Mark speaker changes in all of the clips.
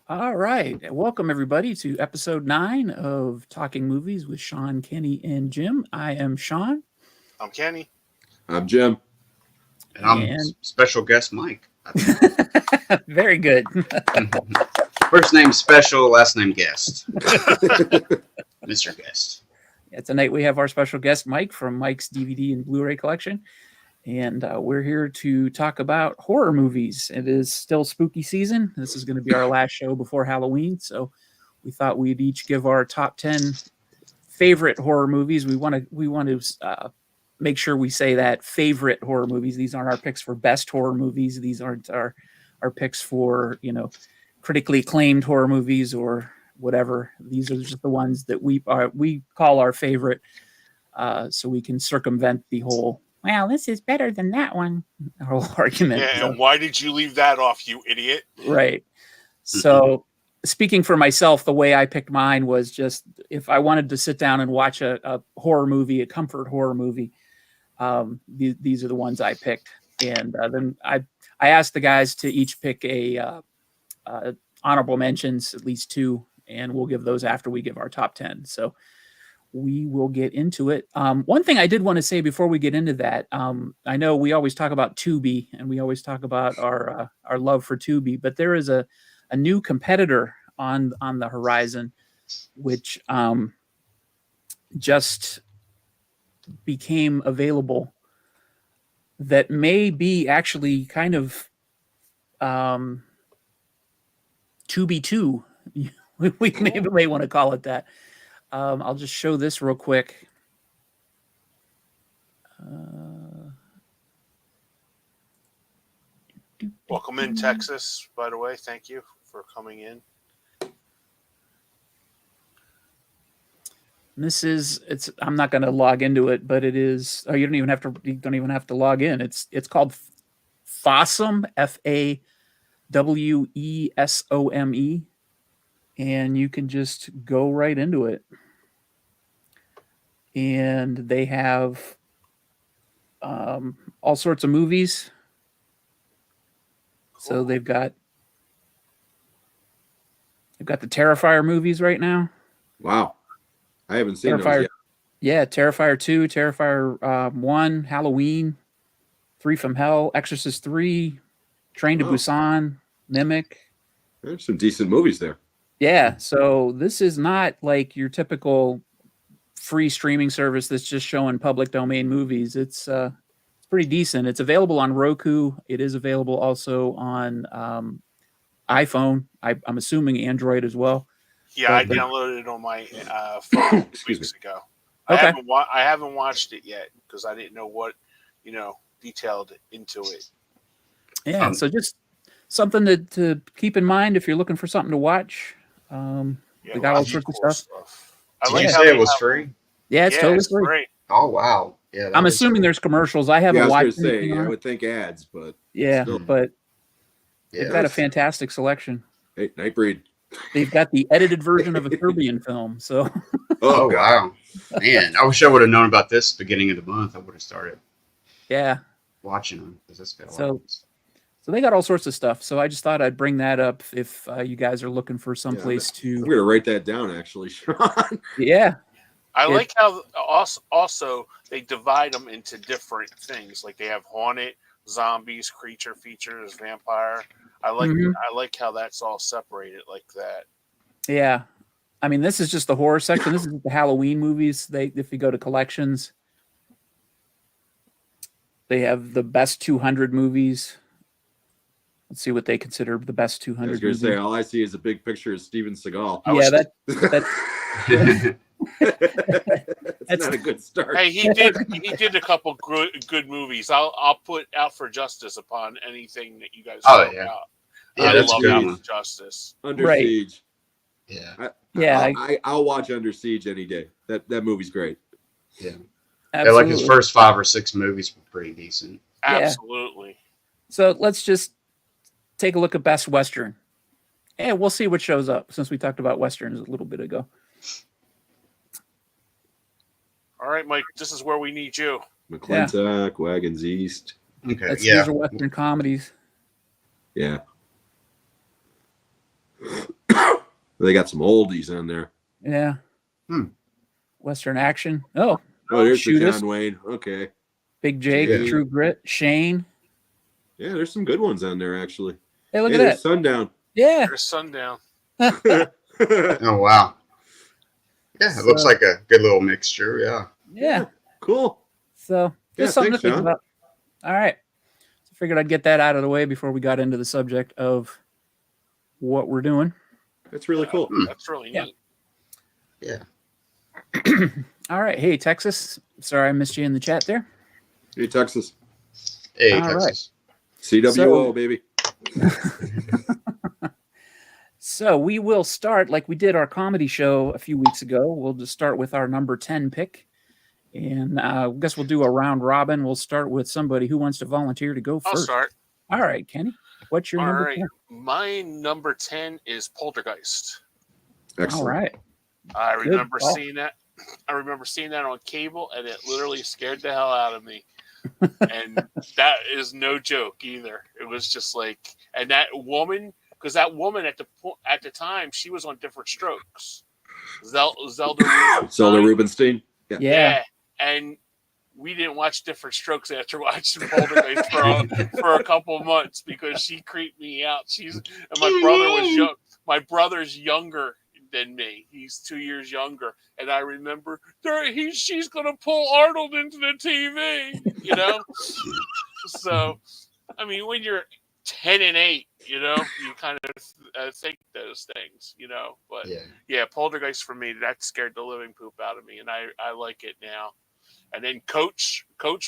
Speaker 1: All right. Welcome, everybody, to episode 9 of Talking Movies with Sean, Kenny, and Jim. I am Sean.
Speaker 2: I'm Kenny.
Speaker 3: I'm Jim.
Speaker 4: And I'm
Speaker 1: And-
Speaker 4: special guest Mike.
Speaker 1: Very good.
Speaker 4: First name special, last name guest. Mr. Guest.
Speaker 1: Yeah, tonight we have our special guest, Mike, from Mike's DVD and Blu-ray collection. And we're here to talk about horror movies. It is still spooky season. This is going to be our last show before Halloween. So we thought we'd each give our top 10 favorite horror movies. We want to make sure we say that favorite horror movies. These aren't our picks for best horror movies. These aren't our picks for, critically acclaimed horror movies or whatever. These are just the ones that we call our favorite, so we can circumvent the whole, well, this is better than that one, whole argument.
Speaker 2: Yeah,
Speaker 1: So,
Speaker 2: and why did you leave that off, you idiot?
Speaker 1: right. So speaking for myself, the way I picked mine was just if I wanted to sit down and watch a horror movie, a comfort horror movie, these are the ones I picked. And then I asked the guys to each pick a honorable mentions, at least 2, and we'll give those after we give our top 10. So we will get into it. One thing I did want to say before we get into that, I know we always talk about Tubi and we always talk about our love for Tubi, but there is a new competitor on the horizon, which just became available that may be actually kind of Tubi 2. We may want to call it that. I'll just show this real quick.
Speaker 2: Welcome in, Texas, by the way. Thank you for coming in.
Speaker 1: This is I'm not going to log into it, but it is. Oh, you don't even have to log in. It's called Fawesome, FAWESOME, and you can just go right into it. And they have all sorts of movies.
Speaker 2: Cool.
Speaker 1: So they've got the Terrifier movies right now.
Speaker 3: Wow. I haven't seen those
Speaker 1: Terrifier,
Speaker 3: yet.
Speaker 1: yeah, Terrifier 2, Terrifier 1, Halloween, 3 from Hell, Exorcist 3, Train to Busan, Mimic.
Speaker 3: There's some decent movies there.
Speaker 1: Yeah, so this is not like your typical free streaming service that's just showing public domain movies. It's pretty decent. It's available on Roku. It is available also on iPhone. I'm assuming Android as well.
Speaker 2: Yeah, I
Speaker 1: But-
Speaker 2: downloaded it on my phone weeks ago.
Speaker 1: Okay.
Speaker 2: I haven't watched it yet because I didn't know what, detailed into it.
Speaker 1: Yeah, so just something to keep in mind if you're looking for something to watch.
Speaker 2: Yeah,
Speaker 1: They got all
Speaker 2: lots of
Speaker 1: sorts of
Speaker 2: cool
Speaker 1: stuff.
Speaker 2: I
Speaker 4: Did
Speaker 2: like
Speaker 4: you
Speaker 2: how
Speaker 4: say
Speaker 2: they
Speaker 4: it was
Speaker 2: have-
Speaker 4: free?
Speaker 1: Yeah, it's totally free.
Speaker 2: great.
Speaker 4: Oh, wow. Yeah.
Speaker 1: I'm assuming there's commercials. I
Speaker 3: Yeah,
Speaker 1: haven't
Speaker 3: I was
Speaker 1: watched
Speaker 3: going to say,
Speaker 1: anything on
Speaker 3: I
Speaker 1: it.
Speaker 3: would think ads, but
Speaker 1: Yeah,
Speaker 3: still.
Speaker 1: but
Speaker 4: Yeah,
Speaker 1: they've got a fantastic selection.
Speaker 3: Hey, Nightbreed.
Speaker 1: They've got the edited version of a Serbian film. So
Speaker 4: Oh, wow. Man, I wish I would have known about this beginning of the month. I would have started
Speaker 1: yeah,
Speaker 4: watching them. That's got a lot
Speaker 1: So-
Speaker 4: of this.
Speaker 1: so they got all sorts of stuff. So I just thought I'd bring that up if you guys are looking for someplace
Speaker 3: I'm
Speaker 1: to.
Speaker 3: going to write that down, actually, Sean.
Speaker 1: Yeah,
Speaker 2: I
Speaker 1: Yeah.
Speaker 2: like how also they divide them into different things. Like they have haunted, zombies, creature features, vampire. I like how that's all separated like that.
Speaker 1: yeah. I mean, this is just the horror section. This is the Halloween movies. If you go to collections, they have the best 200 movies. Let's see what they consider the best
Speaker 3: I
Speaker 1: 200
Speaker 3: was going
Speaker 1: movies.
Speaker 3: to say, all I see is a big picture of Steven Seagal.
Speaker 1: Yeah,
Speaker 3: That's
Speaker 1: That's-
Speaker 3: not a good start.
Speaker 2: Hey, he did a couple good movies. I'll put Out for Justice upon anything that you guys
Speaker 4: Oh,
Speaker 2: talk
Speaker 4: yeah.
Speaker 2: about.
Speaker 4: Yeah,
Speaker 2: I
Speaker 4: that's a
Speaker 2: love
Speaker 4: good
Speaker 2: Out
Speaker 4: one.
Speaker 2: for Justice.
Speaker 3: Under
Speaker 1: Right.
Speaker 3: Siege.
Speaker 4: Yeah.
Speaker 1: Yeah,
Speaker 3: I'll watch Under Siege any day. That movie's great.
Speaker 4: Yeah,
Speaker 1: absolutely.
Speaker 4: like his first 5 or 6 movies were pretty decent.
Speaker 1: Yeah.
Speaker 2: Absolutely.
Speaker 1: So let's just take a look at Best Western. And we'll see what shows up since we talked about Westerns a little bit ago.
Speaker 2: All right, Mike, this is where we need you.
Speaker 3: McClintock, Wagons East.
Speaker 4: Okay,
Speaker 1: These are Western comedies.
Speaker 3: Yeah. They got some oldies on there.
Speaker 1: Yeah.
Speaker 4: Hmm.
Speaker 1: Western action. Oh,
Speaker 3: Oh, there's
Speaker 1: Shoot
Speaker 3: the
Speaker 1: Us.
Speaker 3: John Wayne. Okay.
Speaker 1: Big Jake,
Speaker 3: Yeah.
Speaker 1: True Grit, Shane.
Speaker 3: Yeah, there's some good ones on there, actually.
Speaker 1: Hey, look
Speaker 3: Hey,
Speaker 1: at
Speaker 3: there's
Speaker 1: that.
Speaker 3: Sundown.
Speaker 1: Yeah.
Speaker 2: There's Sundown.
Speaker 4: Oh wow. Yeah, it looks
Speaker 1: So-
Speaker 4: like a good little mixture. Yeah.
Speaker 1: Yeah.
Speaker 3: Cool.
Speaker 1: So
Speaker 3: Yeah,
Speaker 1: just something
Speaker 3: thanks,
Speaker 1: to think
Speaker 3: John.
Speaker 1: about. All right. So figured I'd get that out of the way before we got into the subject of what we're doing.
Speaker 3: That's really cool.
Speaker 2: That's really
Speaker 1: Yeah.
Speaker 2: neat.
Speaker 4: Yeah.
Speaker 1: All right. Hey, Texas. Sorry I missed you in the chat there.
Speaker 3: Hey, Texas.
Speaker 4: Hey,
Speaker 1: All right.
Speaker 4: Texas.
Speaker 3: CWO,
Speaker 1: So-
Speaker 3: baby.
Speaker 1: So we will start like we did our comedy show a few weeks ago. We'll just start with our number 10 pick. And I guess we'll do a round robin. We'll start with somebody who wants to volunteer to go
Speaker 2: I'll
Speaker 1: first.
Speaker 2: start.
Speaker 1: All right, Kenny. What's your
Speaker 2: All
Speaker 1: number
Speaker 2: right.
Speaker 1: 10?
Speaker 2: My number 10 is Poltergeist.
Speaker 3: Excellent.
Speaker 1: All right.
Speaker 2: I
Speaker 1: Good
Speaker 2: remember
Speaker 1: call.
Speaker 2: seeing that. I remember seeing that on cable, and it literally scared the hell out of me. And that is no joke either. It was just like, and that woman, because that woman at the time, she was on Different Strokes. Zelda Rubinstein.
Speaker 3: Zelda Rubinstein.
Speaker 1: Yeah.
Speaker 2: Yeah, and we didn't watch Different Strokes after watching Poltergeist for a couple of months because she creeped me out. And my brother was young. My brother's younger than me. He's 2 years younger, and I remember she's gonna pull Arnold into the TV. You know, so I mean, when you're 10 and 8, you know, you kind of think those things, you know. But yeah, Poltergeist for me, that scared the living poop out of me, and I like it now. And then Coach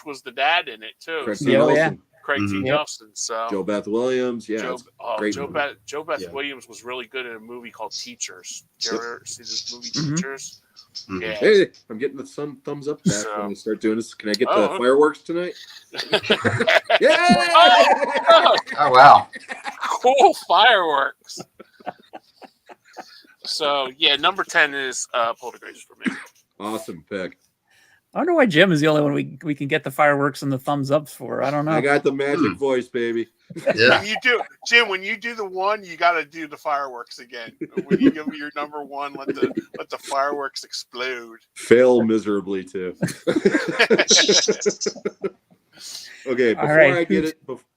Speaker 2: was the dad in it too.
Speaker 3: Craig
Speaker 2: So
Speaker 3: T.
Speaker 1: Yeah,
Speaker 3: Nelson.
Speaker 1: yeah.
Speaker 2: Craig T.
Speaker 1: Yep.
Speaker 2: Nelson. So
Speaker 3: Joe Beth Williams. Yeah.
Speaker 2: Joe,
Speaker 3: it's great
Speaker 2: Joe
Speaker 3: movie.
Speaker 2: Beth
Speaker 4: Yeah.
Speaker 2: Williams was really good in a movie called Teachers. Did you ever see this movie,
Speaker 1: Mhm.
Speaker 2: Teachers?
Speaker 4: Mhm.
Speaker 2: Yeah.
Speaker 3: Hey, I'm getting the thumbs up back
Speaker 2: So-
Speaker 3: when we start doing this. Can I get
Speaker 2: Oh,
Speaker 3: the
Speaker 2: okay.
Speaker 3: fireworks tonight? Yeah.
Speaker 2: Oh,
Speaker 4: Oh wow.
Speaker 2: cool fireworks. So yeah, number 10 is Poltergeist for me.
Speaker 3: Awesome pick.
Speaker 1: I wonder why Jim is the only one we can get the fireworks and the thumbs ups for. I don't know.
Speaker 3: I got the magic voice, baby.
Speaker 4: Yeah.
Speaker 2: When you do, Jim, when you do the one, you got to do the fireworks again. When you give me your number one, let the fireworks explode.
Speaker 3: Fail miserably too. Okay,
Speaker 1: All right.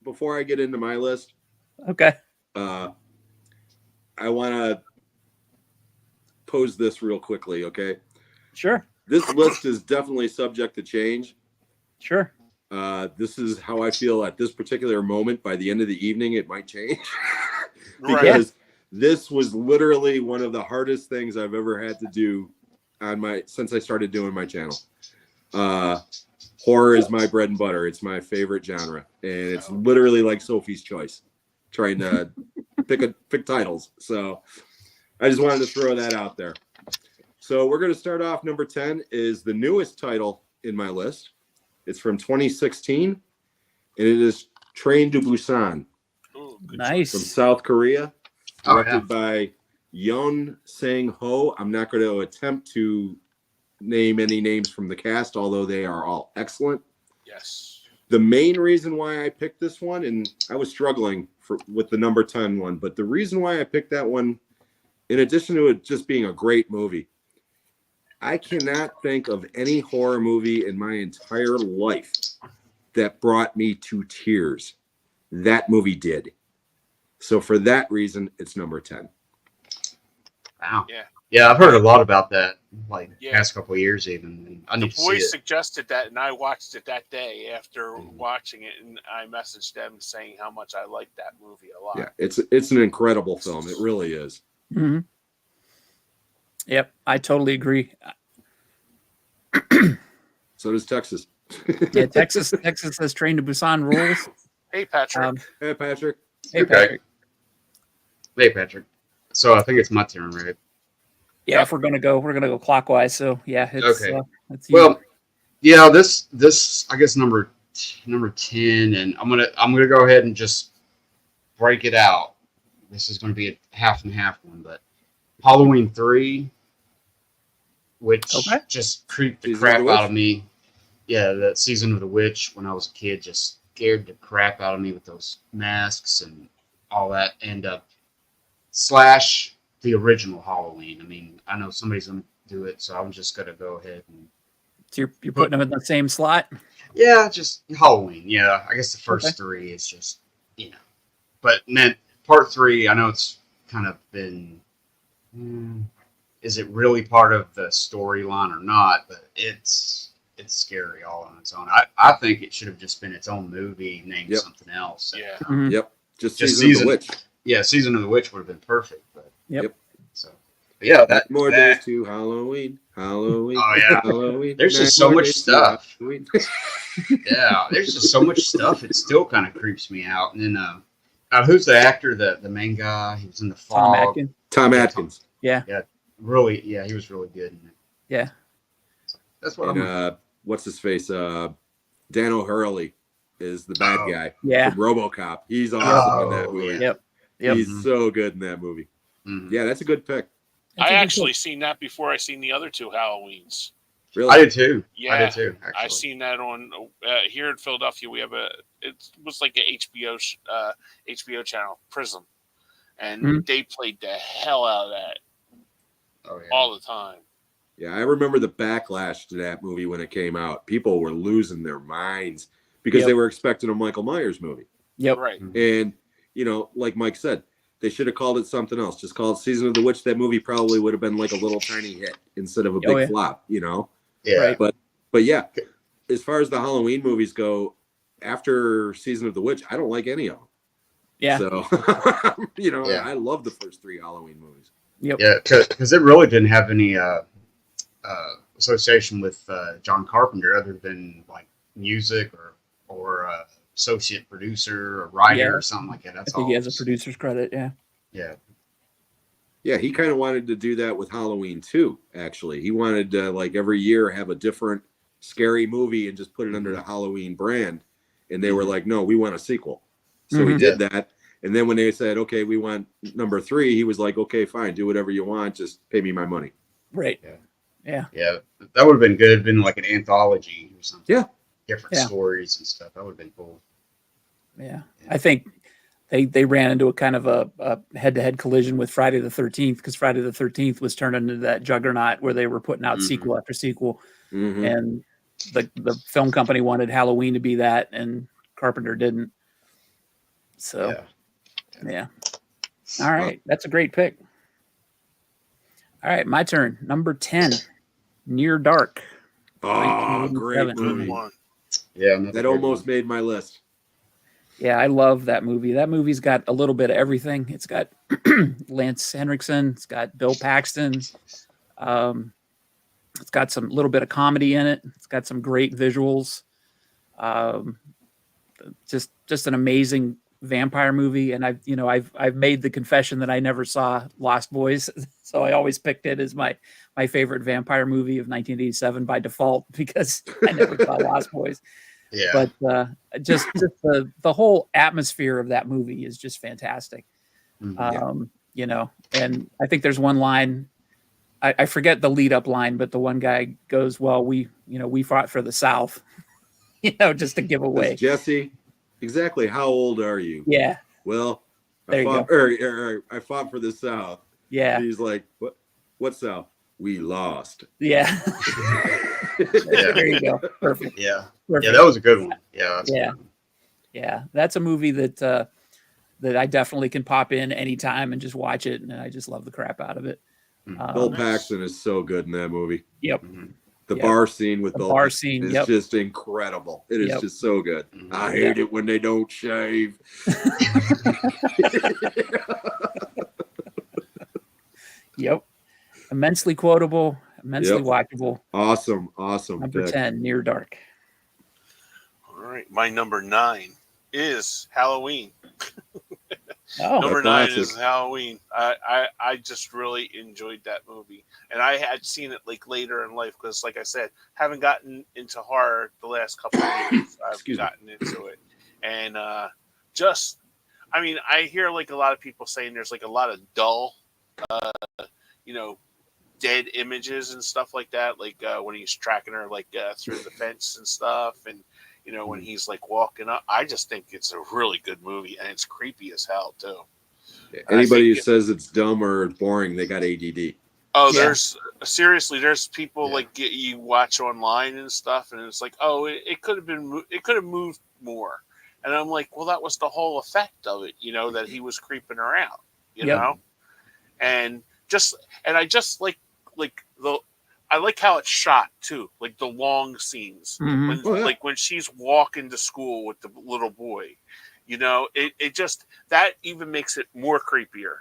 Speaker 3: before I get into my list,
Speaker 1: Okay.
Speaker 3: I want to pose this real quickly. Okay,
Speaker 1: Sure.
Speaker 3: this list is definitely subject to change.
Speaker 1: Sure.
Speaker 3: This is how I feel at this particular moment. By the end of the evening, it might change
Speaker 2: Right.
Speaker 3: because this was literally one of the hardest things I've ever had to do since I started doing my channel. Horror is my bread and butter. It's my favorite genre, and it's literally like Sophie's Choice, trying to pick titles. So I just wanted to throw that out there. So we're going to start off. Number 10 is the newest title in my list. It's from 2016, and it is Train to Busan
Speaker 2: Ooh, good
Speaker 1: Nice.
Speaker 3: from South Korea,
Speaker 4: Oh
Speaker 3: directed
Speaker 4: yeah.
Speaker 3: by Yeon Sang-ho. I'm not going to attempt to name any names from the cast, although they are all excellent.
Speaker 2: Yes.
Speaker 3: The main reason why I picked this one, and I was struggling with the number 10 one, but the reason why I picked that one, in addition to it just being a great movie, I cannot think of any horror movie in my entire life that brought me to tears. That movie did. So for that reason, it's number 10.
Speaker 4: Wow.
Speaker 2: Yeah.
Speaker 4: Yeah, I've heard a lot about that, like
Speaker 2: Yeah.
Speaker 4: past couple of years even. And I
Speaker 2: The
Speaker 4: need to see
Speaker 2: boys
Speaker 4: it.
Speaker 2: suggested that, and I watched it that day after
Speaker 3: Mhm.
Speaker 2: watching it, and I messaged them saying how much I liked that movie a lot.
Speaker 3: Yeah, it's an incredible film. It really is.
Speaker 1: Hmm. Yep. I totally agree.
Speaker 3: So does Texas.
Speaker 1: Yeah. Texas has Train to Busan rules.
Speaker 2: Hey, Patrick.
Speaker 3: Hey, Patrick.
Speaker 1: Hey,
Speaker 4: Okay.
Speaker 1: Patrick.
Speaker 4: Hey, Patrick. So I think it's my turn, right?
Speaker 1: Yeah, if we're gonna go clockwise. So yeah, it's
Speaker 4: Okay.
Speaker 1: it's you.
Speaker 4: Well, yeah, this I guess number 10, and I'm gonna go ahead and just break it out. This is gonna be a half and half one, but Halloween 3, which
Speaker 1: Okay.
Speaker 4: just creeped the
Speaker 3: Season of
Speaker 4: crap
Speaker 3: the Witch?
Speaker 4: out of me. Yeah, that Season of the Witch when I was a kid just scared the crap out of me with those masks and all that. And Slash the original Halloween. I mean, I know somebody's gonna do it, so I'm just gonna go ahead and
Speaker 1: So you're putting them in the same slot.
Speaker 4: yeah, just Halloween. Yeah, I guess the first
Speaker 1: Okay.
Speaker 4: three is just but then part three, I know it's kind of been. Is it really part of the storyline or not? But it's scary all on its own. I think it should have just been its own movie named
Speaker 3: Yep.
Speaker 4: something else.
Speaker 2: Yeah.
Speaker 1: Mhm.
Speaker 3: Yep. Just
Speaker 4: Just
Speaker 3: season of the
Speaker 4: season-
Speaker 3: witch.
Speaker 4: Yeah, Season of the Witch would have been perfect. But
Speaker 1: Yep.
Speaker 4: So but yeah, that
Speaker 3: More
Speaker 4: that,
Speaker 3: days to Halloween. Halloween.
Speaker 4: Oh, yeah.
Speaker 3: Halloween.
Speaker 4: There's just
Speaker 3: 9
Speaker 4: so
Speaker 3: more
Speaker 4: much
Speaker 3: days to
Speaker 4: stuff.
Speaker 3: Halloween.
Speaker 4: Yeah, there's just so much stuff. It still kind of creeps me out. And then who's the actor? The main guy. He was in the
Speaker 1: Tom
Speaker 4: Fog.
Speaker 1: Atkins.
Speaker 3: Tom Atkins.
Speaker 4: Really, yeah, he was really good in it.
Speaker 1: Yeah.
Speaker 4: That's what
Speaker 3: And
Speaker 4: I'm.
Speaker 3: what's his face? Dan O'Hurley is the bad
Speaker 4: Oh.
Speaker 3: guy
Speaker 1: Yeah.
Speaker 3: from RoboCop. He's awesome in that movie.
Speaker 4: yeah.
Speaker 1: Yep. Yep.
Speaker 3: He's
Speaker 4: Mhm.
Speaker 3: so good in that movie.
Speaker 4: Mhm.
Speaker 3: Yeah, that's a good pick.
Speaker 1: That's a
Speaker 2: I
Speaker 1: good
Speaker 2: actually
Speaker 1: pick.
Speaker 2: seen that before I seen the other two Halloweens.
Speaker 3: Really?
Speaker 4: I did too.
Speaker 2: Yeah,
Speaker 4: I did too.
Speaker 2: I
Speaker 4: Actually,
Speaker 2: seen that on here in Philadelphia. We have it was like a HBO channel, Prism, and
Speaker 1: Mhm.
Speaker 2: they played the hell out of that
Speaker 4: oh yeah.
Speaker 2: all the time.
Speaker 3: Yeah, I remember the backlash to that movie when it came out. People were losing their minds because
Speaker 1: Yep.
Speaker 3: they were expecting a Michael Myers movie.
Speaker 1: Yep.
Speaker 2: Right.
Speaker 3: And, like Mike said, they should have called it something else. Just call it Season of the Witch. That movie probably would have been like a little tiny hit instead of a big
Speaker 1: Oh, yeah.
Speaker 3: flop,
Speaker 4: Yeah.
Speaker 1: Right.
Speaker 3: But yeah, as far as the Halloween movies go, after Season of the Witch, I don't like any of them.
Speaker 1: Yeah.
Speaker 3: So,
Speaker 4: Yeah.
Speaker 3: I love the first three Halloween movies.
Speaker 1: Yep.
Speaker 4: Yeah, because it really didn't have any association with John Carpenter other than like music or associate producer or writer
Speaker 1: Yeah.
Speaker 4: or something like that.
Speaker 1: I
Speaker 4: That's
Speaker 1: think
Speaker 4: all.
Speaker 1: he has a producer's credit. Yeah.
Speaker 4: Yeah.
Speaker 3: Yeah, he kind of wanted to do that with Halloween too, actually. He wanted to, like, every year have a different scary movie and just put it under the Halloween brand. And they were like, no, we want a sequel. So he
Speaker 1: Mhm.
Speaker 3: did that. And then when they said, okay, we want number 3, he was like, okay, fine, do whatever you want. Just pay me my money.
Speaker 1: Right.
Speaker 4: Yeah.
Speaker 1: Yeah.
Speaker 4: Yeah, that would have been good. It'd been like an anthology or something.
Speaker 3: Yeah.
Speaker 4: Different
Speaker 1: Yeah.
Speaker 4: stories and stuff. That would have been cool.
Speaker 1: Yeah. I think they ran into a kind of a head-to-head collision with Friday the 13th because Friday the 13th was turned into that juggernaut where they were putting out
Speaker 4: Mhm.
Speaker 1: sequel after sequel,
Speaker 3: Mhm.
Speaker 1: and the film company wanted Halloween to be that, and Carpenter didn't. So yeah. All right, that's a great pick. All right, my turn. Number 10, Near Dark.
Speaker 3: Oh, great
Speaker 1: 1987.
Speaker 2: Good
Speaker 3: movie.
Speaker 2: one.
Speaker 4: Yeah. another
Speaker 3: That
Speaker 4: good
Speaker 3: almost
Speaker 4: one.
Speaker 3: made my list.
Speaker 1: Yeah, I love that movie. That movie's got a little bit of everything. It's got Lance Henriksen. It's got Bill Paxton. It's got some little bit of comedy in it. It's got some great visuals. Just an amazing vampire movie. And I've made the confession that I never saw Lost Boys, so I always picked it as my favorite vampire movie of 1987 by default because I never saw Lost Boys.
Speaker 4: Yeah.
Speaker 1: But just the whole atmosphere of that movie is just fantastic.
Speaker 4: Mhm.
Speaker 1: And I think there's one line, I forget the lead up line, but the one guy goes, well, we fought for the South, just to give away.
Speaker 3: Says, Jesse, exactly how old are you?
Speaker 1: Yeah.
Speaker 3: Well,
Speaker 1: There
Speaker 3: I
Speaker 1: you
Speaker 3: fought, I fought for the South.
Speaker 1: Yeah.
Speaker 3: He's like, what South? We lost.
Speaker 1: Yeah. There you go. Perfect.
Speaker 4: Yeah.
Speaker 1: Perfect.
Speaker 4: Yeah, that was a good one. Yeah. That's a
Speaker 1: Yeah.
Speaker 4: good one.
Speaker 1: Yeah. That's a movie that I definitely can pop in anytime and just watch it. And I just love the crap out of it.
Speaker 3: Bill Paxton is so good in that movie.
Speaker 1: Yep.
Speaker 4: Mhm.
Speaker 3: The
Speaker 1: Yep.
Speaker 3: bar scene with
Speaker 1: The
Speaker 3: Bill
Speaker 1: bar
Speaker 3: Paxton
Speaker 1: scene,
Speaker 3: is
Speaker 1: yep.
Speaker 3: just incredible. It is
Speaker 1: Yep.
Speaker 3: just so good.
Speaker 4: Mhm.
Speaker 3: I hate it when they don't shave.
Speaker 1: Yep. Immensely quotable, immensely
Speaker 3: Yep.
Speaker 1: watchable.
Speaker 3: Awesome
Speaker 1: Number
Speaker 3: pick.
Speaker 1: 10, Near Dark.
Speaker 2: All right. My number 9 is Halloween.
Speaker 1: Oh,
Speaker 2: Number 9 is
Speaker 3: classic.
Speaker 2: Halloween. I just really enjoyed that movie, and I had seen it like later in life because, like I said, haven't gotten into horror the last couple of years. I've
Speaker 3: Excuse me.
Speaker 2: gotten into it, and I hear like a lot of people saying there's like a lot of dull, dead images and stuff like that, like when he's tracking her like through the fence and stuff, and when he's like walking up. I just think it's a really good movie, and it's creepy as hell too.
Speaker 3: Anybody who
Speaker 2: think-
Speaker 3: says it's dumb or boring, they got ADD.
Speaker 2: Oh,
Speaker 1: Yeah.
Speaker 2: there's people
Speaker 4: Yeah.
Speaker 2: like you watch online and stuff, and it's like, oh, it could have it could have moved more, and I'm like, well, that was the whole effect of it, that he was creeping her out,
Speaker 1: Yep.
Speaker 2: and I just like I like how it's shot too, like the long scenes
Speaker 1: Mhm.
Speaker 2: when
Speaker 3: Oh, yeah.
Speaker 2: like when she's walking to school with the little boy, it just that even makes it more creepier.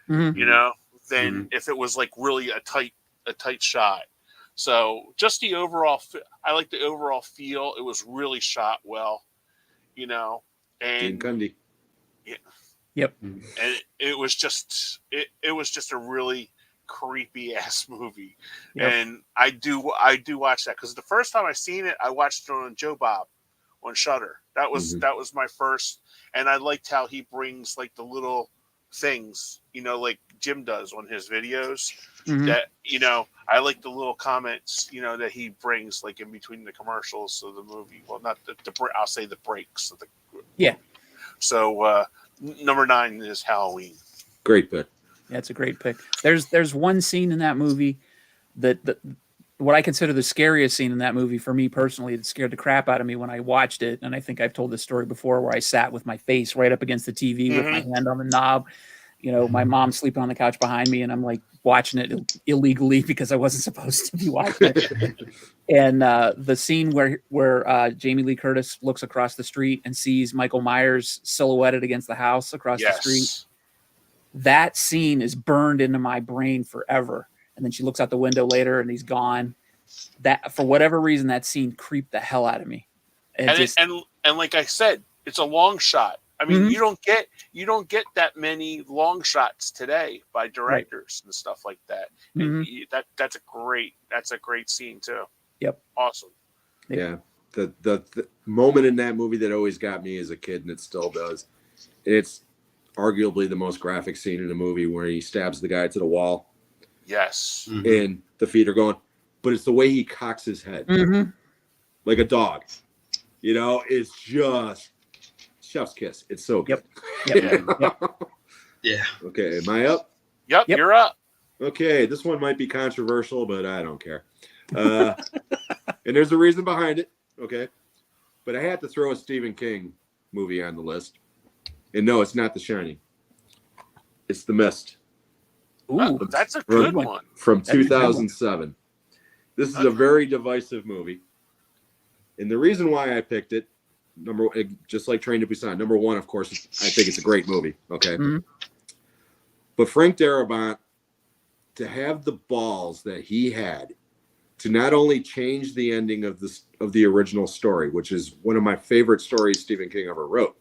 Speaker 1: Mhm.
Speaker 2: Than if it was like really a tight shot. So just the overall, I like the overall feel. It was really shot well,
Speaker 3: Gene
Speaker 2: and
Speaker 3: Cundy.
Speaker 2: and it was just a really creepy ass movie.
Speaker 1: Yep.
Speaker 2: And I do watch that because the first time I seen it, I watched it on Joe Bob on Shudder. That was my first, and I liked how he brings like the little things, like Jim does on his videos.
Speaker 1: Mhm.
Speaker 2: That I like the little comments, that he brings like in between the commercials of the movie. Well, not the I'll say the breaks.
Speaker 1: Yeah.
Speaker 2: So number 9 is Halloween.
Speaker 3: Great pick.
Speaker 1: That's a great pick. There's one scene in that movie that what I consider the scariest scene in that movie for me personally. It scared the crap out of me when I watched it, and I think I've told this story before, where I sat with my face right up against the TV with my hand on the knob. My mom's sleeping on the couch behind me, and I'm like watching it illegally because I wasn't supposed to be watching it. And the scene where Jamie Lee Curtis looks across the street and sees Michael Myers silhouetted against the house across the street. That scene is burned into my brain forever. And then she looks out the window later and he's gone. That, for whatever reason, that scene creeped the hell out of me.
Speaker 2: And like I said, it's a long shot. I mean, you don't get that many long shots today by directors and stuff like that. And that's a great scene too.
Speaker 1: Yep.
Speaker 2: Awesome.
Speaker 3: Yeah. The moment in that movie that always got me as a kid, and it still does, it's arguably the most graphic scene in a movie, where he stabs the guy to the wall
Speaker 2: Yes.
Speaker 3: and the feet are going, but it's the way he cocks his head like a dog. It's just chef's kiss. It's so good.
Speaker 4: Yeah.
Speaker 3: Okay, am I up?
Speaker 2: Yep. You're up.
Speaker 3: Okay, this one might be controversial, but I don't care. And there's a reason behind it. Okay, but I had to throw a Stephen King movie on the list. And no, it's not The Shining. It's The Mist.
Speaker 1: Ooh,
Speaker 2: That's a good one.
Speaker 3: From
Speaker 1: That's a good one.
Speaker 3: 2007. This is a very divisive movie. And the reason why I picked it, just like Train to Busan, number one, of course, I think it's a great movie. Okay.
Speaker 1: Mhm.
Speaker 3: But Frank Darabont, to have the balls that he had to not only change the ending of the original story, which is one of my favorite stories Stephen King ever wrote,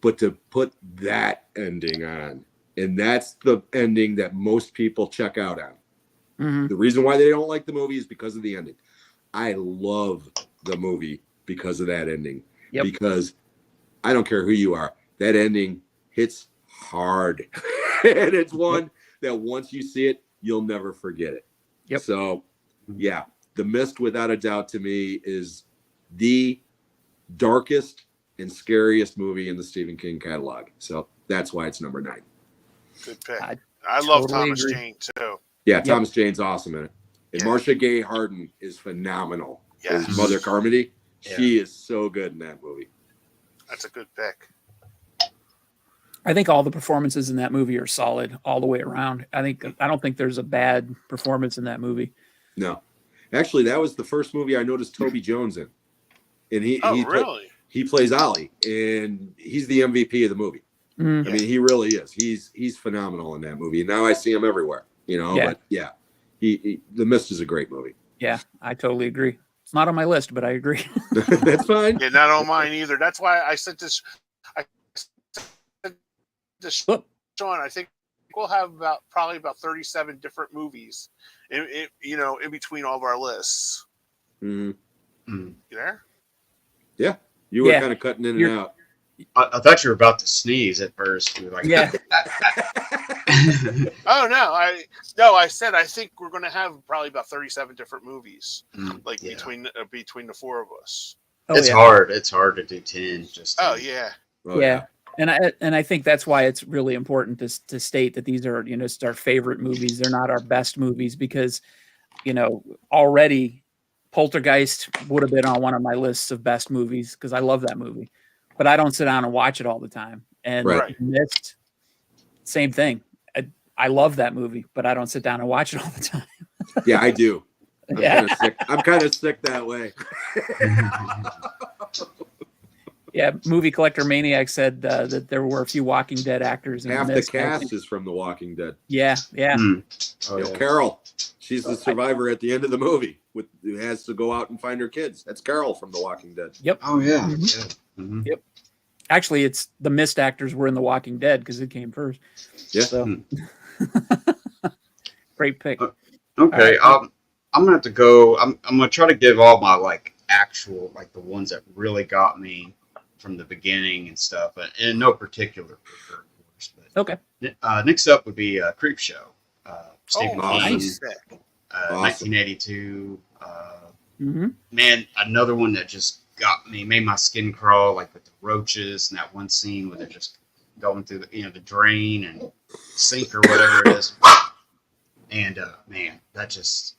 Speaker 3: but to put that ending on, and that's the ending that most people check out on.
Speaker 1: Mhm.
Speaker 3: The reason why they don't like the movie is because of the ending. I love the movie because of that ending.
Speaker 1: Yep.
Speaker 3: Because I don't care who you are, that ending hits hard. And it's one that once you see it, you'll never forget it.
Speaker 1: Yep.
Speaker 3: So, yeah, The Mist, without a doubt, to me, is the darkest and scariest movie in the Stephen King catalog. So that's why it's number 9.
Speaker 2: Good pick.
Speaker 1: I
Speaker 2: I love
Speaker 1: totally
Speaker 2: Thomas
Speaker 1: agree.
Speaker 2: Jane too.
Speaker 3: Yeah, Thomas Jane's awesome in it. And
Speaker 2: Yeah.
Speaker 3: Marcia Gay Harden is phenomenal.
Speaker 2: Yes.
Speaker 3: As Mother Carmody,
Speaker 4: Yeah.
Speaker 3: she is so good in that movie.
Speaker 2: That's a good pick.
Speaker 1: I think all the performances in that movie are solid all the way around. I don't think there's a bad performance in that movie.
Speaker 3: No. Actually, that was the first movie I noticed Toby Jones in. And
Speaker 2: Really?
Speaker 3: he plays Ollie, and he's the MVP of the movie.
Speaker 1: Mhm.
Speaker 3: I mean, he really is. He's phenomenal in that movie. And now I see him everywhere,
Speaker 1: Yeah.
Speaker 3: But yeah, he The Mist is a great movie.
Speaker 1: Yeah, I totally agree. It's not on my list, but I agree.
Speaker 3: That's fine.
Speaker 2: Yeah, not on mine either. That's why I said this. I said this,
Speaker 1: Look.
Speaker 2: Sean. I think we'll have probably about 37 different movies, in between all of our lists.
Speaker 3: Mhm.
Speaker 2: You there?
Speaker 3: Yeah, you were
Speaker 1: Yeah.
Speaker 3: kind of cutting in and
Speaker 1: You're-
Speaker 3: out.
Speaker 4: I thought you were about to sneeze at first. You were like,
Speaker 1: Yeah.
Speaker 2: Oh no, I said I think we're going to have probably about 37 different movies, like
Speaker 4: Yeah.
Speaker 2: between the four of us.
Speaker 1: Oh,
Speaker 4: It's
Speaker 1: yeah.
Speaker 4: hard. It's hard to do 10. Just
Speaker 2: Oh yeah.
Speaker 3: Oh,
Speaker 1: Yeah. And I think that's why it's really important to state that these are, just our favorite movies. They're not our best movies because, already Poltergeist would have been on one of my lists of best movies because I love that movie, but I don't sit down and watch it all the time. And
Speaker 3: Right.
Speaker 1: Mist, same thing. I love that movie, but I don't sit down and watch it all the time.
Speaker 3: Yeah, I do.
Speaker 1: Yeah.
Speaker 3: I'm kind of sick that way.
Speaker 1: Yeah, Movie Collector Maniac said that there were a few Walking Dead actors in
Speaker 3: Half the
Speaker 1: Mist.
Speaker 3: cast is from The Walking Dead.
Speaker 1: Yeah.
Speaker 4: Oh, yeah.
Speaker 3: Carol, she's the survivor at the end of the movie who has to go out and find her kids. That's Carol from The Walking Dead.
Speaker 4: Oh yeah.
Speaker 1: Mhm.
Speaker 4: Yeah. Mhm.
Speaker 1: Actually, it's the Mist actors were in The Walking Dead because it came first.
Speaker 3: Yeah.
Speaker 1: So. Great pick.
Speaker 4: Okay. I'm gonna have to go. I'm gonna try to give all my actual the ones that really got me from the beginning and stuff, but in no particular order, of course. But
Speaker 1: Okay.
Speaker 4: next up would be Creep Show. Stephen
Speaker 3: Oh,
Speaker 4: King,
Speaker 1: nice.
Speaker 4: 1982.
Speaker 1: Mm-hmm.
Speaker 4: Man, another one that just got me, made my skin crawl, with the roaches and that one scene where they're just going through the drain and sink or whatever it is. And man, that just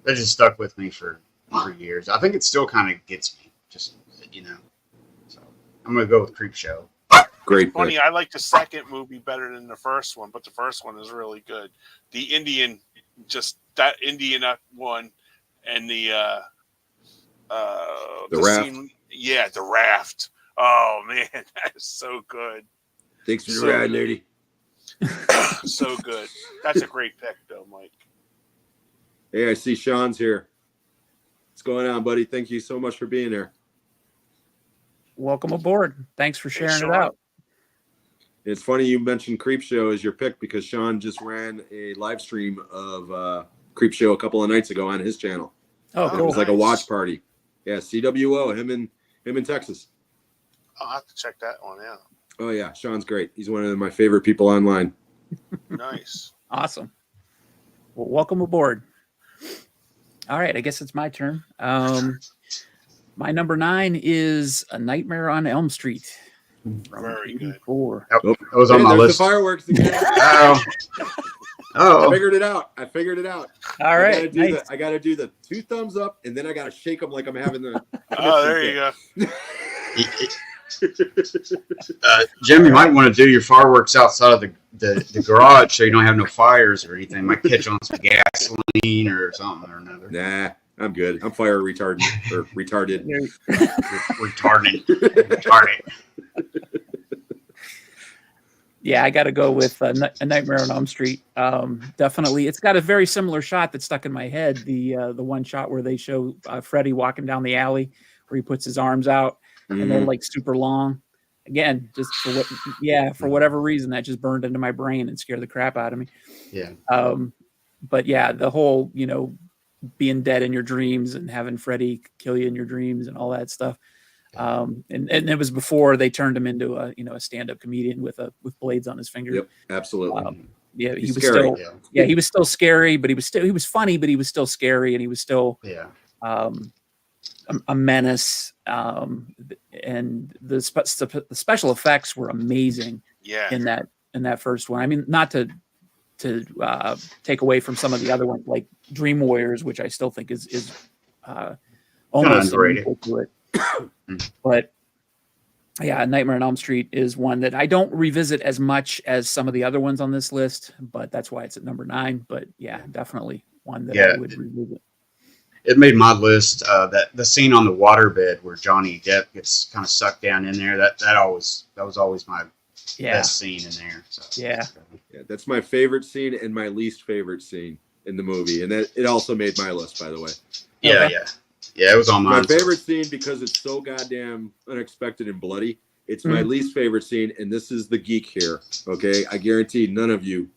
Speaker 4: stuck with me for years. I think it still kind of gets me, just So I'm gonna go with Creep Show.
Speaker 3: Great.
Speaker 2: Funny,
Speaker 3: pick.
Speaker 2: I like the second movie better than the first one, but the first one is really good. The Indian, that Indian one, and the
Speaker 3: raft.
Speaker 2: scene, the raft. Oh man, that is so good.
Speaker 3: Thanks for
Speaker 2: So
Speaker 3: the ride,
Speaker 2: good.
Speaker 3: lady.
Speaker 2: So good. That's a great pick, though, Mike.
Speaker 3: Hey, I see Sean's here. What's going on, buddy? Thank you so much for being here.
Speaker 1: Welcome aboard. Thanks for sharing it
Speaker 2: Sean.
Speaker 1: out.
Speaker 3: It's funny you mentioned Creep Show as your pick because Sean just ran a live stream of Creep Show a couple of nights ago on his channel.
Speaker 1: Oh,
Speaker 2: Oh,
Speaker 3: It
Speaker 1: cool.
Speaker 3: was like a
Speaker 2: Nice.
Speaker 3: watch party. Yeah, CWO, him in Texas.
Speaker 2: I'll have to check that one out.
Speaker 3: Oh yeah, Sean's great. He's one of my favorite people online.
Speaker 2: Nice.
Speaker 1: Awesome. Well, welcome aboard. All right, I guess it's my turn. My number 9 is A Nightmare on Elm Street. From
Speaker 2: Very good.
Speaker 1: 84.
Speaker 4: That was on
Speaker 3: Hey,
Speaker 4: my
Speaker 3: there's
Speaker 4: list.
Speaker 3: the fireworks again.
Speaker 4: Oh.
Speaker 3: I
Speaker 4: Oh.
Speaker 3: figured it out.
Speaker 1: All right. Nice.
Speaker 3: I gotta do the 2 thumbs up, and then I gotta shake them like I'm having the.
Speaker 2: Oh, there you go.
Speaker 4: Jim, you might want to do your fireworks outside of the garage so you don't have no fires or anything. Might catch on some gasoline or something or another.
Speaker 3: Nah, I'm good. I'm fire retardant or retarded.
Speaker 4: Retarded.
Speaker 1: Yeah, I got to go with A Nightmare on Elm Street. Definitely, it's got a very similar shot that stuck in my head. The one shot where they show Freddy walking down the alley, where he puts his arms out and they're like super long. Again, just for whatever reason, that just burned into my brain and scared the crap out of me.
Speaker 4: Yeah.
Speaker 1: But yeah, the whole being dead in your dreams and having Freddy kill you in your dreams and all that stuff. And it was before they turned him into a stand-up comedian with blades on his fingers.
Speaker 3: Yep, absolutely.
Speaker 1: Yeah, he
Speaker 3: He's
Speaker 1: was
Speaker 3: scary.
Speaker 1: still he was still scary, but he was funny, but he was still scary, and he was still a menace. And the special effects were amazing
Speaker 2: Yeah.
Speaker 1: in that first one. I mean, not to take away from some of the other ones like Dream Warriors, which I still think is almost
Speaker 4: underrated.
Speaker 1: equal to it. But yeah, Nightmare on Elm Street is one that I don't revisit as much as some of the other ones on this list, but that's why it's at number 9. But yeah, definitely one that I would revisit.
Speaker 4: It made my list. That the scene on the waterbed where Johnny Depp gets kind of sucked down in there. That was always my best scene in there. So.
Speaker 1: Yeah.
Speaker 3: Yeah, that's my favorite scene and my least favorite scene in the movie, and that it also made my list, by the way.
Speaker 4: Yeah,
Speaker 1: Okay.
Speaker 4: yeah, it was on
Speaker 3: My
Speaker 4: mine.
Speaker 3: favorite scene because it's so goddamn unexpected and bloody. It's my least favorite scene, and this is the geek here. Okay, I guarantee none of you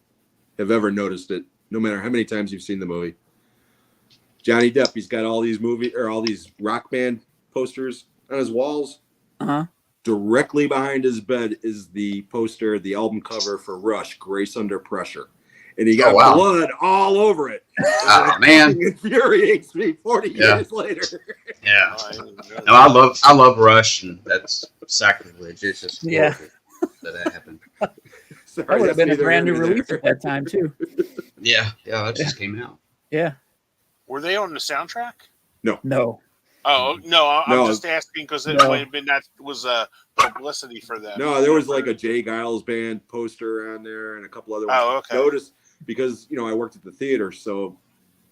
Speaker 3: have ever noticed it, no matter how many times you've seen the movie. Johnny Depp, he's got all these rock band posters on his walls.
Speaker 1: Uh-huh.
Speaker 3: Directly behind his bed is the poster, the album cover for Rush, Grace Under Pressure. And he got blood all over it.
Speaker 4: Oh, man.
Speaker 3: It infuriates me 40 years later.
Speaker 4: Yeah.
Speaker 2: I didn't know
Speaker 4: No, I love Rush, and that's sacrilege. It's just
Speaker 1: Yeah.
Speaker 4: that happened.
Speaker 3: Sorry,
Speaker 1: That would have
Speaker 3: that's
Speaker 1: been a
Speaker 3: neither
Speaker 1: brand new
Speaker 3: here nor
Speaker 1: release
Speaker 3: there.
Speaker 1: at that time too.
Speaker 4: Yeah, that just came out.
Speaker 1: Yeah.
Speaker 2: Were they on the soundtrack?
Speaker 1: No.
Speaker 2: Oh no, I'm
Speaker 3: No.
Speaker 2: just asking because it
Speaker 1: No.
Speaker 2: might have been that was publicity for them.
Speaker 3: No, there was like a Jay Giles band poster on there and a couple other ones.
Speaker 2: Oh, okay.
Speaker 3: Notice because I worked at the theater, so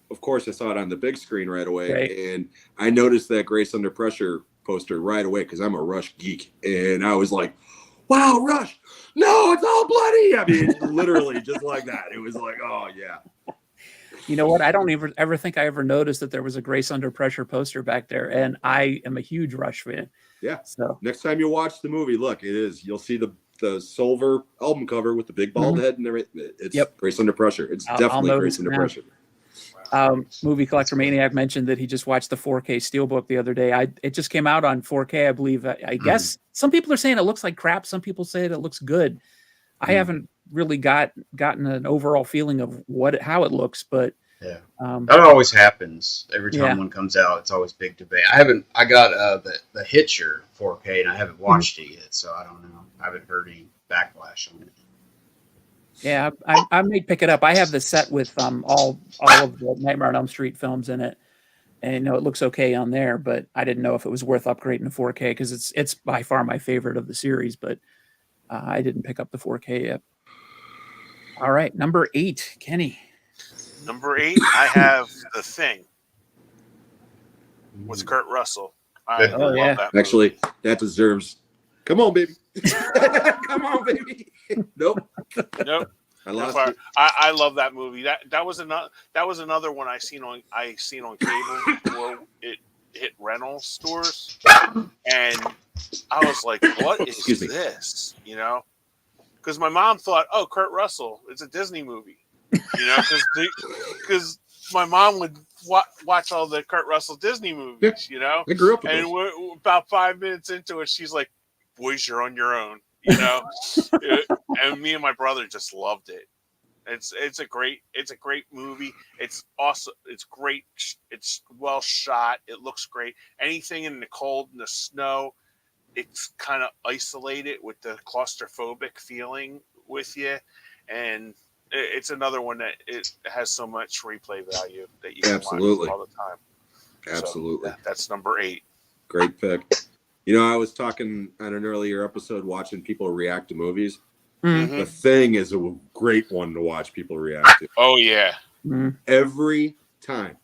Speaker 3: of course I saw it on the big screen right away,
Speaker 1: Right.
Speaker 3: and I noticed that Grace Under Pressure poster right away because I'm a Rush geek, and I was like, "Wow, Rush! No, it's all bloody!" I mean, literally just like that. It was like, "Oh yeah."
Speaker 1: You know what? I don't ever think I ever noticed that there was a Grace Under Pressure poster back there, and I am a huge Rush fan.
Speaker 3: Yeah.
Speaker 1: So
Speaker 3: Next time you watch the movie, look, you'll see the silver album cover with the big bald head and everything. It's
Speaker 1: Yep.
Speaker 3: Grace Under Pressure. It's
Speaker 1: I'll
Speaker 3: definitely
Speaker 1: notice
Speaker 3: Grace Under
Speaker 1: now.
Speaker 3: Pressure.
Speaker 1: Movie Collector Maniac mentioned that he just watched the 4K Steelbook the other day. It just came out on 4K, I believe. I guess some people are saying it looks like crap. Some people say it looks good. I haven't really gotten an overall feeling of how it looks, but
Speaker 4: Yeah.
Speaker 1: um,
Speaker 4: That always happens every time
Speaker 1: Yeah.
Speaker 4: one comes out. It's always big debate. I got the Hitcher 4K and I haven't watched it yet, so I don't know. I haven't heard any backlash on it.
Speaker 1: yeah, I may pick it up. I have the set with all of the Nightmare on Elm Street films in it, and it looks okay on there. But I didn't know if it was worth upgrading to 4K because it's by far my favorite of the series. But I didn't pick up the 4K yet. All right, number 8, Kenny.
Speaker 2: Number 8, I have The Thing with Kurt Russell. I
Speaker 4: Oh,
Speaker 2: love
Speaker 1: yeah.
Speaker 2: that movie.
Speaker 3: Actually, that deserves. Come on, baby. Come on, baby. Nope.
Speaker 2: Nope.
Speaker 3: I lost
Speaker 2: Fire.
Speaker 3: it.
Speaker 2: I love that movie. That was another one I seen on cable before it hit rental stores, and I was like, "What is
Speaker 3: Excuse me.
Speaker 2: this?" Because my mom thought, "Oh, Kurt Russell, it's a Disney movie," because my mom would watch all the Kurt Russell Disney movies,
Speaker 3: I grew up with
Speaker 2: and
Speaker 3: those.
Speaker 2: we're about 5 minutes into it, she's like, "Boys, you're on your own," and me and my brother just loved it. It's a great movie. It's awesome. It's great. It's well shot. It looks great. Anything in the cold and the snow, it's kind of isolated with the claustrophobic feeling with you, and it's another one that it has so much replay value that you can
Speaker 3: Absolutely.
Speaker 2: watch all the time.
Speaker 3: Absolutely.
Speaker 2: So that's number 8.
Speaker 3: Great pick. I was talking on an earlier episode watching people react to movies.
Speaker 1: Mhm.
Speaker 3: The Thing is a great one to watch people react to.
Speaker 2: Oh yeah.
Speaker 1: Mhm.
Speaker 3: Every time.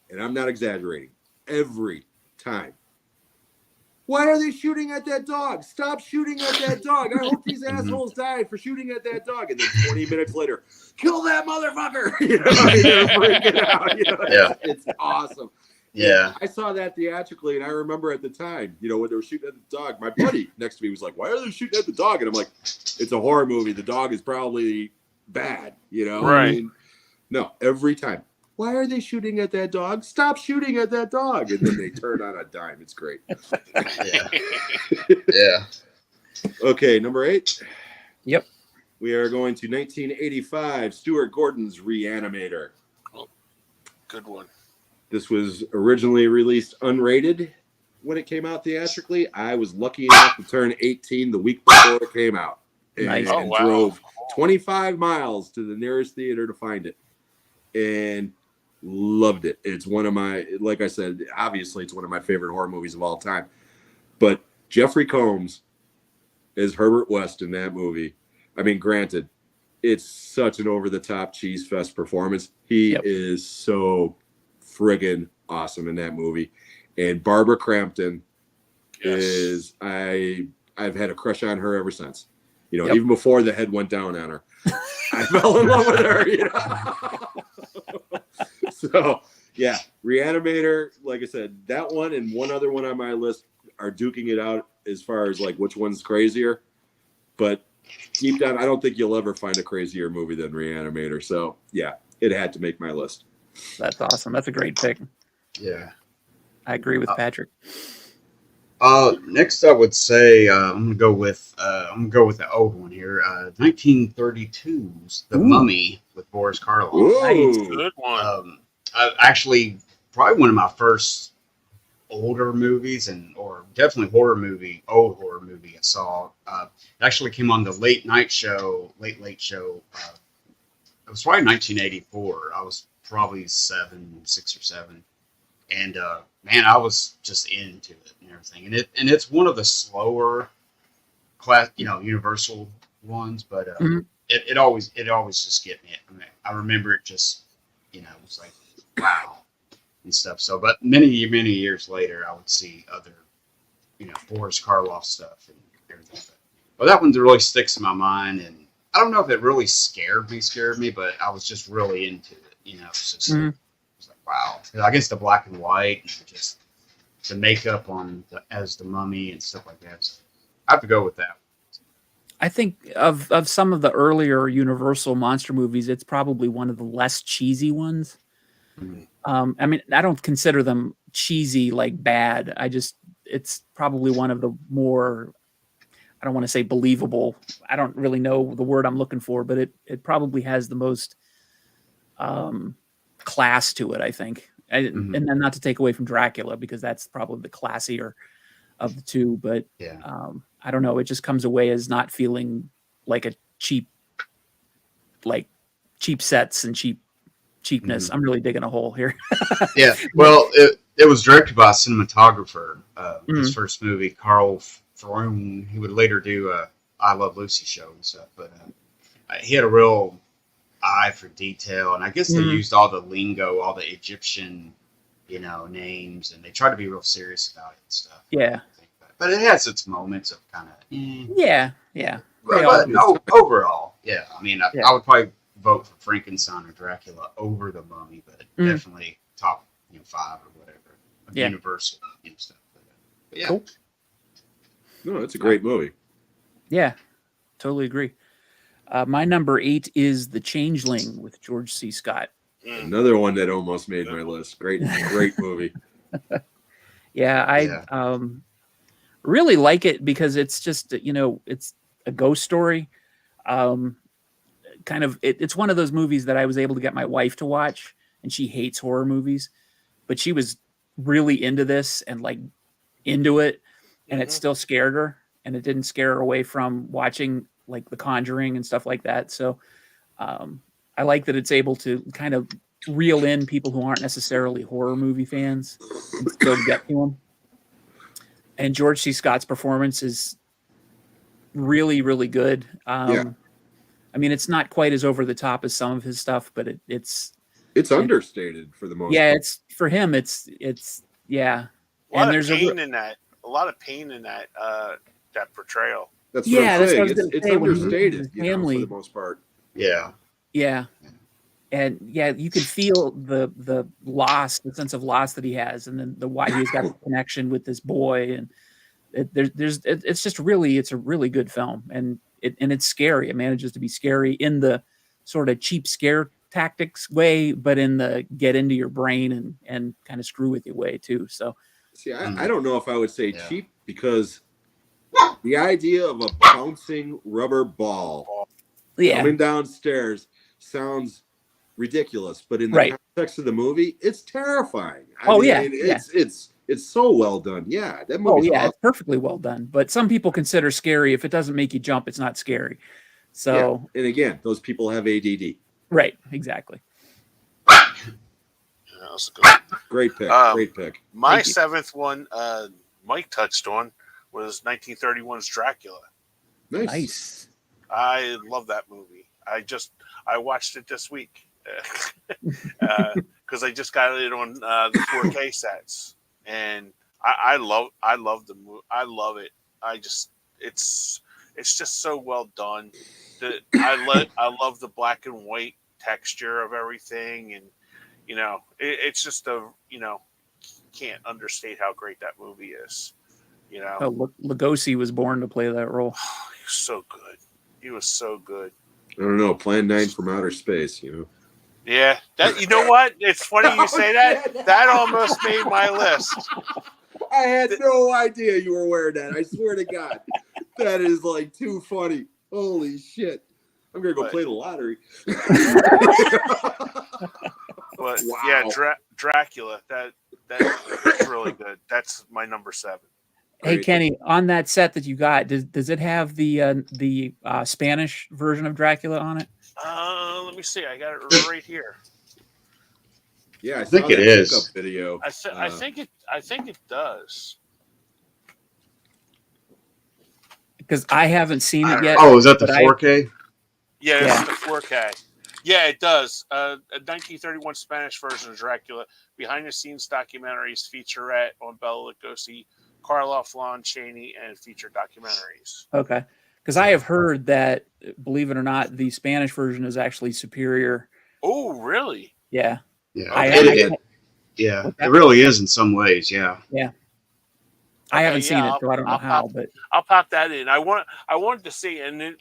Speaker 3: And I'm not exaggerating. Every time. Why are they shooting at that dog? Stop shooting at that dog. I hope these assholes die for shooting at that dog. And then 20 minutes later, kill that motherfucker. They're freaking out.
Speaker 4: Yeah.
Speaker 3: It's awesome.
Speaker 4: Yeah.
Speaker 3: I saw that theatrically, and I remember at the time, when they were shooting at the dog, my buddy next to me was like, "Why are they shooting at the dog?" And I'm like, "It's a horror movie. The dog is probably bad,
Speaker 2: Right.
Speaker 3: I mean, no, every time. Why are they shooting at that dog? Stop shooting at that dog. And then they turn on a dime. It's great.
Speaker 4: Yeah. Yeah.
Speaker 3: Okay, number 8.
Speaker 1: Yep.
Speaker 3: We are going to 1985, Stuart Gordon's Reanimator.
Speaker 2: Good one.
Speaker 3: This was originally released unrated when it came out theatrically. I was lucky enough to turn 18 the week before it came out. And
Speaker 1: Nice.
Speaker 2: Oh, wow.
Speaker 3: drove 25 miles to the nearest theater to find it. And loved it. It's one of my, like I said, obviously it's one of my favorite horror movies of all time. But Jeffrey Combs is Herbert West in that movie. I mean, granted, it's such an over-the-top cheese fest performance. He
Speaker 1: Yep.
Speaker 3: is so friggin' awesome in that movie. And Barbara Crampton is I've had a crush on her ever since.
Speaker 1: Yep.
Speaker 3: Even before the head went down on her. I fell in love with her, So, yeah, Reanimator, like I said, that one and one other one on my list are duking it out as far as like which one's crazier. But deep down, I don't think you'll ever find a crazier movie than Reanimator. So, yeah, it had to make my list.
Speaker 1: That's awesome. That's a great pick.
Speaker 4: Yeah.
Speaker 1: I agree with Patrick.
Speaker 4: Next, I would say I'm gonna go with the old one here. 1932's The
Speaker 1: Ooh.
Speaker 4: Mummy with Boris Karloff.
Speaker 3: Whoa.
Speaker 2: Good one.
Speaker 4: Actually, probably one of my first older movies or definitely old horror movie I saw. It actually came on the late late show. It was probably 1984. I was probably 6 or 7, and man, I was just into it and everything. And it's one of the slower class, Universal ones, but it always just get me. I mean, I remember it just, it was like wow and stuff. So, but many years later, I would see other, Boris Karloff stuff and everything. But that one really sticks in my mind, and I don't know if it really scared me, but I was just really into it. It's just it was like wow. I guess the black and white and just the makeup as the mummy and stuff like that. So I have to go with that.
Speaker 1: I think of some of the earlier Universal monster movies, it's probably one of the less cheesy ones. I mean, I don't consider them cheesy like bad. It's probably one of the more, I don't want to say believable. I don't really know the word I'm looking for, but it probably has the most class to it, I think. And then not to take away from Dracula, because that's probably the classier of the two, but I don't know. It just comes away as not feeling like a cheap sets and cheapness. I'm really digging a hole here.
Speaker 4: Yeah. Well, it was directed by a cinematographer. His first movie, Carl Throne. He would later do I Love Lucy show and stuff, but he had a real eye for detail, and I guess they used all the lingo, all the Egyptian, names, and they tried to be real serious about it and stuff.
Speaker 1: Yeah.
Speaker 4: But it has its moments of kind of
Speaker 1: yeah.
Speaker 4: But no, overall, yeah. I mean, I would probably vote for Frankenstein or Dracula over the Mummy, but definitely top 5 or whatever. Universal stuff. But yeah.
Speaker 1: Cool.
Speaker 3: No, it's a great movie.
Speaker 1: Yeah, totally agree. My number 8 is The Changeling with George C. Scott.
Speaker 3: Another one that almost made my list. Great movie.
Speaker 1: Yeah, I really like it because it's just, it's a ghost story. It's one of those movies that I was able to get my wife to watch, and she hates horror movies, but she was really into this and like into it, and it still scared her, and it didn't scare her away from watching like The Conjuring and stuff like that. So I like that it's able to kind of reel in people who aren't necessarily horror movie fans and still get to them. And George C. Scott's performance is really, really good. I mean, it's not quite as over the top as some of his stuff, but it's
Speaker 3: understated for the most
Speaker 1: part.
Speaker 3: It's
Speaker 1: for him. It's
Speaker 2: a lot of pain in that. A lot of pain in that that portrayal.
Speaker 3: That's what I'm saying. It's
Speaker 1: say,
Speaker 3: understated,
Speaker 1: family,
Speaker 3: for the most part.
Speaker 4: Yeah.
Speaker 1: And you can feel the loss, the sense of loss that he has, and then why he's got a connection with this boy, and it's a really good film, and it's scary. It manages to be scary in the sort of cheap scare tactics way, but in the get into your brain and kind of screw with you way too. So,
Speaker 3: see, I don't know if I would say cheap, because the idea of a bouncing rubber ball coming downstairs sounds ridiculous, but in the context of the movie, it's terrifying. It's so well done. Yeah, that movie.
Speaker 1: It's perfectly well done. But some people consider scary, if it doesn't make you jump, it's not scary. So,
Speaker 3: and again, those people have ADD.
Speaker 1: Right. Exactly.
Speaker 2: That's good.
Speaker 3: Great pick. Great pick.
Speaker 2: My 7th one, Mike touched on, was 1931's Dracula.
Speaker 3: Nice.
Speaker 2: I love that movie. I watched it this week because I just got it on the 4K sets, and I love the movie. I love it. It's just so well done. I love the black and white texture of everything, and it's just can't understate how great that movie is.
Speaker 1: Lugosi was born to play that role.
Speaker 2: He was so good. He was so good.
Speaker 3: I don't know. Plan 9 from outer space.
Speaker 2: Yeah. That. You know what? It's funny you say that. That almost made my list.
Speaker 3: I had no idea you were wearing that. I swear to God, that is like too funny. Holy shit! I'm gonna go play the lottery.
Speaker 2: But wow. Yeah, Dracula. That's really good. That's my number 7.
Speaker 1: Hey
Speaker 3: Great.
Speaker 1: Kenny, on that set that you got, does it have the Spanish version of Dracula on it?
Speaker 2: Let me see. I got it right here.
Speaker 3: Yeah, I
Speaker 4: think
Speaker 3: saw
Speaker 4: it
Speaker 3: that
Speaker 4: is.
Speaker 3: pickup video.
Speaker 2: I think it does.
Speaker 1: Because I haven't seen it yet.
Speaker 4: Oh, is that the
Speaker 1: but I-
Speaker 4: 4K?
Speaker 2: Yeah,
Speaker 1: Yeah.
Speaker 2: it's the 4K. Yeah, it does. A 1931 Spanish version of Dracula, behind-the-scenes documentaries, featurette on Bela Lugosi, Karloff, Lon Chaney, and feature documentaries.
Speaker 1: Okay. Because I have heard that, believe it or not, the Spanish version is actually superior.
Speaker 2: Oh, really?
Speaker 1: Yeah.
Speaker 4: Yeah,
Speaker 2: Okay.
Speaker 4: yeah,
Speaker 1: What's
Speaker 4: it
Speaker 1: that?
Speaker 4: really is in some ways. Yeah,
Speaker 1: I haven't
Speaker 2: Okay,
Speaker 1: seen
Speaker 2: yeah,
Speaker 1: it, so I don't know
Speaker 2: I'll
Speaker 1: how.
Speaker 2: pop-
Speaker 1: But
Speaker 2: I'll pop that in. I wanted to see, and it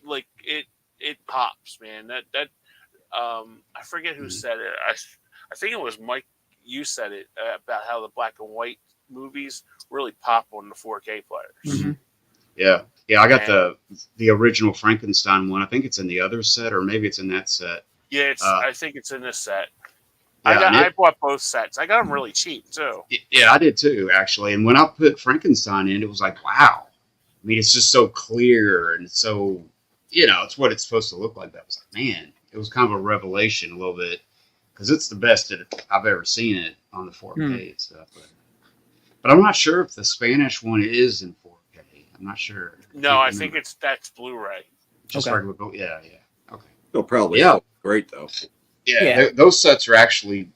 Speaker 2: pops, man. That I forget who said it. I think it was Mike. You said it about how the black and white movies really pop on the 4K players.
Speaker 1: Mhm.
Speaker 4: yeah. I got
Speaker 2: And-
Speaker 4: the original Frankenstein one. I think it's in the other set, or maybe it's in that set.
Speaker 2: Yeah,
Speaker 4: Uh,
Speaker 2: I think it's in this set.
Speaker 4: Yeah, and
Speaker 2: I bought both sets. I got them really cheap too.
Speaker 4: Yeah, I did too, actually. And when I put Frankenstein in, it was like, wow. I mean, it's just so clear and so, it's what it's supposed to look like. That was like, man, it was kind of a revelation a little bit because it's the best that I've ever seen it on the 4K and stuff. But I'm not sure if the Spanish one is in 4K. I'm not sure.
Speaker 2: No, I think that's Blu-ray.
Speaker 4: just
Speaker 1: Okay.
Speaker 4: regular. Yeah. Okay.
Speaker 3: They'll probably
Speaker 4: Yeah.
Speaker 3: look great though.
Speaker 1: Yeah.
Speaker 4: Those sets are actually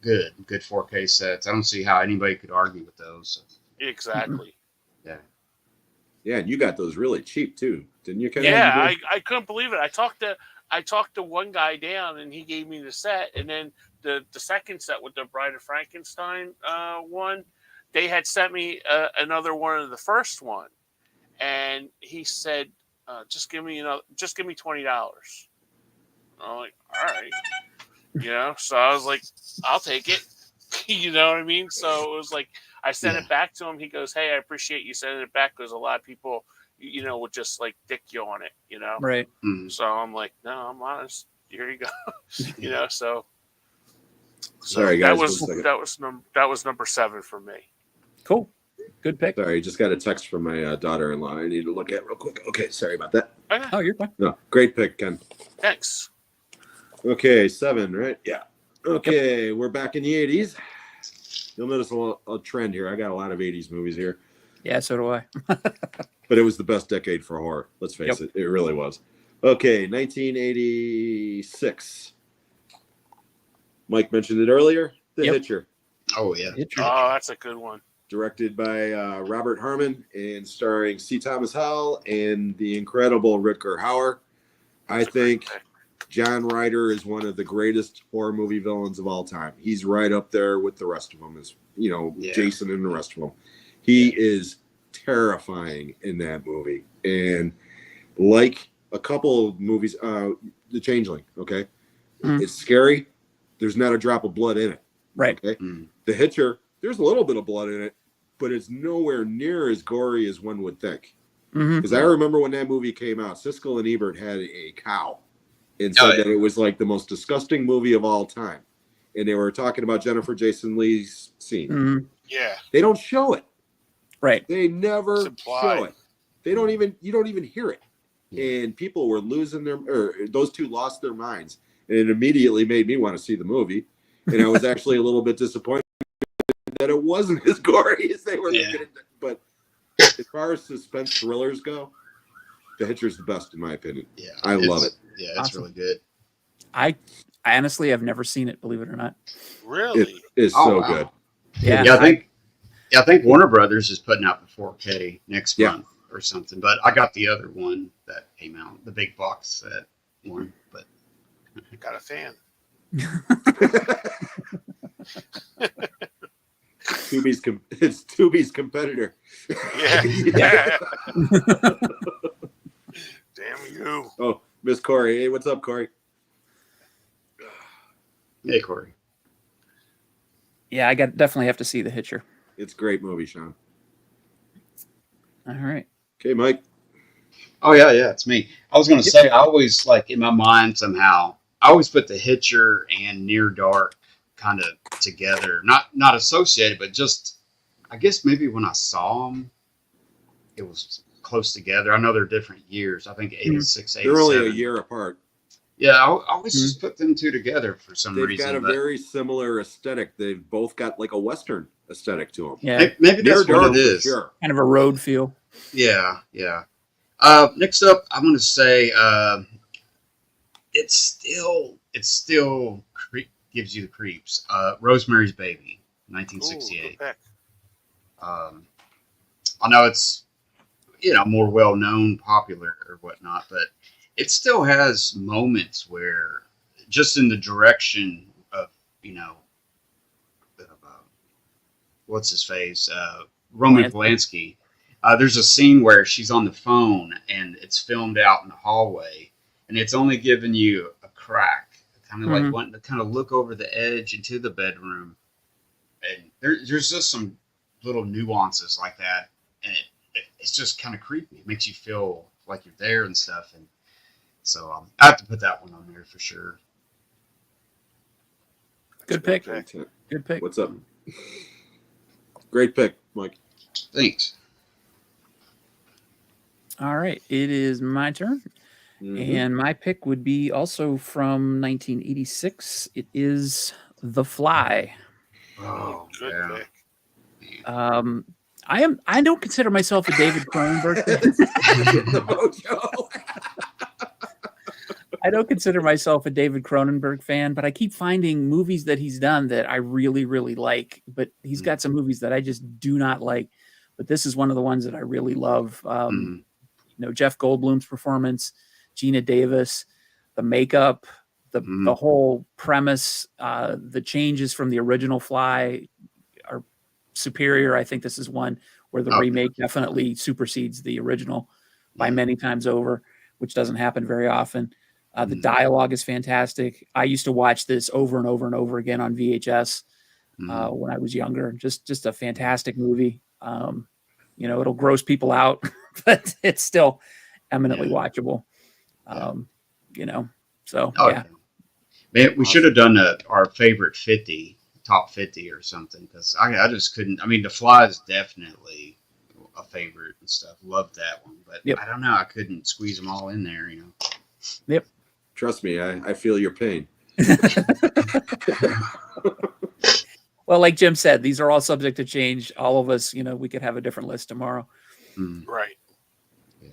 Speaker 4: good 4K sets. I don't see how anybody could argue with those.
Speaker 2: Exactly.
Speaker 3: Yeah, and you got those really cheap too, didn't you? Kenny?
Speaker 2: Yeah,
Speaker 3: You did?
Speaker 2: I couldn't believe it. I talked to one guy down, and he gave me the set, and then the second set with the Bride of Frankenstein one, they had sent me another one of the first one, and he said, just give me $20. I'm like, all right, so I was like, I'll take it. You know what I mean? So it was like I sent it back to him. He goes, hey, I appreciate you sending it back because a lot of people, would just like dick you on it,
Speaker 1: right.
Speaker 4: Mm.
Speaker 2: So I'm like, no, I'm honest. Here you go. So
Speaker 3: Sorry, guys,
Speaker 2: That was
Speaker 3: one second.
Speaker 2: that was number 7 for me.
Speaker 1: Cool. Good pick.
Speaker 3: Sorry, just got a text from my daughter-in-law. I need to look at real quick. Okay, sorry about that.
Speaker 2: Okay,
Speaker 1: Oh, you're fine.
Speaker 3: No, great pick, Ken.
Speaker 2: thanks.
Speaker 3: Okay, 7, right? Yeah. Okay, we're back in the 80s. You'll notice a trend here. I got a lot of 80s movies here,
Speaker 1: Yeah, so do I.
Speaker 3: but it was the best decade for horror. Let's face it. It really was. Okay, 1986. Mike mentioned it earlier. The
Speaker 1: Yep.
Speaker 3: Hitcher,
Speaker 4: Oh, yeah.
Speaker 2: Oh, that's a good one.
Speaker 3: directed by Robert Harmon and starring C. Thomas Howell and the incredible Rutger Hauer. I think John Ryder is one of the greatest horror movie villains of all time. He's right up there with the rest of them, Jason and the rest of them. He is terrifying in that movie. And like a couple of movies, The Changeling, okay?
Speaker 1: Mhm.
Speaker 3: It's scary. There's not a drop of blood in it.
Speaker 1: Right.
Speaker 3: Okay.
Speaker 4: Mm.
Speaker 3: The Hitcher, there's a little bit of blood in it, but it's nowhere near as gory as one would think.
Speaker 1: Hmm.
Speaker 3: Because I remember when that movie came out, Siskel and Ebert had a cow and said that it was like the most disgusting movie of all time. And they were talking about Jennifer Jason Leigh's scene.
Speaker 1: Hmm.
Speaker 2: Yeah.
Speaker 3: They don't show it.
Speaker 1: Right.
Speaker 3: They never
Speaker 2: It's implied.
Speaker 3: show it. You don't even hear it. And people were those two lost their minds. And it immediately made me want to see the movie. And I was actually a little bit disappointed that it wasn't as gory as they were making it. But as far as suspense thrillers go, The Hitcher's the best in my opinion.
Speaker 4: Yeah.
Speaker 3: I love it.
Speaker 4: Yeah, it's
Speaker 1: Awesome.
Speaker 4: really good.
Speaker 1: I honestly have never seen it, believe it or not.
Speaker 2: Really?
Speaker 3: It is
Speaker 4: Oh,
Speaker 3: so
Speaker 4: wow.
Speaker 3: good.
Speaker 1: Yeah.
Speaker 4: I think Warner Brothers is putting out the 4K next
Speaker 3: Yeah.
Speaker 4: month or something. But I got the other one that came out, the big box set one. But
Speaker 2: Got a fan.
Speaker 3: It's Tubi's competitor.
Speaker 2: Yeah. Yeah. Damn you.
Speaker 3: Oh, Miss Corey. Hey, what's up, Corey?
Speaker 4: hey, Corey.
Speaker 1: Yeah, I definitely have to see The Hitcher.
Speaker 3: It's a great movie, Sean.
Speaker 1: All right.
Speaker 3: Okay, Mike.
Speaker 4: Oh yeah, it's me. I was gonna say I always like in my mind somehow. I always put The Hitcher and Near Dark kind of together, not associated, but just I guess maybe when I saw them, it was close together. I know they're different years. I think 86,
Speaker 3: They're
Speaker 4: 87.
Speaker 3: only a year apart.
Speaker 4: Yeah, I always just put them two together for some
Speaker 3: They've
Speaker 4: reason.
Speaker 3: got a
Speaker 4: but
Speaker 3: very similar aesthetic. They've both got like a Western aesthetic to them.
Speaker 1: Yeah,
Speaker 4: maybe that's
Speaker 3: Near
Speaker 4: what
Speaker 3: dark,
Speaker 4: it
Speaker 3: for
Speaker 4: is.
Speaker 3: sure.
Speaker 1: kind of a road feel.
Speaker 4: Yeah. Next up, I'm going to say it's still gives you the creeps. Rosemary's Baby,
Speaker 2: Ooh,
Speaker 4: 1968.
Speaker 2: good pick.
Speaker 4: I know it's more well known, popular or whatnot, but it still has moments where just in the direction of what's his face, Roman Polanski. There's a scene where she's on the phone and it's filmed out in the hallway, and it's only giving you a crack, kind of like wanting to kind of look over the edge into the bedroom. And there's just some little nuances like that, and it's just kind of creepy. It makes you feel like you're there and stuff. And so I have to put that one on there for sure.
Speaker 1: Good pick.
Speaker 2: pick.
Speaker 1: Good pick.
Speaker 3: What's up? Great pick, Mike.
Speaker 4: Thanks.
Speaker 1: All right, it is my turn. And my pick would be also from 1986. It is The Fly.
Speaker 4: Oh,
Speaker 2: Good
Speaker 4: yeah.
Speaker 2: pick.
Speaker 1: I don't consider myself a David Cronenberg fan.
Speaker 3: The mojo.
Speaker 1: I don't consider myself a David Cronenberg fan, but I keep finding movies that he's done that I really, really like. But he's got some movies that I just do not like. But this is one of the ones that I really love. Jeff Goldblum's performance, Gina Davis, the makeup, the whole premise, the changes from the original Fly are superior. I think this is one where the remake definitely supersedes the original by many times over, which doesn't happen very often. The dialogue is fantastic. I used to watch this over and over and over again on VHS when I was younger. Just a fantastic movie. It'll gross people out, but it's still eminently watchable. Yeah.
Speaker 4: Man, we should have done our favorite 50, top 50 or something, because I just couldn't. I mean, The Fly is definitely a favorite and stuff. Loved that one, but I don't know. I couldn't squeeze them all in there,
Speaker 1: Yep.
Speaker 3: Trust me, I feel your pain.
Speaker 1: Well, like Jim said, these are all subject to change. All of us, we could have a different list tomorrow.
Speaker 2: Right.
Speaker 4: Yeah.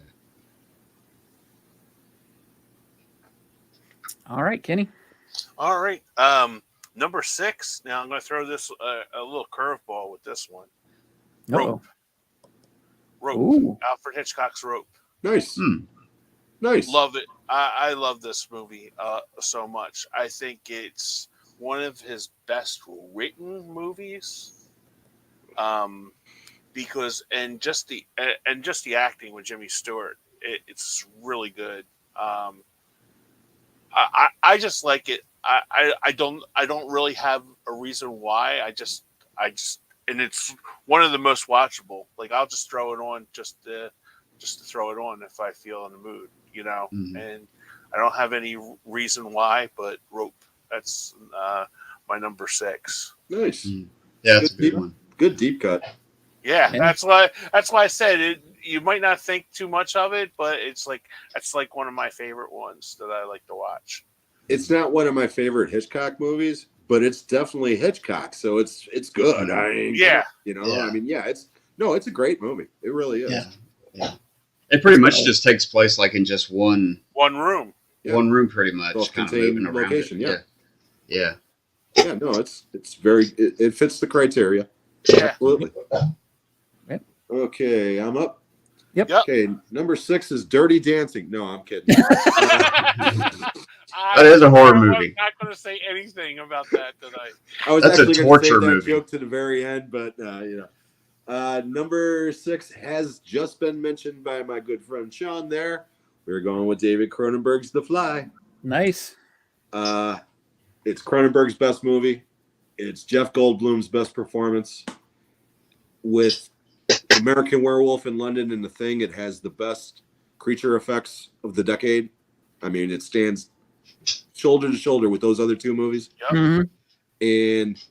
Speaker 1: All right, Kenny.
Speaker 2: All right. Number 6. Now I'm going to throw this a little curveball with this one. Rope.
Speaker 1: Ooh.
Speaker 2: Alfred Hitchcock's Rope.
Speaker 3: Nice. Nice.
Speaker 2: Love it. I love this movie so much. I think it's one of his best written movies. Because just the acting with Jimmy Stewart, it's really good. I just like it. I don't really have a reason why. I just and it's one of the most watchable. Like I'll just throw it on just to throw it on if I feel in the mood, and I don't have any reason why, but Rope. That's my number 6.
Speaker 3: Nice.
Speaker 4: Yeah, that's a good one.
Speaker 3: Good deep cut.
Speaker 2: Yeah, that's why I said it. You might not think too much of it, but that's like one of my favorite ones that I like to watch.
Speaker 3: It's not one of my favorite Hitchcock movies, but it's definitely Hitchcock, so it's good. It's a great movie. It really is.
Speaker 4: Yeah. It pretty much just takes place like in just one
Speaker 2: room.
Speaker 3: Yeah.
Speaker 4: One room, pretty much, kind of
Speaker 3: Self-contained
Speaker 4: moving around.
Speaker 3: location.
Speaker 4: Yeah.
Speaker 3: Yeah, no, it's very. It fits the criteria.
Speaker 2: Yeah.
Speaker 3: Absolutely.
Speaker 1: Yep.
Speaker 3: Okay, I'm up.
Speaker 1: Yep.
Speaker 3: Okay, number 6 is Dirty Dancing. No, I'm kidding.
Speaker 4: That is a horror movie.
Speaker 2: I'm not going to say anything about that tonight.
Speaker 3: I was
Speaker 4: That's a
Speaker 3: actually going to
Speaker 4: torture
Speaker 3: save that
Speaker 4: movie.
Speaker 3: joke to the very end, but number 6 has just been mentioned by my good friend Sean. There, we're going with David Cronenberg's The Fly.
Speaker 1: Nice.
Speaker 3: It's Cronenberg's best movie. It's Jeff Goldblum's best performance. With American Werewolf in London and The Thing, it has the best creature effects of the decade. I mean, it stands shoulder to shoulder with those other two movies.
Speaker 2: Yep.
Speaker 3: And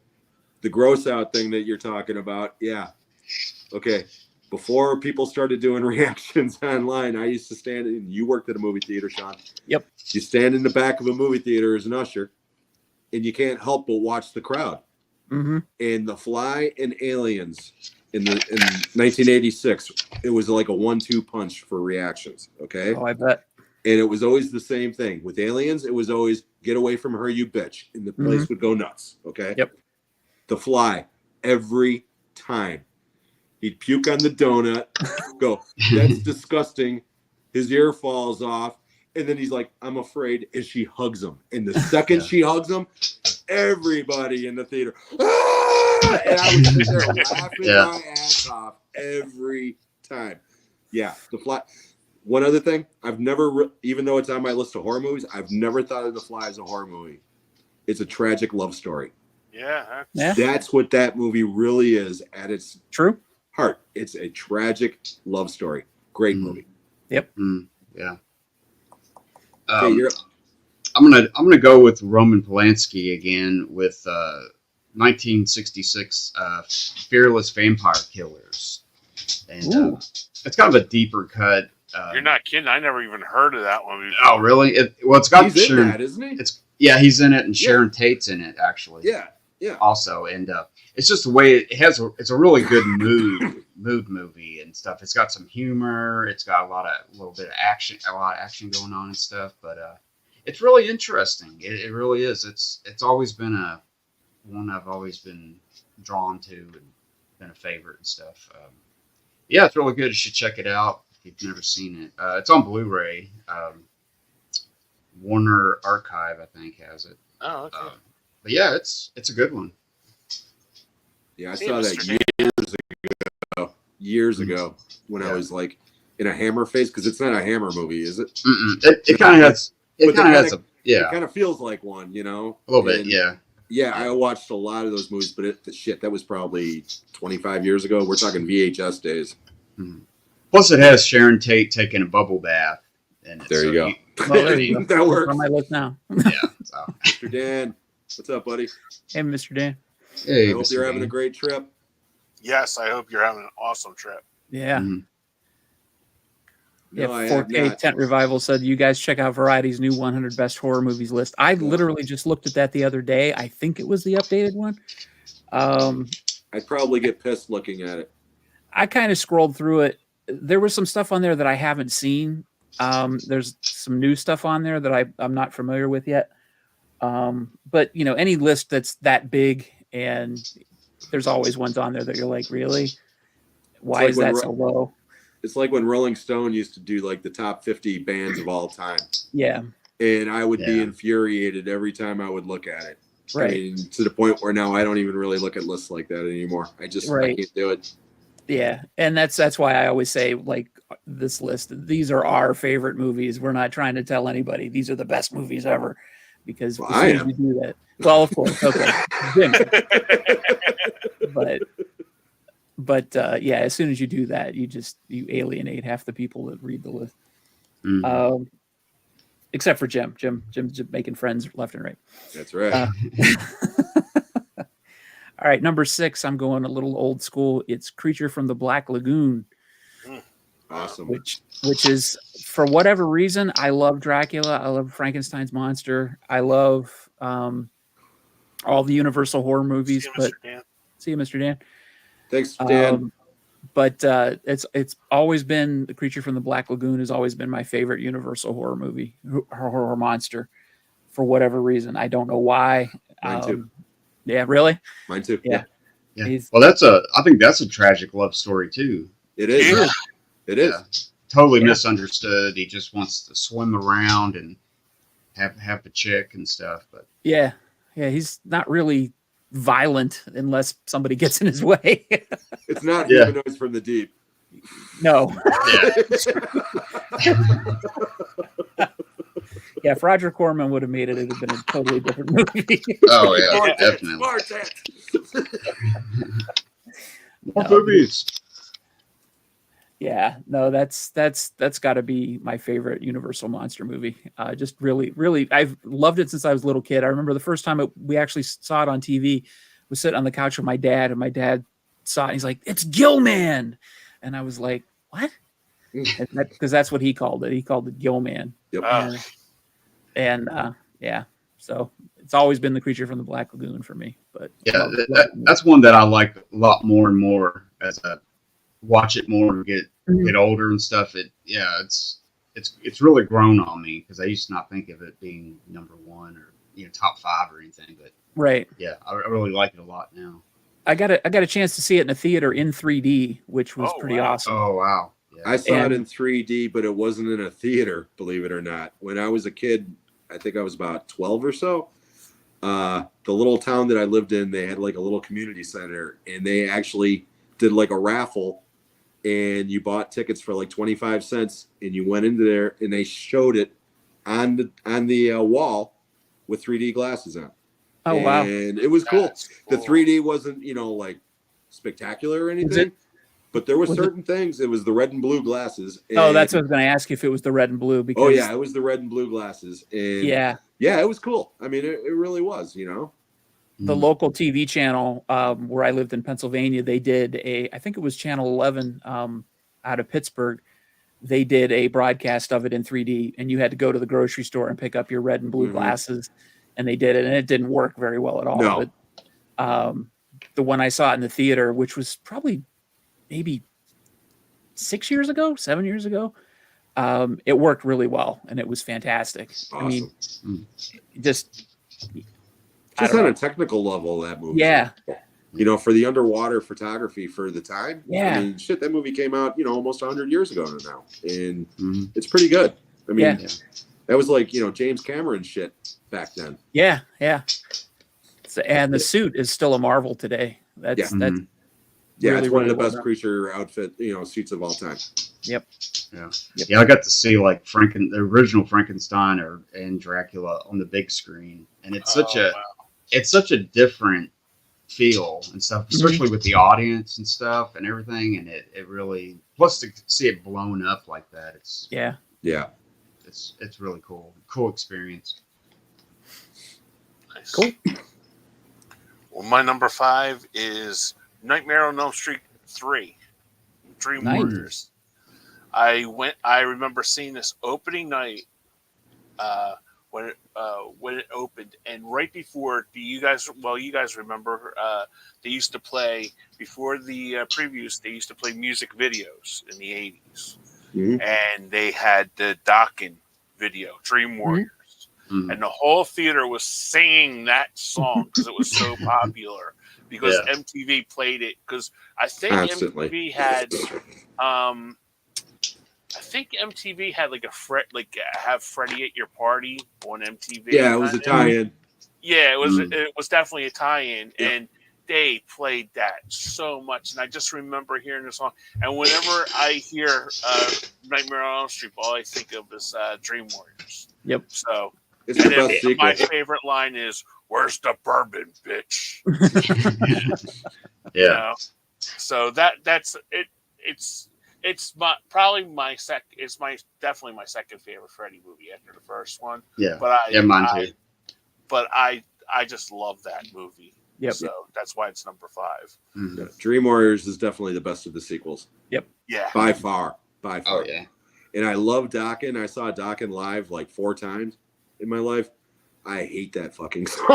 Speaker 3: the gross out thing that you're talking about, yeah. Okay. Before people started doing reactions online, I used to stand in, you worked at a movie theater, Sean.
Speaker 1: Yep.
Speaker 3: You stand in the back of a movie theater as an usher, and you can't help but watch the crowd.
Speaker 1: Mm-hmm.
Speaker 3: And The Fly and Aliens in 1986, it was like a 1-2 punch for reactions. Okay.
Speaker 1: Oh, I bet.
Speaker 3: And it was always the same thing. With Aliens, it was always get away from her, you bitch. And the place would go nuts. Okay.
Speaker 1: Yep.
Speaker 3: The Fly, every time. He'd puke on the donut, go, that's disgusting. His ear falls off. And then he's like, I'm afraid. And she hugs him. And the second she hugs him, everybody in the theater, ah! And I would sit there laughing my ass off every time. Yeah. The Fly. One other thing, I've never, even though it's on my list of horror movies, I've never thought of The Fly as a horror movie. It's a tragic love story.
Speaker 2: Yeah.
Speaker 3: That's what that movie really is at its
Speaker 1: True.
Speaker 3: heart. It's a tragic love story. Great movie.
Speaker 1: Yep.
Speaker 4: Yeah.
Speaker 3: Okay,
Speaker 4: I'm gonna go with Roman Polanski again with 1966 Fearless Vampire Killers, and it's kind of a deeper cut.
Speaker 2: You're not kidding. I never even heard of that one before.
Speaker 4: Oh, really? It's got
Speaker 3: he's in
Speaker 4: Sharon.
Speaker 3: that, isn't he?
Speaker 4: He's in it, and Sharon Tate's in it actually.
Speaker 3: Yeah.
Speaker 4: Also, and it's just the way it has. It's a really good mood movie and stuff. It's got some humor. It's got a little bit of action, a lot of action going on and stuff. But it's really interesting. It really is. It's always been one I've always been drawn to and been a favorite and stuff. Yeah, it's really good. You should check it out if you've never seen it. It's on Blu-ray. Warner Archive, I think, has it.
Speaker 2: Oh, okay.
Speaker 4: But yeah, it's a good one.
Speaker 3: Yeah, I saw that years ago when I was like in a Hammer phase, because it's not a Hammer movie, is it?
Speaker 4: It kind of has. It kind of has a
Speaker 3: It kind of feels like one, you know.
Speaker 4: A little bit, yeah.
Speaker 3: Yeah, I watched a lot of those movies, but that was probably 25 years ago. We're talking VHS days.
Speaker 4: Plus, it has Sharon Tate taking a bubble bath. And
Speaker 3: there you go.
Speaker 1: Well, there you go.
Speaker 3: That works.
Speaker 1: On my list now.
Speaker 4: Yeah. So.
Speaker 3: Mr. Dan, what's up, buddy?
Speaker 1: Hey, Mr. Dan.
Speaker 4: Hey,
Speaker 3: I hope you're having a great trip.
Speaker 2: Yes, I hope you're having an awesome trip.
Speaker 1: Yeah.
Speaker 3: No, I
Speaker 1: Yeah,
Speaker 3: have
Speaker 1: 4K
Speaker 3: not.
Speaker 1: Tent Revival said, you guys check out Variety's new 100 best horror movies list. I literally just looked at that the other day. I think it was the updated one.
Speaker 3: I'd probably get pissed looking at it.
Speaker 1: I kind of scrolled through it. There was some stuff on there that I haven't seen. There's some new stuff on there that I'm not familiar with yet. But, you know, any list that's that big, and there's always ones on there that you're like, really? Why is that so low?
Speaker 3: It's like when Rolling Stone used to do like the top 50 bands of all time.
Speaker 1: Yeah.
Speaker 3: And I would be infuriated every time I would look at it.
Speaker 1: Right.
Speaker 3: I mean, to the point where now I don't even really look at lists like that anymore. I can't do it.
Speaker 1: Yeah. And that's why I always say, like, this list, these are our favorite movies. We're not trying to tell anybody these are the best movies ever, because as soon as we do that, well, of course. Okay. But yeah, as soon as you do that, you alienate half the people that read the list. Except for Jim. Jim's making friends left and right.
Speaker 3: That's right.
Speaker 1: All right, number 6. I'm going a little old school. It's Creature from the Black Lagoon.
Speaker 3: Awesome.
Speaker 1: Which is, for whatever reason, I love Dracula. I love Frankenstein's monster. I love all the Universal horror movies. See you, Mr. Dan.
Speaker 3: Thanks, Dan.
Speaker 1: But it's always been The Creature from the Black Lagoon has always been my favorite Universal horror movie, horror monster, for whatever reason. I don't know why.
Speaker 3: Mine too.
Speaker 1: Yeah, really?
Speaker 3: Mine too.
Speaker 1: Yeah.
Speaker 4: Well, I think that's a tragic love story too.
Speaker 3: It is.
Speaker 2: Yeah.
Speaker 3: It is.
Speaker 4: Totally misunderstood. He just wants to swim around and have the chick and stuff. But
Speaker 1: yeah, he's not really violent unless somebody gets in his way.
Speaker 3: It's not Humanoids from the Deep.
Speaker 1: No. Yeah, if Roger Corman would have made it, it would have been a totally different movie.
Speaker 4: Oh yeah, definitely.
Speaker 3: More
Speaker 4: movies.
Speaker 1: Yeah, no, that's got to be my favorite Universal monster movie. Just really, I've loved it since I was a little kid. I remember the first time we actually saw it on TV. Was sitting on the couch with my dad, and my dad saw it. And he's like, "It's Gillman," and I was like, "What?" Because that's what he called it. He called it Gillman.
Speaker 3: Yep.
Speaker 1: Yeah, so it's always been the Creature from the Black Lagoon for me. But
Speaker 4: Yeah, that's one that I like a lot more and more as I watch it more and get older and stuff. It's really grown on me because I used to not think of it being number one or top five or anything. But
Speaker 1: right,
Speaker 4: yeah, I really like it a lot now.
Speaker 1: I got a chance to see it in a theater in 3D, which was pretty awesome.
Speaker 4: Oh wow! Yeah.
Speaker 3: I saw it in 3D, but it wasn't in a theater, believe it or not. When I was a kid, I think I was about 12 or so. The little town that I lived in, they had like a little community center, and they actually did like a raffle, and you bought tickets for like 25 cents, and you went into there, and they showed it on the wall with 3D glasses on.
Speaker 1: Oh wow!
Speaker 3: And it was cool.
Speaker 2: That's
Speaker 3: The
Speaker 2: cool.
Speaker 3: 3D wasn't, like spectacular or anything, but there were certain things. It was the red and blue glasses.
Speaker 1: Oh, that's what I was going to ask you, if it was the red and blue. Because
Speaker 3: Oh yeah, it was the red and blue glasses, and
Speaker 1: yeah,
Speaker 3: it was cool. I mean, it really was.
Speaker 1: the local TV channel where I lived in Pennsylvania, they did I think it was Channel 11 out of Pittsburgh. They did a broadcast of it in 3D, and you had to go to the grocery store and pick up your red and blue glasses, and they did it, and it didn't work very well at all.
Speaker 3: No.
Speaker 1: But the one I saw in the theater, which was probably maybe 7 years ago, it worked really well, and it was fantastic.
Speaker 3: Awesome.
Speaker 1: I mean, just
Speaker 3: on a technical level, that movie.
Speaker 1: Yeah.
Speaker 3: For the underwater photography for the time.
Speaker 1: Yeah.
Speaker 3: I mean, shit, that movie came out, almost 100 years ago now, and it's pretty good. I mean, that was like, James Cameron shit back then.
Speaker 1: Yeah. And the suit is still a marvel today. That's
Speaker 3: Yeah,
Speaker 1: really,
Speaker 3: it's one of the
Speaker 1: really well
Speaker 3: best
Speaker 1: done.
Speaker 3: creature outfit, suits of all time.
Speaker 1: Yep.
Speaker 4: Yeah, I got to see like the original Frankenstein and Dracula on the big screen, and it's such a different feel and stuff, especially with the audience and stuff and everything, and it really, plus to see it blown up like that, it's really cool experience.
Speaker 2: Nice. Cool. Well, my number 5 is Nightmare on Elm Street 3, Dream Warriors. I remember seeing this opening night when it opened, and right before, you guys remember they used to play, before the previews, they used to play music videos in the 80s. And they had the Dokken video, Dream Warriors. And the whole theater was singing that song because it was so popular, because MTV played it, because I think
Speaker 3: Constantly.
Speaker 2: MTV had have Freddie at Your Party on MTV.
Speaker 3: Yeah, it was a tie-in.
Speaker 2: Yeah, it was definitely a tie-in, and they played that so much. And I just remember hearing the song. And whenever I hear Nightmare on Elm Street, all I think of is Dream Warriors.
Speaker 1: Yep.
Speaker 2: So
Speaker 3: it's the best sequel.
Speaker 2: My favorite line is, "Where's the bourbon, bitch?" So that's it. It's definitely my second favorite Freddy movie after the first one.
Speaker 4: Yeah,
Speaker 2: but
Speaker 4: mine too.
Speaker 2: But I just love that movie.
Speaker 1: Yep.
Speaker 2: So that's why it's number 5.
Speaker 3: Yeah, Dream Warriors is definitely the best of the sequels.
Speaker 1: Yep.
Speaker 2: Yeah.
Speaker 3: By far.
Speaker 4: Oh yeah.
Speaker 3: And I love Dokken. I saw Dokken live like 4 times in my life. I hate that fucking song.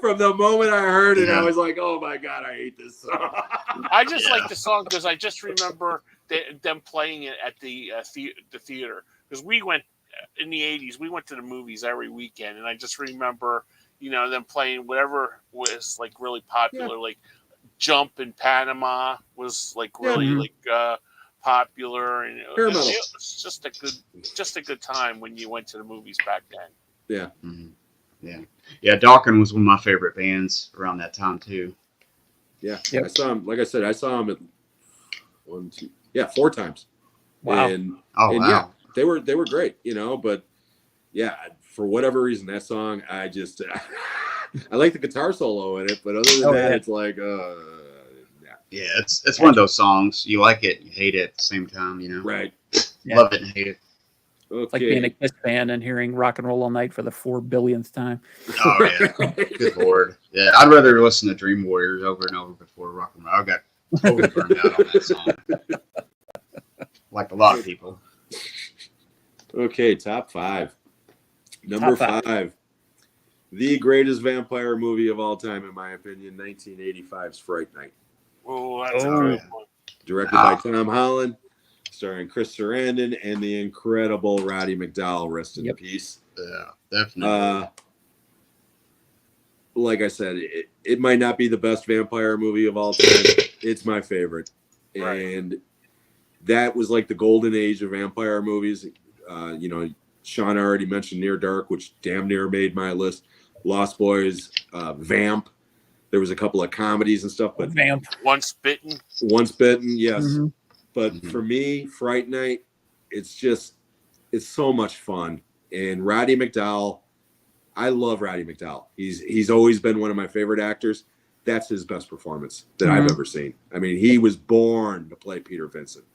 Speaker 3: From the moment I heard it, I was like, "Oh my god, I hate this song."
Speaker 2: I just like the song because I just remember them playing it at the theater, because we went in the 80s. We went to the movies every weekend, and I just remember, them playing whatever was like really popular, like Jump in Panama was like really popular, and it was just a good time when you went to the movies back then.
Speaker 3: Yeah.
Speaker 4: Yeah. Dokken was one of my favorite bands around that time too.
Speaker 3: Yeah. Yep. I saw him. Like I said, I saw him at 4 times.
Speaker 1: Wow.
Speaker 3: And
Speaker 4: wow.
Speaker 3: they were great, but yeah, for whatever reason, that song, I just I like the guitar solo in it, but other than that, it's like
Speaker 4: Yeah, it's one of those songs. You like it, you hate it at the same time.
Speaker 3: Right.
Speaker 1: Yeah.
Speaker 4: Love it and hate it.
Speaker 1: It's like being a
Speaker 3: Okay.
Speaker 1: Kiss fan and hearing Rock and Roll All Night for the 4 billionth time.
Speaker 4: Oh yeah, good lord. Yeah, I'd rather listen to Dream Warriors over and over before Rock and Roll. I got totally burned out on that song. Like a lot of people.
Speaker 3: Okay, top 5. Number
Speaker 1: Top
Speaker 3: 5. The greatest vampire movie of all time, in my opinion, 1985's Fright Night.
Speaker 2: Oh, that's
Speaker 1: Oh,
Speaker 2: a good
Speaker 4: yeah.
Speaker 2: one.
Speaker 3: Directed by Tom Holland, starring Chris Sarandon and the incredible Roddy McDowall, rest in
Speaker 1: Yep.
Speaker 3: peace.
Speaker 4: Yeah, definitely.
Speaker 3: Like I said, it might not be the best vampire movie of all time. It's my favorite.
Speaker 2: Right.
Speaker 3: And that was like the golden age of vampire movies. Sean already mentioned Near Dark, which damn near made my list. Lost Boys, Vamp. There was a couple of comedies and stuff, but
Speaker 1: Vamp.
Speaker 2: Once Bitten.
Speaker 3: Once Bitten, yes.
Speaker 1: Mhm.
Speaker 3: But
Speaker 4: Mhm.
Speaker 3: for me, Fright Night, it's so much fun. And Roddy McDowall, I love Roddy McDowall. He's always been one of my favorite actors. That's his best performance that I've ever seen. I mean, he was born to play Peter Vincent.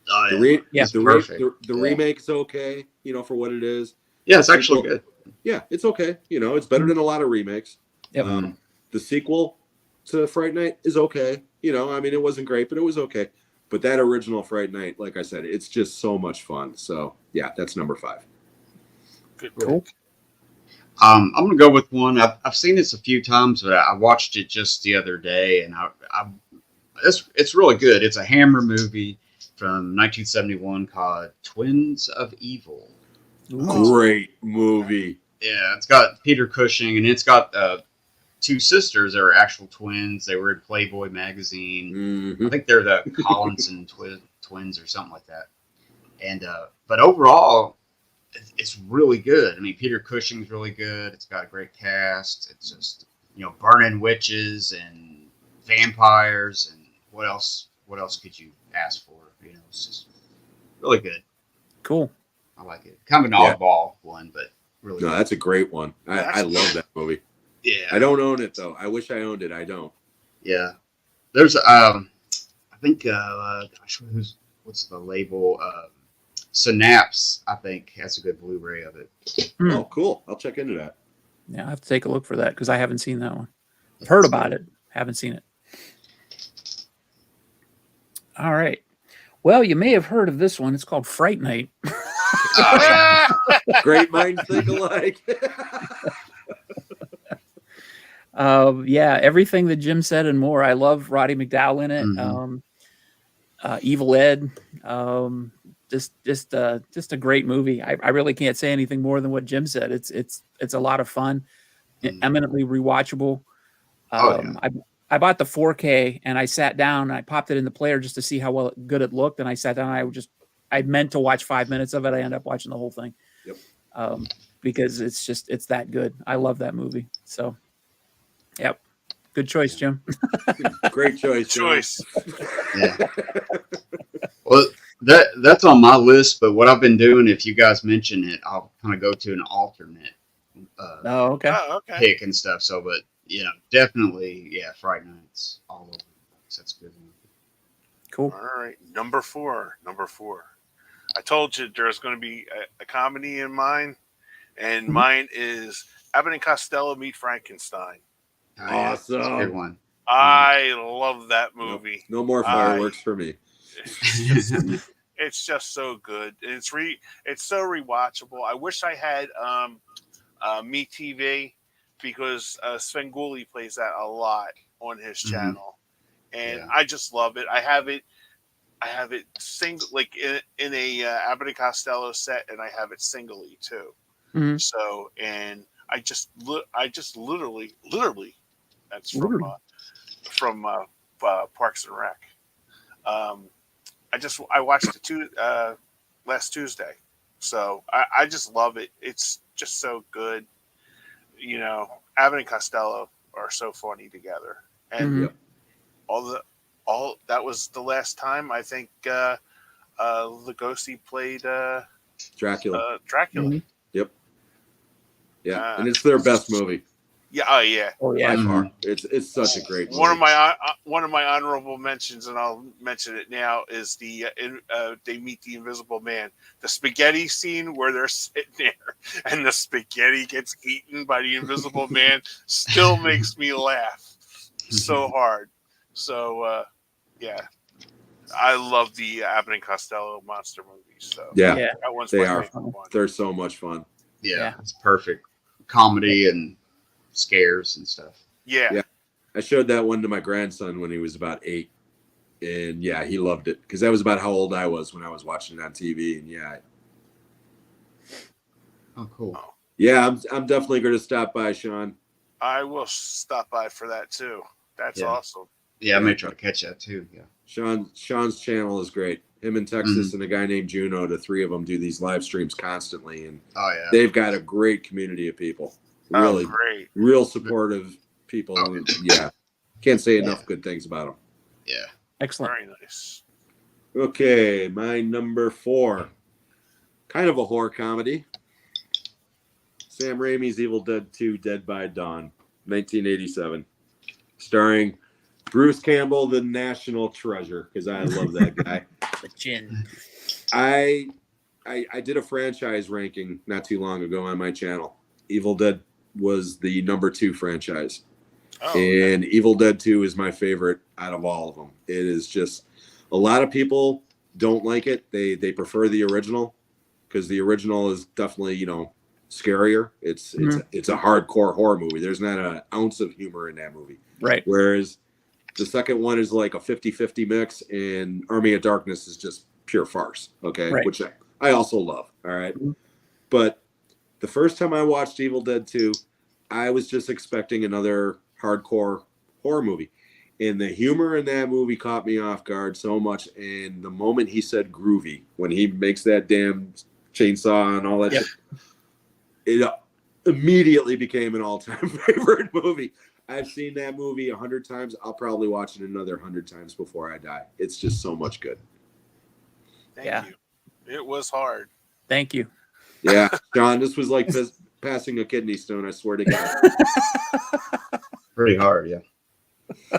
Speaker 4: Oh,
Speaker 3: The,
Speaker 4: yeah.
Speaker 3: re-
Speaker 1: Yeah.
Speaker 3: the,
Speaker 4: Perfect.
Speaker 3: re- the
Speaker 4: Yeah.
Speaker 3: remake's okay, for what it is.
Speaker 4: Yeah, it's actually good.
Speaker 3: Yeah, it's okay. It's better than a lot of remakes.
Speaker 1: Yep.
Speaker 3: The sequel to Fright Night is okay. I mean, it wasn't great, but it was okay. But that original Fright Night, like I said, it's just so much fun. So yeah, that's number 5.
Speaker 2: Good.
Speaker 1: Cool.
Speaker 4: I'm gonna go with one. I've seen this a few times, but I watched it just the other day, and it's really good. It's a Hammer movie from 1971 called Twins of Evil.
Speaker 3: Great movie.
Speaker 4: Yeah, it's got Peter Cushing, and it's got 2 sisters that are actual twins. They were in Playboy magazine.
Speaker 3: Mhm.
Speaker 4: I think they're the Collinson twins or something like that. And but overall, it's really good. I mean, Peter Cushing's really good. It's got a great cast. It's just burning witches and vampires and what else? What else could you ask for? It's just really good.
Speaker 1: Cool.
Speaker 4: I like it. Kind of an
Speaker 3: Yeah.
Speaker 4: oddball one, but really
Speaker 3: No,
Speaker 4: good.
Speaker 3: that's a great one. I love that movie.
Speaker 4: Yeah.
Speaker 3: I don't own it though. I wish I owned it. I don't.
Speaker 4: Yeah, there's I think gosh, what's the label? Synapse, I think, has a good Blu-ray of it.
Speaker 1: Hmm.
Speaker 3: Oh, cool. I'll check into that.
Speaker 1: Yeah, I have to take a look for that because I haven't seen that one. I've heard about it, haven't seen it. All right. Well, you may have heard of this one. It's called Fright Night.
Speaker 3: Great minds think alike.
Speaker 1: Yeah, everything that Jim said and more. I love Roddy McDowall in it.
Speaker 4: Mhm.
Speaker 1: Evil Ed. Just a great movie. I really can't say anything more than what Jim said. It's a lot of fun, eminently rewatchable. I bought the 4K and I sat down and I popped it in the player just to see how good it looked. And I sat down and I meant to watch 5 minutes of it. I ended up watching the whole thing.
Speaker 3: Yep.
Speaker 1: Because it's that good. I love that movie. So, yep. Good choice, Jim.
Speaker 3: Great choice. John.
Speaker 2: Choice.
Speaker 4: Yeah. Well, that's on my list. But what I've been doing, if you guys mention it, I'll kind of go to an alternate
Speaker 1: Oh, okay.
Speaker 2: Oh, okay.
Speaker 4: pick and stuff. So, but definitely, Fright Nights all over. So that's a good one.
Speaker 1: Cool.
Speaker 2: All right. Number four. I told you there's going to be a comedy in mine, and mine is Abbott and Costello Meet Frankenstein.
Speaker 4: Oh, yeah,
Speaker 3: Awesome.
Speaker 4: that's a good one.
Speaker 2: I love that movie.
Speaker 3: No more fireworks for me.
Speaker 2: It's just so good. It's so rewatchable. I wish I had Me TV because Sven Gulli plays that a lot on his channel, and I just love it. I have it single, like in a Abbott and Costello set, and I have it singly too.
Speaker 1: Mhm.
Speaker 2: So, and I just literally, that's from Parks and Rec. I watched it last Tuesday, so I just love it. It's just so good. Abbott and Costello are so funny together, and all that was the last time I think Lugosi played
Speaker 3: Dracula.
Speaker 2: Dracula.
Speaker 1: Mhm.
Speaker 3: Yep. Yeah, and it's their best movie.
Speaker 2: Yeah, oh yeah.
Speaker 1: Oh
Speaker 3: By
Speaker 1: yeah.
Speaker 3: far. It's such a great movie.
Speaker 2: One of my honorable mentions, and I'll mention it now, is they meet the Invisible Man. The spaghetti scene where they're sitting there and the spaghetti gets eaten by the Invisible Man still makes me laugh so hard. So yeah, I love the Abbott and Costello monster movies. So
Speaker 3: Yeah,
Speaker 1: Yeah.
Speaker 2: that one's
Speaker 3: they
Speaker 2: my
Speaker 3: are.
Speaker 2: favorite one.
Speaker 3: They're so much fun.
Speaker 1: Yeah.
Speaker 4: It's perfect comedy and scares and stuff.
Speaker 2: Yeah.
Speaker 3: Yeah. I showed that one to my grandson when he was about 8. And yeah, he loved it because that was about how old I was when I was watching it on TV. And
Speaker 4: Oh, cool.
Speaker 3: yeah, I'm definitely going to stop by, Sean.
Speaker 2: I will stop by for that too. That's
Speaker 4: Yeah.
Speaker 2: awesome.
Speaker 4: Yeah, I may try to catch that too. Yeah.
Speaker 3: Sean's channel is great. Him in Texas and a guy named Juno, the three of them do these live streams constantly, and
Speaker 4: Oh yeah.
Speaker 3: they've got a great community of people. Really,
Speaker 2: Oh, great.
Speaker 3: real supportive people.
Speaker 4: Oh.
Speaker 3: Yeah, can't say enough good things about them.
Speaker 4: Yeah.
Speaker 1: Excellent.
Speaker 2: Very nice.
Speaker 3: Okay, my number 4, kind of a horror comedy. Sam Raimi's Evil Dead 2: Dead by Dawn, 1987, starring Bruce Campbell, the national treasure, because I love that guy.
Speaker 1: The gin.
Speaker 3: I did a franchise ranking not too long ago on my channel. Evil Dead was the number 2 franchise.
Speaker 2: Oh,
Speaker 3: And Evil Dead 2 is my favorite out of all of them. It is just, a lot of people don't like it. They prefer the original because the original is definitely, scarier. It's a hardcore horror movie. There's not an ounce of humor in that movie.
Speaker 1: Right.
Speaker 3: Whereas the second one is like a 50-50 mix, and Army of Darkness is just pure farce. Okay.
Speaker 1: Right.
Speaker 3: Which I also love. All right.
Speaker 1: Mhm.
Speaker 3: But the first time I watched Evil Dead 2, I was just expecting another hardcore horror movie. And the humor in that movie caught me off guard so much. And the moment he said groovy, when he makes that damn chainsaw and all that
Speaker 1: Yep.
Speaker 3: shit, it immediately became an all-time favorite movie. I've seen that movie 100 times. I'll probably watch it another 100 times before I die. It's just so much good.
Speaker 2: thank
Speaker 1: Yeah.
Speaker 2: you. It was hard.
Speaker 1: Thank you.
Speaker 3: Yeah, John, this was like passing a kidney stone, I swear to God.
Speaker 4: Pretty hard. Yeah.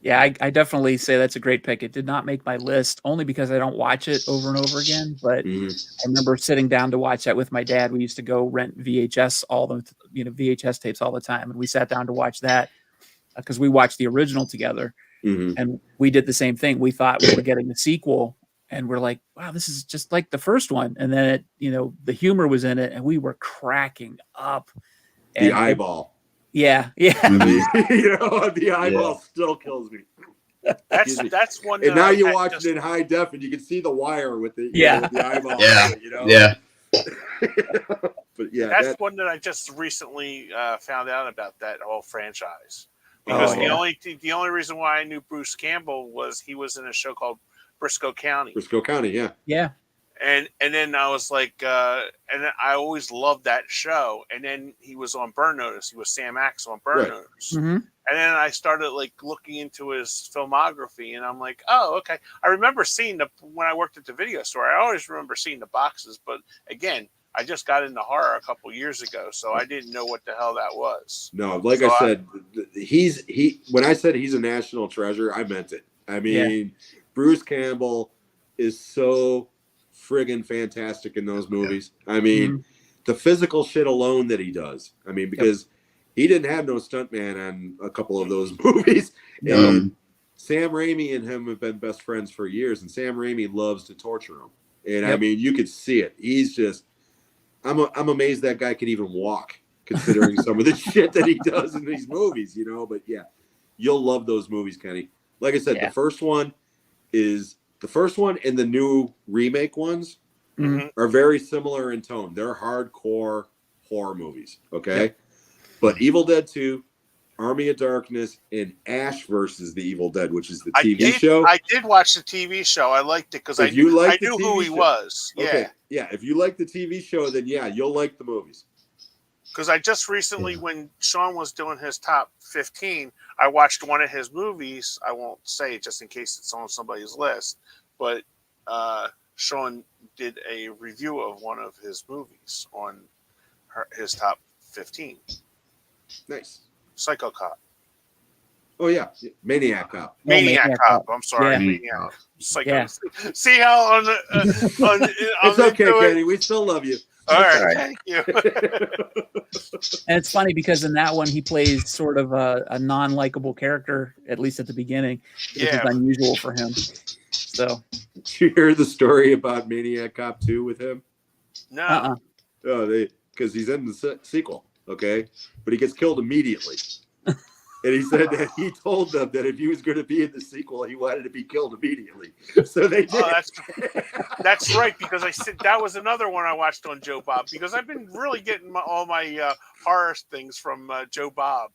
Speaker 1: Yeah, I definitely say that's a great pick. It did not make my list only because I don't watch it over and over again. But
Speaker 3: Mhm.
Speaker 1: I remember sitting down to watch that with my dad. We used to go rent VHS VHS tapes all the time, and we sat down to watch that because we watched the original together,
Speaker 3: Mhm.
Speaker 1: and we did the same thing. We thought we were getting a sequel, and we're like, "Wow, this is just like the first one." And then the humor was in it, and we were cracking up.
Speaker 3: The
Speaker 1: And
Speaker 3: eyeball.
Speaker 1: yeah.
Speaker 3: The eyeball still kills me. Excuse me.
Speaker 2: That's one.
Speaker 3: And
Speaker 2: that
Speaker 3: now
Speaker 2: I
Speaker 3: you
Speaker 2: had
Speaker 3: watch
Speaker 2: just-
Speaker 3: it in high def, and you can see the wire with the
Speaker 1: Yeah.
Speaker 3: with the eyeball.
Speaker 4: Yeah.
Speaker 3: Yeah.
Speaker 4: Yeah.
Speaker 3: But yeah,
Speaker 2: That's one that I just recently found out about that whole franchise. Because
Speaker 1: Oh, yeah.
Speaker 2: the only reason why I knew Bruce Campbell was he was in a show called Briscoe County,
Speaker 3: Briscoe County. Yeah.
Speaker 1: Yeah.
Speaker 2: and then I was like, and I always loved that show. And then he was on Burn Notice. He was Sam Axe on Burn
Speaker 3: Right.
Speaker 2: Notice.
Speaker 1: Mhm.
Speaker 2: And then I started like looking into his filmography, and I'm like, oh, okay. I remember seeing when I worked at the video store. I always remember seeing the boxes, but again, I just got into horror a couple years ago, so I didn't know what the hell that was.
Speaker 3: No, like
Speaker 2: So
Speaker 3: I said, when I said he's a national treasure, I meant it. I mean, Bruce Campbell is so friggin' fantastic in those movies. I mean, the physical shit alone that he does. I mean, because he didn't have no stuntman on a couple of those movies.
Speaker 1: No.
Speaker 3: And Sam Raimi and him have been best friends for years, and Sam Raimi loves to torture him. And I
Speaker 1: Yep.
Speaker 3: mean, you could see it. He's just, I'm amazed that guy could even walk, considering some of the shit that he does in these movies, But yeah, you'll love those movies, Kenny. Like I said,
Speaker 1: Yeah.
Speaker 3: the first one and the new remake ones
Speaker 1: Mhm.
Speaker 3: are very similar in tone. They're hardcore horror movies, okay?
Speaker 1: Yep.
Speaker 3: But Evil Dead 2, Army of Darkness, and Ash versus the Evil Dead, which is the
Speaker 2: I
Speaker 3: TV show.
Speaker 2: I did watch the TV show. I liked it because I
Speaker 3: If you like the
Speaker 2: knew
Speaker 3: TV
Speaker 2: who he
Speaker 3: show-
Speaker 2: was. Yeah.
Speaker 3: Okay, yeah. If you like the TV show, then yeah, you'll like the movies.
Speaker 2: Because I just recently, when Sean was doing his top 15, I watched one of his movies. I won't say it just in case it's on somebody's list, but Sean did a review of one of his movies on his top 2015.
Speaker 3: Nice.
Speaker 2: Psycho Cop.
Speaker 3: Oh yeah, Maniac Cop.
Speaker 2: Maniac Cop. I'm sorry,
Speaker 1: Yeah.
Speaker 2: Maniac. Psycho.
Speaker 1: Yeah.
Speaker 2: See how on the
Speaker 3: It's okay, Kenny. We still love you.
Speaker 2: All right,
Speaker 5: All right.
Speaker 2: thank you.
Speaker 1: And it's funny because in that one he plays sort of a non-likable character, at least at the beginning, which
Speaker 2: Yeah.
Speaker 1: is unusual for him. So
Speaker 3: Did you hear the story about Maniac Cop 2 with him?
Speaker 2: No.
Speaker 3: Oh, because he's in the sequel, okay? But he gets killed immediately. And he said that he told them that if he was going to be in the sequel, he wanted to be killed immediately. So they did.
Speaker 2: Oh, that's right, because I said that was another one I watched on Joe Bob, because I've been really getting all my horror things from Joe Bob,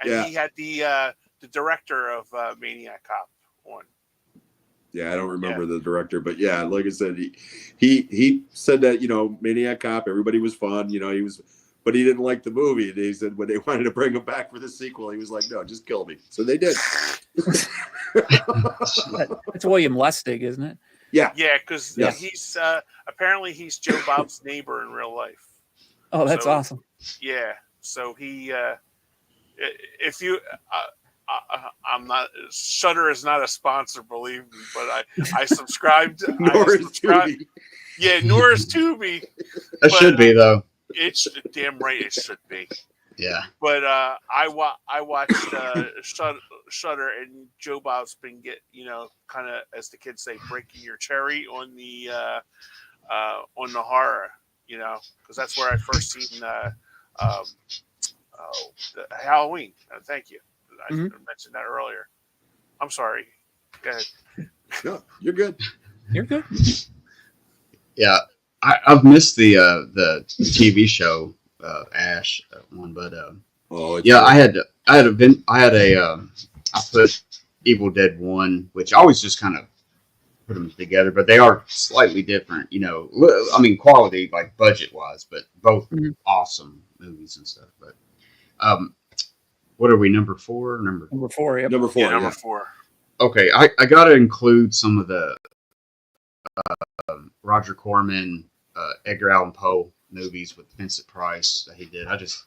Speaker 2: and
Speaker 3: Yeah.
Speaker 2: he had the director of Maniac Cop on.
Speaker 3: Yeah, I don't remember the director, but yeah, like I said, he said that, Maniac Cop, everybody was fun, but he didn't like the movie. And he said when they wanted to bring him back for the sequel, he was like, no, just kill me. So they did.
Speaker 1: it's William Lustig, isn't it?
Speaker 3: Yeah.
Speaker 2: Yeah, because
Speaker 3: Yes.
Speaker 2: he's apparently he's Joe Bob's neighbor in real life.
Speaker 1: Oh, that's
Speaker 2: So-
Speaker 1: awesome.
Speaker 2: Yeah, so he, if you, I'm not. Shudder is not a sponsor, believe me, but I subscribed.
Speaker 3: Nor is Tubi.
Speaker 2: Yeah, nor is Tubi.
Speaker 4: That should be though.
Speaker 2: It's damn right it should be.
Speaker 4: Yeah.
Speaker 2: But I watched Shudder, and Joe Bob's been kind of, as the kids say, breaking your cherry on the horror, because that's where I first seen the Halloween. Thank you. I mentioned that earlier. I'm sorry. Go ahead.
Speaker 3: No, you're good.
Speaker 1: You're good.
Speaker 4: Yeah. I've missed the TV show Ash one, but
Speaker 3: Oh, it's
Speaker 4: yeah, I put Evil Dead 1, which I always just kind of put them together, but they are slightly different, I mean, quality, like budget wise, but both awesome movies and stuff. But what are we, number 4?
Speaker 1: Number 4, yep.
Speaker 3: number 4.
Speaker 2: Yeah, number
Speaker 3: Yeah.
Speaker 2: 4.
Speaker 4: Okay, I got to include some of the Roger Corman, Edgar Allan Poe movies with Vincent Price that he did. I just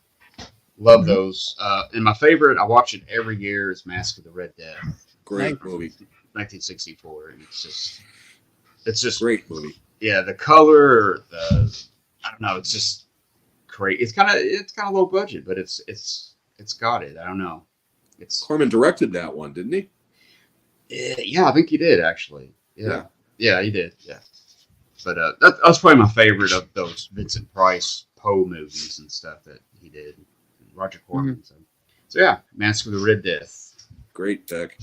Speaker 4: love those. And my favorite, I watch it every year, is Mask of the Red Death,
Speaker 3: Great movie.
Speaker 4: 1964, and it's just
Speaker 3: Great movie.
Speaker 4: yeah, the color, I don't know, it's just great. It's kind of low budget, but it's got it. I don't know. It's
Speaker 3: Corman directed that one, didn't he?
Speaker 4: yeah, I think he did actually. Yeah, he did. Yeah, but that's probably my favorite of those Vincent Price Poe movies and stuff that he did. Roger Corman. So yeah, Mask of the Red Death.
Speaker 3: Great pick.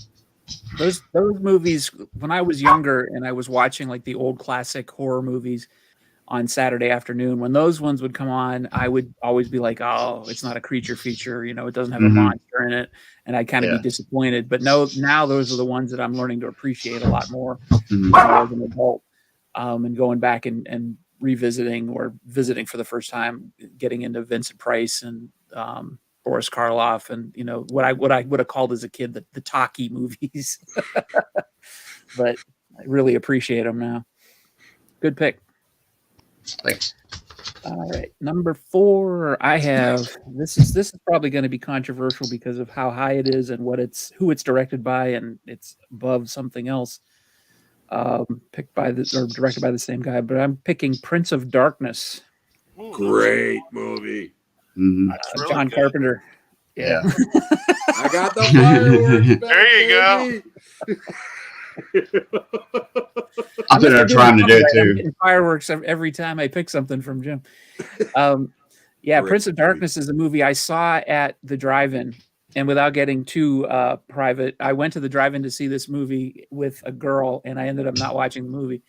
Speaker 1: Those movies, when I was younger and I was watching like the old classic horror movies on Saturday afternoon, when those ones would come on, I would always be like, oh, it's not a creature feature, it doesn't have a monster in it, and I'd kind of be disappointed. But no, now those are the ones that I'm learning to appreciate a lot more as an adult, and going back and revisiting or visiting for the first time, getting into Vincent Price and Boris Karloff, and what I would have called as a kid the talkie movies. But I really appreciate them now. Good pick.
Speaker 4: Thanks.
Speaker 1: All right, number 4. I have this is probably going to be controversial because of how high it is and who it's directed by, and it's above something else. Picked by or directed by the same guy, but I'm picking Prince of Darkness.
Speaker 2: Ooh,
Speaker 3: Great movie.
Speaker 2: that's really
Speaker 1: John
Speaker 2: good.
Speaker 1: Carpenter.
Speaker 4: Yeah.
Speaker 3: I got the fireworks back,
Speaker 2: There you go.
Speaker 3: baby.
Speaker 4: I'm sitting there trying to do it
Speaker 1: I'm
Speaker 4: too.
Speaker 1: getting fireworks every time I pick something from Jim. Yeah,
Speaker 3: Great
Speaker 1: Prince of
Speaker 3: movie.
Speaker 1: Darkness is a movie I saw at the drive-in, and without getting too private, I went to the drive-in to see this movie with a girl, and I ended up not watching the movie.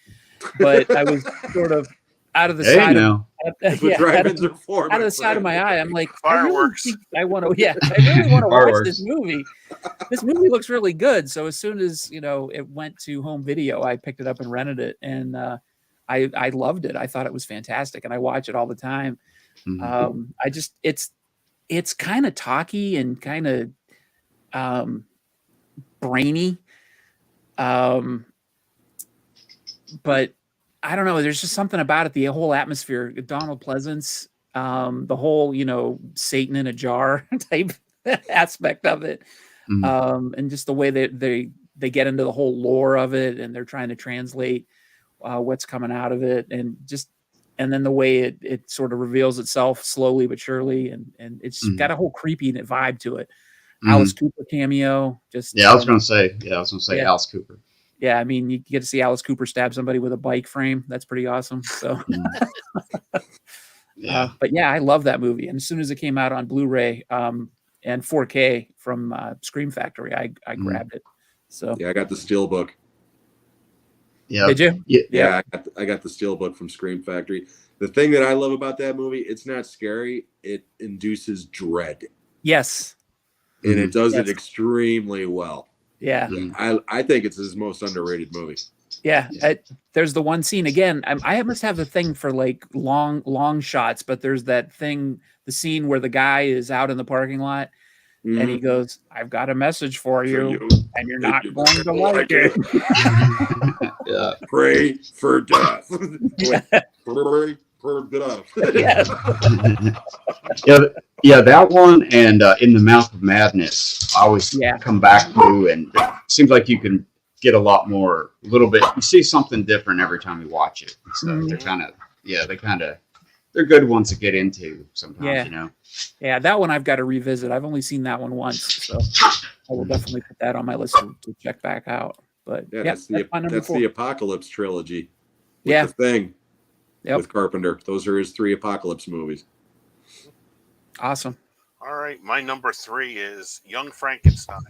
Speaker 1: But I was sort of out of the
Speaker 4: Hey,
Speaker 1: side
Speaker 4: now.
Speaker 3: That's what drive-ins are for.
Speaker 1: out of
Speaker 3: my
Speaker 1: the side of
Speaker 3: friend.
Speaker 1: my eye. I'm like,
Speaker 2: Fireworks.
Speaker 1: I want to. Yeah, I really want to watch
Speaker 4: Fireworks.
Speaker 1: this movie. This movie looks really good. So as soon as it went to home video, I picked it up and rented it, and I loved it. I thought it was fantastic, and I watch it all the time. I just it's kind of talky and kind of brainy, but I don't know. There's just something about it. The whole atmosphere. Donald Pleasance the whole, Satan in a jar type aspect of it. And just the way that they get into the whole lore of it, and they're trying to translate what's coming out of it, and then the way it sort of reveals itself slowly but surely, and it's got a whole creepy vibe to it. Alice Cooper cameo,
Speaker 4: I was gonna say
Speaker 1: Yeah.
Speaker 4: Alice Cooper.
Speaker 1: Yeah, I mean, you get to see Alice Cooper stab somebody with a bike frame. That's pretty awesome. So,
Speaker 4: Yeah.
Speaker 1: but yeah, I love that movie. And as soon as it came out on Blu-ray and 4K from Scream Factory, I grabbed it. So
Speaker 3: Yeah, I got the Steelbook.
Speaker 4: Yeah.
Speaker 1: did you?
Speaker 3: Yeah, I got the Steelbook from Scream Factory. The thing that I love about that movie, it's not scary. It induces dread,
Speaker 1: Yes.
Speaker 3: and it does it
Speaker 1: Yes.
Speaker 3: extremely well.
Speaker 1: Yeah.
Speaker 3: I think it's his most underrated movie.
Speaker 1: Yeah. There's the one scene again. I must have a thing for like long shots, but there's that thing, the scene where the guy is out in the parking lot and he goes, "I've got a message for you, and you're not going to like it."
Speaker 4: Yeah.
Speaker 3: Pray for death. Pray for death.
Speaker 4: Yeah, that one and In the Mouth of Madness, I always come back to, and it seems like you can get a little bit. You see something different every time you watch it. So they're good ones to get into sometimes.
Speaker 1: Yeah, that one I've got to revisit. I've only seen that one once, so I will definitely put that on my list to check back out. But
Speaker 3: that's
Speaker 1: my number 4.
Speaker 3: the Apocalypse trilogy. With
Speaker 1: Yeah.
Speaker 3: The Thing.
Speaker 1: Yep.
Speaker 3: With Carpenter. Those are his 3 Apocalypse movies.
Speaker 1: Awesome.
Speaker 2: All right, my number 3 is Young Frankenstein.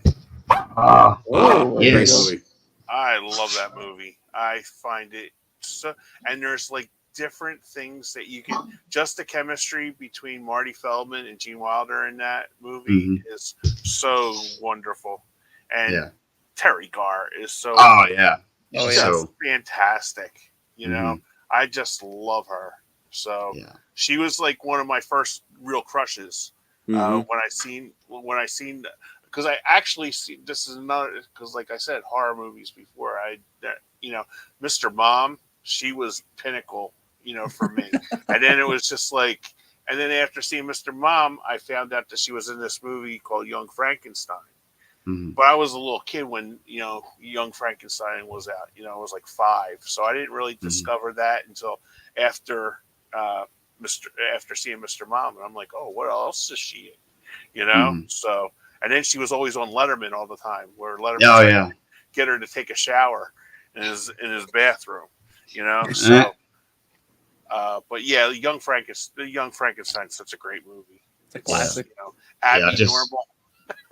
Speaker 4: Yes.
Speaker 3: Movie.
Speaker 2: I love that movie. I find it so, and there's like different things that you can. Just the chemistry between Marty Feldman and Gene Wilder in that movie is so wonderful, and Terry Garr is so.
Speaker 4: Oh yeah.
Speaker 2: Just fantastic. I just love her. So she was like one of my first real crushes when I seen because I actually see this is another because like I said horror movies before Mr. Mom, she was pinnacle for me. And then it was just like, and then after seeing Mr. Mom, I found out that she was in this movie called Young Frankenstein. But I was a little kid when Young Frankenstein was out. I was like 5, so I didn't really discover that until after seeing Mr. Mom, and I'm like, oh, what else is she in? So, and then she was always on Letterman all the time, where Letterman get her to take a shower in his bathroom, So, but yeah, Young Frankenstein's such a great movie.
Speaker 1: It's a classic.
Speaker 2: Abby Normal.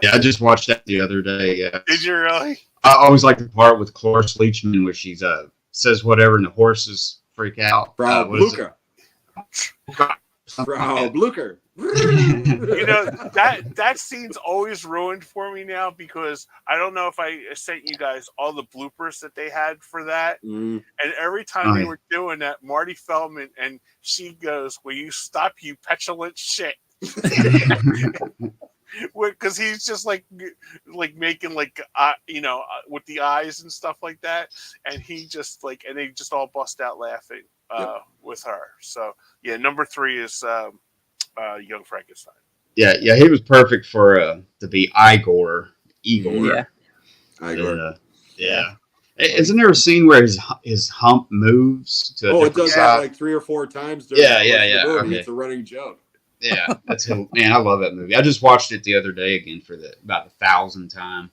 Speaker 4: Yeah, I just watched that the other day. Yeah.
Speaker 2: Did you really?
Speaker 4: I always like the part with Cloris Leachman where she's says whatever and the horses freak out.
Speaker 3: Frau Blucher. Frau Blucher.
Speaker 2: That scene's always ruined for me now because I don't know if I sent you guys all the bloopers that they had for that. And every time they were doing that, Marty Feldman and she goes, "Will you stop, you petulant shit?" Because he's just like making with the eyes and stuff like that, and he just and they just all bust out laughing with her. So yeah, number 3 is Young Frankenstein.
Speaker 4: Yeah, he was perfect for to be Igor.
Speaker 1: Yeah.
Speaker 3: Igor.
Speaker 4: Isn't there a scene where his hump moves to
Speaker 3: it does that like 3 or 4 times during the movie.
Speaker 4: Okay.
Speaker 3: It's a running joke.
Speaker 4: Yeah, that's man. I love that movie. I just watched it the other day again for about the 1,000th time.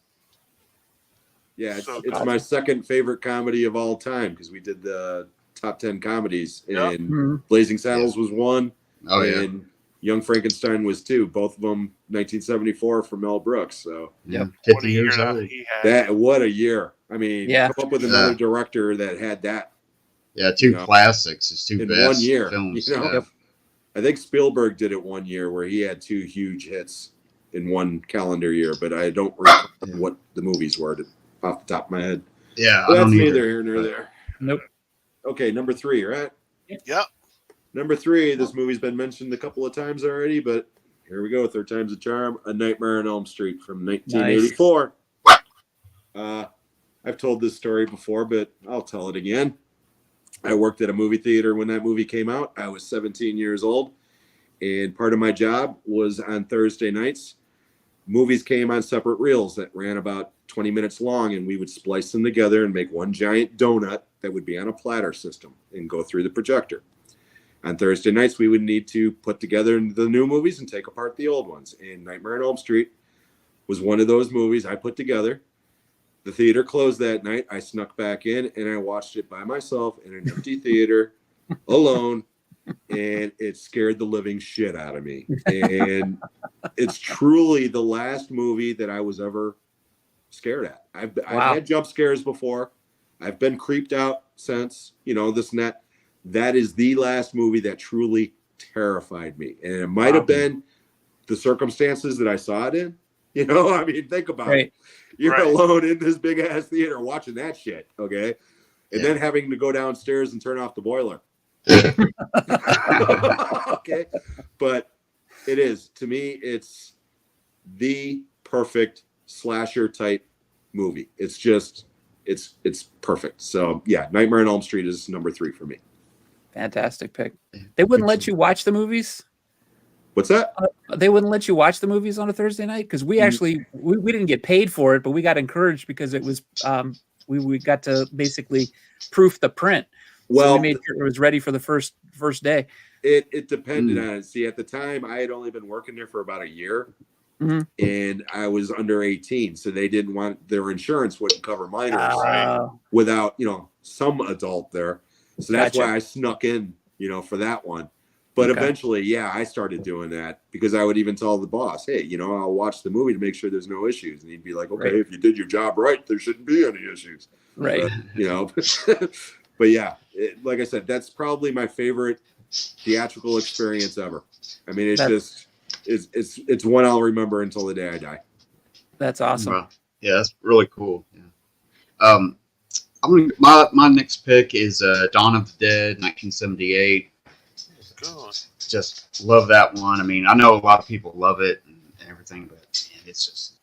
Speaker 3: Yeah, it's my second favorite comedy of all time because we did the top 10 comedies, and Blazing Saddles was 1.
Speaker 4: Oh
Speaker 3: and Young Frankenstein was 2. Both of them 1974 from Mel Brooks. So
Speaker 4: 50 years old.
Speaker 3: What a year! I mean, come up with another director that had that.
Speaker 4: Yeah, 2 classics. It's 2
Speaker 3: in
Speaker 4: best
Speaker 3: 1 year.
Speaker 4: films.
Speaker 3: I think Spielberg did it 1 year where he had 2 huge hits in 1 calendar year, but I don't remember what the movies were off the top of my head.
Speaker 4: Yeah,
Speaker 3: but that's neither here nor there.
Speaker 1: Nope.
Speaker 3: Okay, number 3, right?
Speaker 2: Yep.
Speaker 3: Number 3, this movie's been mentioned a couple of times already, but here we go. 3rd time's a charm. A Nightmare on Elm Street from 1984. Nice. I've told this story before, but I'll tell it again. I worked at a movie theater when that movie came out. I was 17 years old, And part of my job was on Thursday nights. Movies came on separate reels that ran about 20 minutes long, and we would splice them together and make one giant donut that would be on a platter system and go through the projector. On Thursday nights, we would need to put together the new movies and take apart the old ones. And Nightmare on Elm Street was one of those movies I put together. The theater closed that night. I snuck back in and I watched it by myself in an empty theater alone. And it scared the living shit out of me. And it's truly the last movie that I was ever scared at. I've had jump scares before. I've been creeped out since, this and that. That is the last movie that truly terrified me. And it might have been the circumstances that I saw it in. I mean, think about it. You're alone in this big ass theater watching that shit. Okay. And then having to go downstairs and turn off the boiler. Okay. But it is, to me, it's the perfect slasher type movie. It's just, it's perfect. So yeah, Nightmare on Elm Street is number 3 for me.
Speaker 1: Fantastic pick. They wouldn't let you watch the movies.
Speaker 3: What's that?
Speaker 1: They wouldn't let you watch the movies on a Thursday night because we actually we didn't get paid for it, but we got encouraged because it was we got to basically proof the print.
Speaker 3: Well,
Speaker 1: so we made sure it was ready for the first day.
Speaker 3: It depended on it. See, at the time, I had only been working there for about a year, and I was under 18, so they didn't want their insurance wouldn't cover minors without some adult there. So that's why I snuck in, for that one. But eventually, I started doing that because I would even tell the boss, hey, I'll watch the movie to make sure there's no issues. And he'd be like, okay, if you did your job right, there shouldn't be any issues.
Speaker 1: Right.
Speaker 3: But yeah, like I said, that's probably my favorite theatrical experience ever. I mean, it's one I'll remember until the day I die.
Speaker 1: That's awesome.
Speaker 4: Wow. Yeah, that's really cool. Yeah. My next pick is Dawn of the Dead, 1978.
Speaker 2: Good.
Speaker 4: Just love that one. I mean, I know a lot of people love it and everything, but man, it's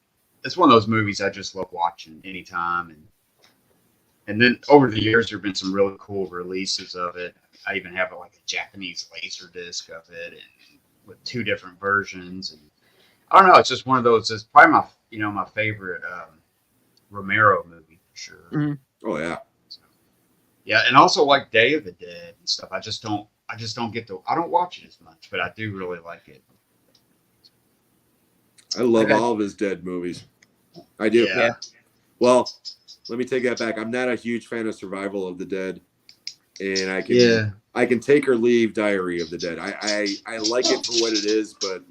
Speaker 4: one of those movies I just love watching anytime. And then over the years, there have been some really cool releases of it. I even have a Japanese laser disc of it, and with 2 different versions. And I don't know, it's just one of those. It's probably my favorite Romero movie for sure.
Speaker 1: Mm-hmm.
Speaker 3: Oh yeah.
Speaker 4: So, yeah, and also like Day of the Dead and stuff. I just don't I don't watch it as much, but I do really like it.
Speaker 3: I love all of his Dead movies. I do.
Speaker 1: Yeah.
Speaker 3: Well, let me take that back. I'm not a huge fan of Survival of the Dead, and I can take or leave Diary of the Dead. I like it for what it is, but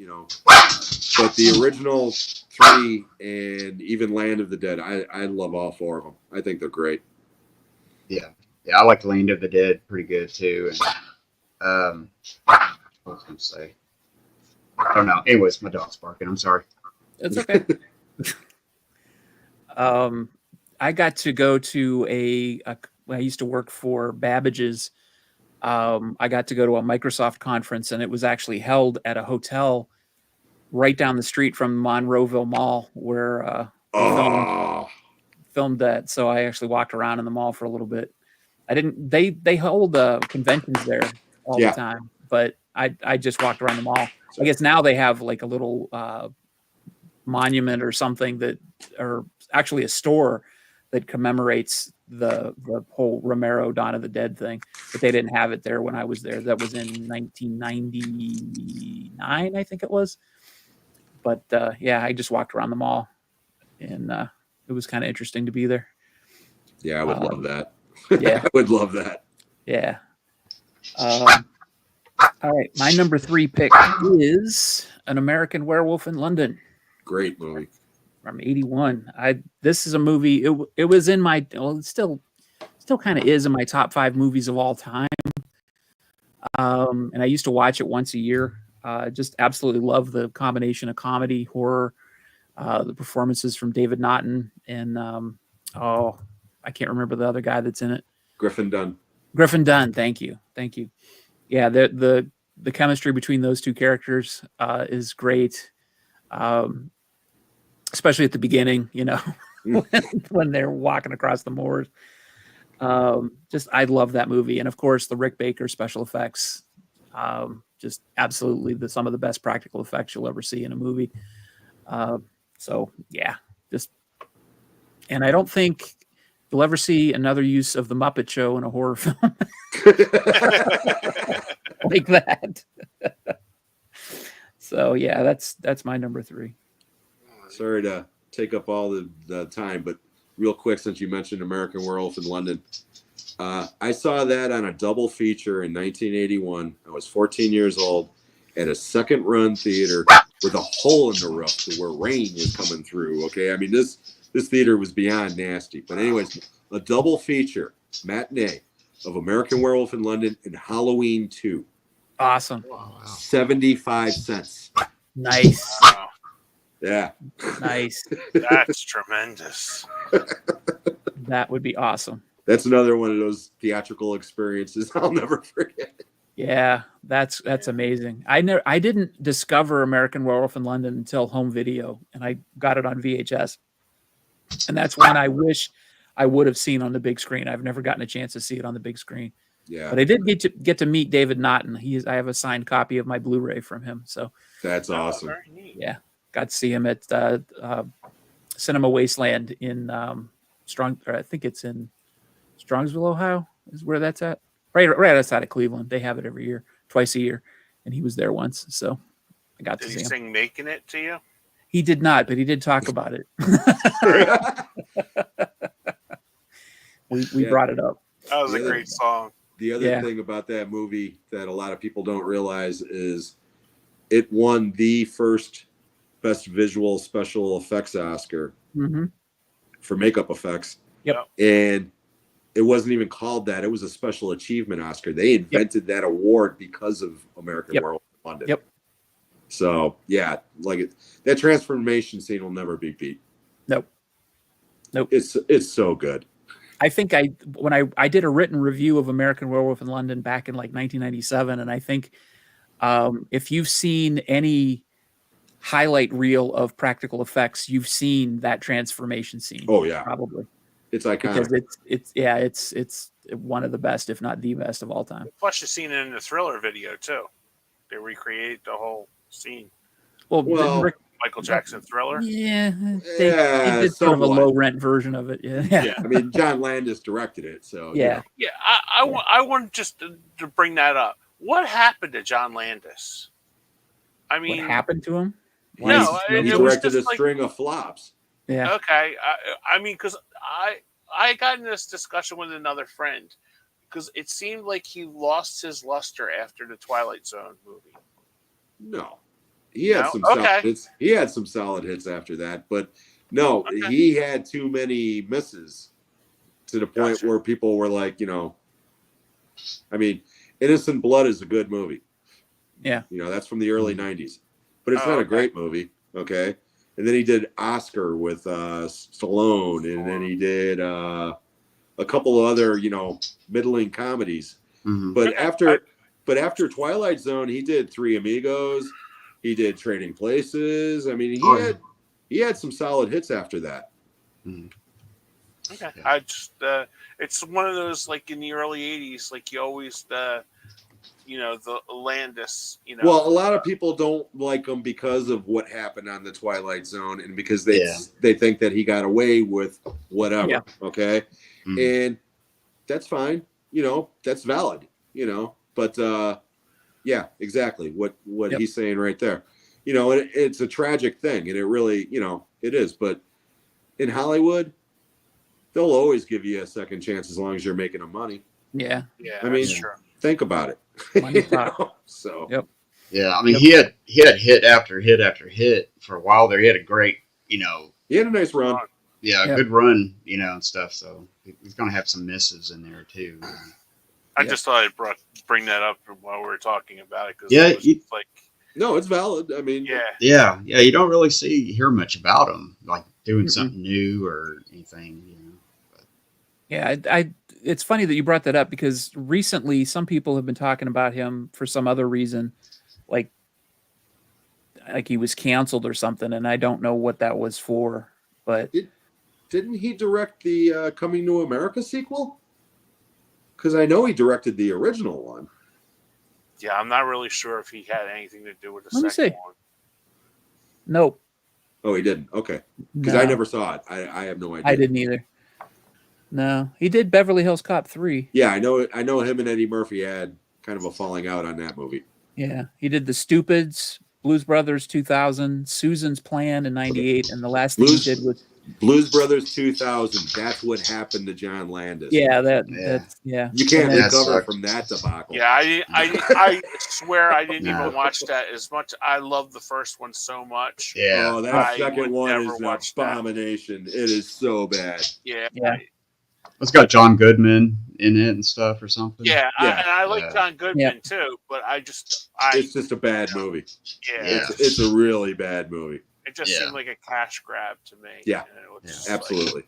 Speaker 3: but the original 3 and even Land of the Dead, I love all 4 of them. I think they're great.
Speaker 4: Yeah, I like Land of the Dead pretty good too. And what was I going to say? I don't know. Anyways, my dog's barking. I'm sorry.
Speaker 1: It's okay. I got to go to I used to work for Babbage's. I got to go to a Microsoft conference, and it was actually held at a hotel right down the street from Monroeville Mall, where filmed that. So I actually walked around in the mall for a little bit. I didn't. They hold conventions there all the time, but I just walked around the mall. I guess now they have like a little monument or something or actually a store that commemorates the whole Romero Dawn of the Dead thing, but they didn't have it there when I was there. That was in 1999, I think it was. But I just walked around the mall, and it was kind of interesting to be there.
Speaker 3: Yeah, I would love that.
Speaker 1: Yeah,
Speaker 3: I would love that.
Speaker 1: Yeah. All right, my number 3 pick is An American Werewolf in London.
Speaker 3: Great movie.
Speaker 1: From 81. This is a movie. It was in my it still kind of is in my top 5 movies of all time. And I used to watch it once a year. Just absolutely love the combination of comedy, horror, the performances from David Naughton and I can't remember the other guy that's in it.
Speaker 3: Griffin Dunn.
Speaker 1: Thank you. Yeah, the chemistry between those 2 characters is great. Especially at the beginning, when they're walking across the moors. I love that movie. And of course, the Rick Baker special effects. Just absolutely some of the best practical effects you'll ever see in a movie. So yeah, and I don't think you'll ever see another use of the Muppet Show in a horror film like that. So yeah, that's my number 3.
Speaker 3: Sorry to take up all the time, but real quick, since you mentioned American Werewolf in London, I saw that on a double feature in 1981. I was 14 years old at a second run theater with a hole in the roof to where rain was coming through. Okay, I mean this theater was beyond nasty. But anyways, a double feature matinee of American Werewolf in London and Halloween 2.
Speaker 1: Awesome.
Speaker 4: Wow.
Speaker 3: 75 cents.
Speaker 1: Nice.
Speaker 2: Wow,
Speaker 3: Yeah.
Speaker 1: Nice.
Speaker 2: that's tremendous.
Speaker 1: That would be awesome.
Speaker 3: That's another one of those theatrical experiences I'll never forget.
Speaker 1: Yeah, that's amazing. I didn't discover American Werewolf in London until home video, and I got it on VHS. And that's one I wish I would have seen on the big screen. I've never gotten a chance to see it on the big screen.
Speaker 3: Yeah.
Speaker 1: But I did get to meet David Naughton. I have a signed copy of my Blu-ray from him. So
Speaker 3: That's awesome.
Speaker 2: Very neat.
Speaker 1: yeah, got to see him at Cinema Wasteland in I think it's in Strongsville, Ohio, is where that's at. Right outside of Cleveland. They have it every year, twice a year, and he was there once. So I got
Speaker 2: Did
Speaker 1: to
Speaker 2: he
Speaker 1: see him.
Speaker 2: sing "Making It" to you?
Speaker 1: He did not, but he did talk about it. We
Speaker 3: Yeah.
Speaker 1: brought it up.
Speaker 2: That was a
Speaker 3: Yeah.
Speaker 2: great song.
Speaker 3: The other
Speaker 1: Yeah.
Speaker 3: thing about that movie that a lot of people don't realize is it won the first Best Visual Special Effects Oscar
Speaker 1: Hmm.
Speaker 3: for makeup effects.
Speaker 1: Yep.
Speaker 3: And it wasn't even called that. It was a Special Achievement Oscar. They invented that award because of American
Speaker 1: Yep.
Speaker 3: Werewolf in London.
Speaker 1: Yep.
Speaker 3: So, yeah, like that transformation scene will never be beat.
Speaker 1: Nope.
Speaker 3: It's so good.
Speaker 1: I think when I did a written review of American Werewolf in London back in like 1997, and I think if you've seen any highlight reel of practical effects, you've seen that transformation scene.
Speaker 3: Oh, yeah.
Speaker 1: Probably
Speaker 3: It's iconic.
Speaker 1: because it's one of the best, if not the best of all time.
Speaker 2: Plus, you've seen it in the Thriller video too. They recreate the whole scene.
Speaker 1: Well,
Speaker 3: Well,
Speaker 1: Rick,
Speaker 2: Michael Jackson Thriller.
Speaker 1: yeah, they
Speaker 3: Yeah,
Speaker 1: did sort of a
Speaker 3: somewhat.
Speaker 1: low rent version of it. Yeah.
Speaker 3: I mean, John Landis directed it. So,
Speaker 1: Yeah.
Speaker 2: Yeah, I want just to bring that up. What happened to John Landis? I
Speaker 1: What
Speaker 2: mean,
Speaker 1: happened to him?
Speaker 2: No,
Speaker 3: he
Speaker 2: it was
Speaker 3: directed
Speaker 2: just
Speaker 3: a
Speaker 2: like-
Speaker 3: string of flops.
Speaker 1: Yeah.
Speaker 2: okay. I mean, because I got in this discussion with another friend because it seemed like he lost his luster after the Twilight Zone movie.
Speaker 3: No, he had
Speaker 2: No?
Speaker 3: some
Speaker 2: Okay.
Speaker 3: solid hits. He had some solid hits after that, but no,
Speaker 2: Okay.
Speaker 3: he had too many misses to the point
Speaker 2: Gotcha.
Speaker 3: where people were like, I mean, Innocent Blood is a good movie.
Speaker 1: Yeah.
Speaker 3: That's from the early '90s, but it's
Speaker 2: Oh,
Speaker 3: not a
Speaker 2: okay.
Speaker 3: great movie. Okay, and then he did Oscar with Stallone, and then he did a couple of other middling comedies.
Speaker 4: Mhm.
Speaker 3: But
Speaker 2: Okay.
Speaker 3: after Twilight Zone, he did Three Amigos. He did Trading Places. I mean,
Speaker 4: Oh, yeah.
Speaker 3: he had some solid hits after that.
Speaker 2: Okay.
Speaker 4: Yeah.
Speaker 2: I just it's one of those like in the early '80s, like you always the Landis.
Speaker 3: Well, a lot of people don't like him because of what happened on the Twilight Zone, and because they think that he got away with whatever.
Speaker 1: Yeah.
Speaker 3: Okay,
Speaker 4: Mhm.
Speaker 3: and that's fine. That's valid. But yeah, exactly what
Speaker 1: Yep.
Speaker 3: he's saying right there. It's a tragic thing, and it really, it is. But in Hollywood, they'll always give you a second chance as long as you're making them money.
Speaker 1: Yeah.
Speaker 2: Yeah,
Speaker 3: I mean-
Speaker 2: that's true.
Speaker 3: Think about it.
Speaker 1: Money talk.
Speaker 3: So
Speaker 1: Yep.
Speaker 4: Yeah, I mean, he had hit after hit after hit for a while there. He had a great,
Speaker 3: he had a nice run.
Speaker 1: Yeah.
Speaker 4: good run, and stuff. So he's going to have some misses in there too.
Speaker 2: I
Speaker 1: Yeah.
Speaker 2: just thought I'd bring that up while we were talking about it because
Speaker 4: Yeah,
Speaker 2: it was
Speaker 4: you-
Speaker 2: like
Speaker 3: No, it's valid. I mean,
Speaker 4: Yeah. You don't really hear much about him, like doing
Speaker 1: Mhm.
Speaker 4: something new or anything.
Speaker 1: Yeah, it's funny that you brought that up because recently some people have been talking about him for some other reason, like he was canceled or something, and I don't know what that was for. But
Speaker 3: didn't he direct the Coming to America sequel? Because I know he directed the original one.
Speaker 2: Yeah, I'm not really sure if he had anything to do with the
Speaker 1: Let me
Speaker 2: second
Speaker 1: see.
Speaker 2: one.
Speaker 1: Nope.
Speaker 3: Oh, he didn't. Okay, because
Speaker 1: No,
Speaker 3: I never saw it. I have no idea.
Speaker 1: I didn't either. No, he did Beverly Hills Cop 3.
Speaker 3: Yeah, I know. I know him and Eddie Murphy had kind of a falling out on that movie.
Speaker 1: Yeah, he did The Stupids, Blues Brothers 2000, Susan's Plan in '98, and the last thing he
Speaker 3: Blues-
Speaker 1: did was
Speaker 3: Blues Brothers 2000. That's what happened to John Landis.
Speaker 1: yeah,
Speaker 4: Yeah.
Speaker 1: that's yeah.
Speaker 3: You can't
Speaker 1: And then-
Speaker 4: That
Speaker 3: recover
Speaker 4: sucked.
Speaker 3: from that debacle.
Speaker 2: Yeah, I swear I didn't
Speaker 4: No.
Speaker 2: even watch that as much. I love the first one so much.
Speaker 4: Yeah.
Speaker 3: Oh, that
Speaker 2: I
Speaker 3: second
Speaker 2: would
Speaker 3: one
Speaker 2: never
Speaker 3: is an
Speaker 2: watch that.
Speaker 3: abomination. It is so bad.
Speaker 2: Yeah,
Speaker 1: Yeah.
Speaker 4: It's got John Goodman in it and stuff or something.
Speaker 2: yeah.
Speaker 3: Yeah.
Speaker 2: And I like
Speaker 4: Yeah.
Speaker 2: John Goodman too, but
Speaker 3: It's just a bad movie.
Speaker 2: yeah,
Speaker 3: It's a really bad movie.
Speaker 2: it just
Speaker 4: Yeah.
Speaker 2: seemed like a cash grab to me.
Speaker 3: Yeah.
Speaker 2: And it was
Speaker 4: Yeah.
Speaker 2: just like,
Speaker 3: Absolutely.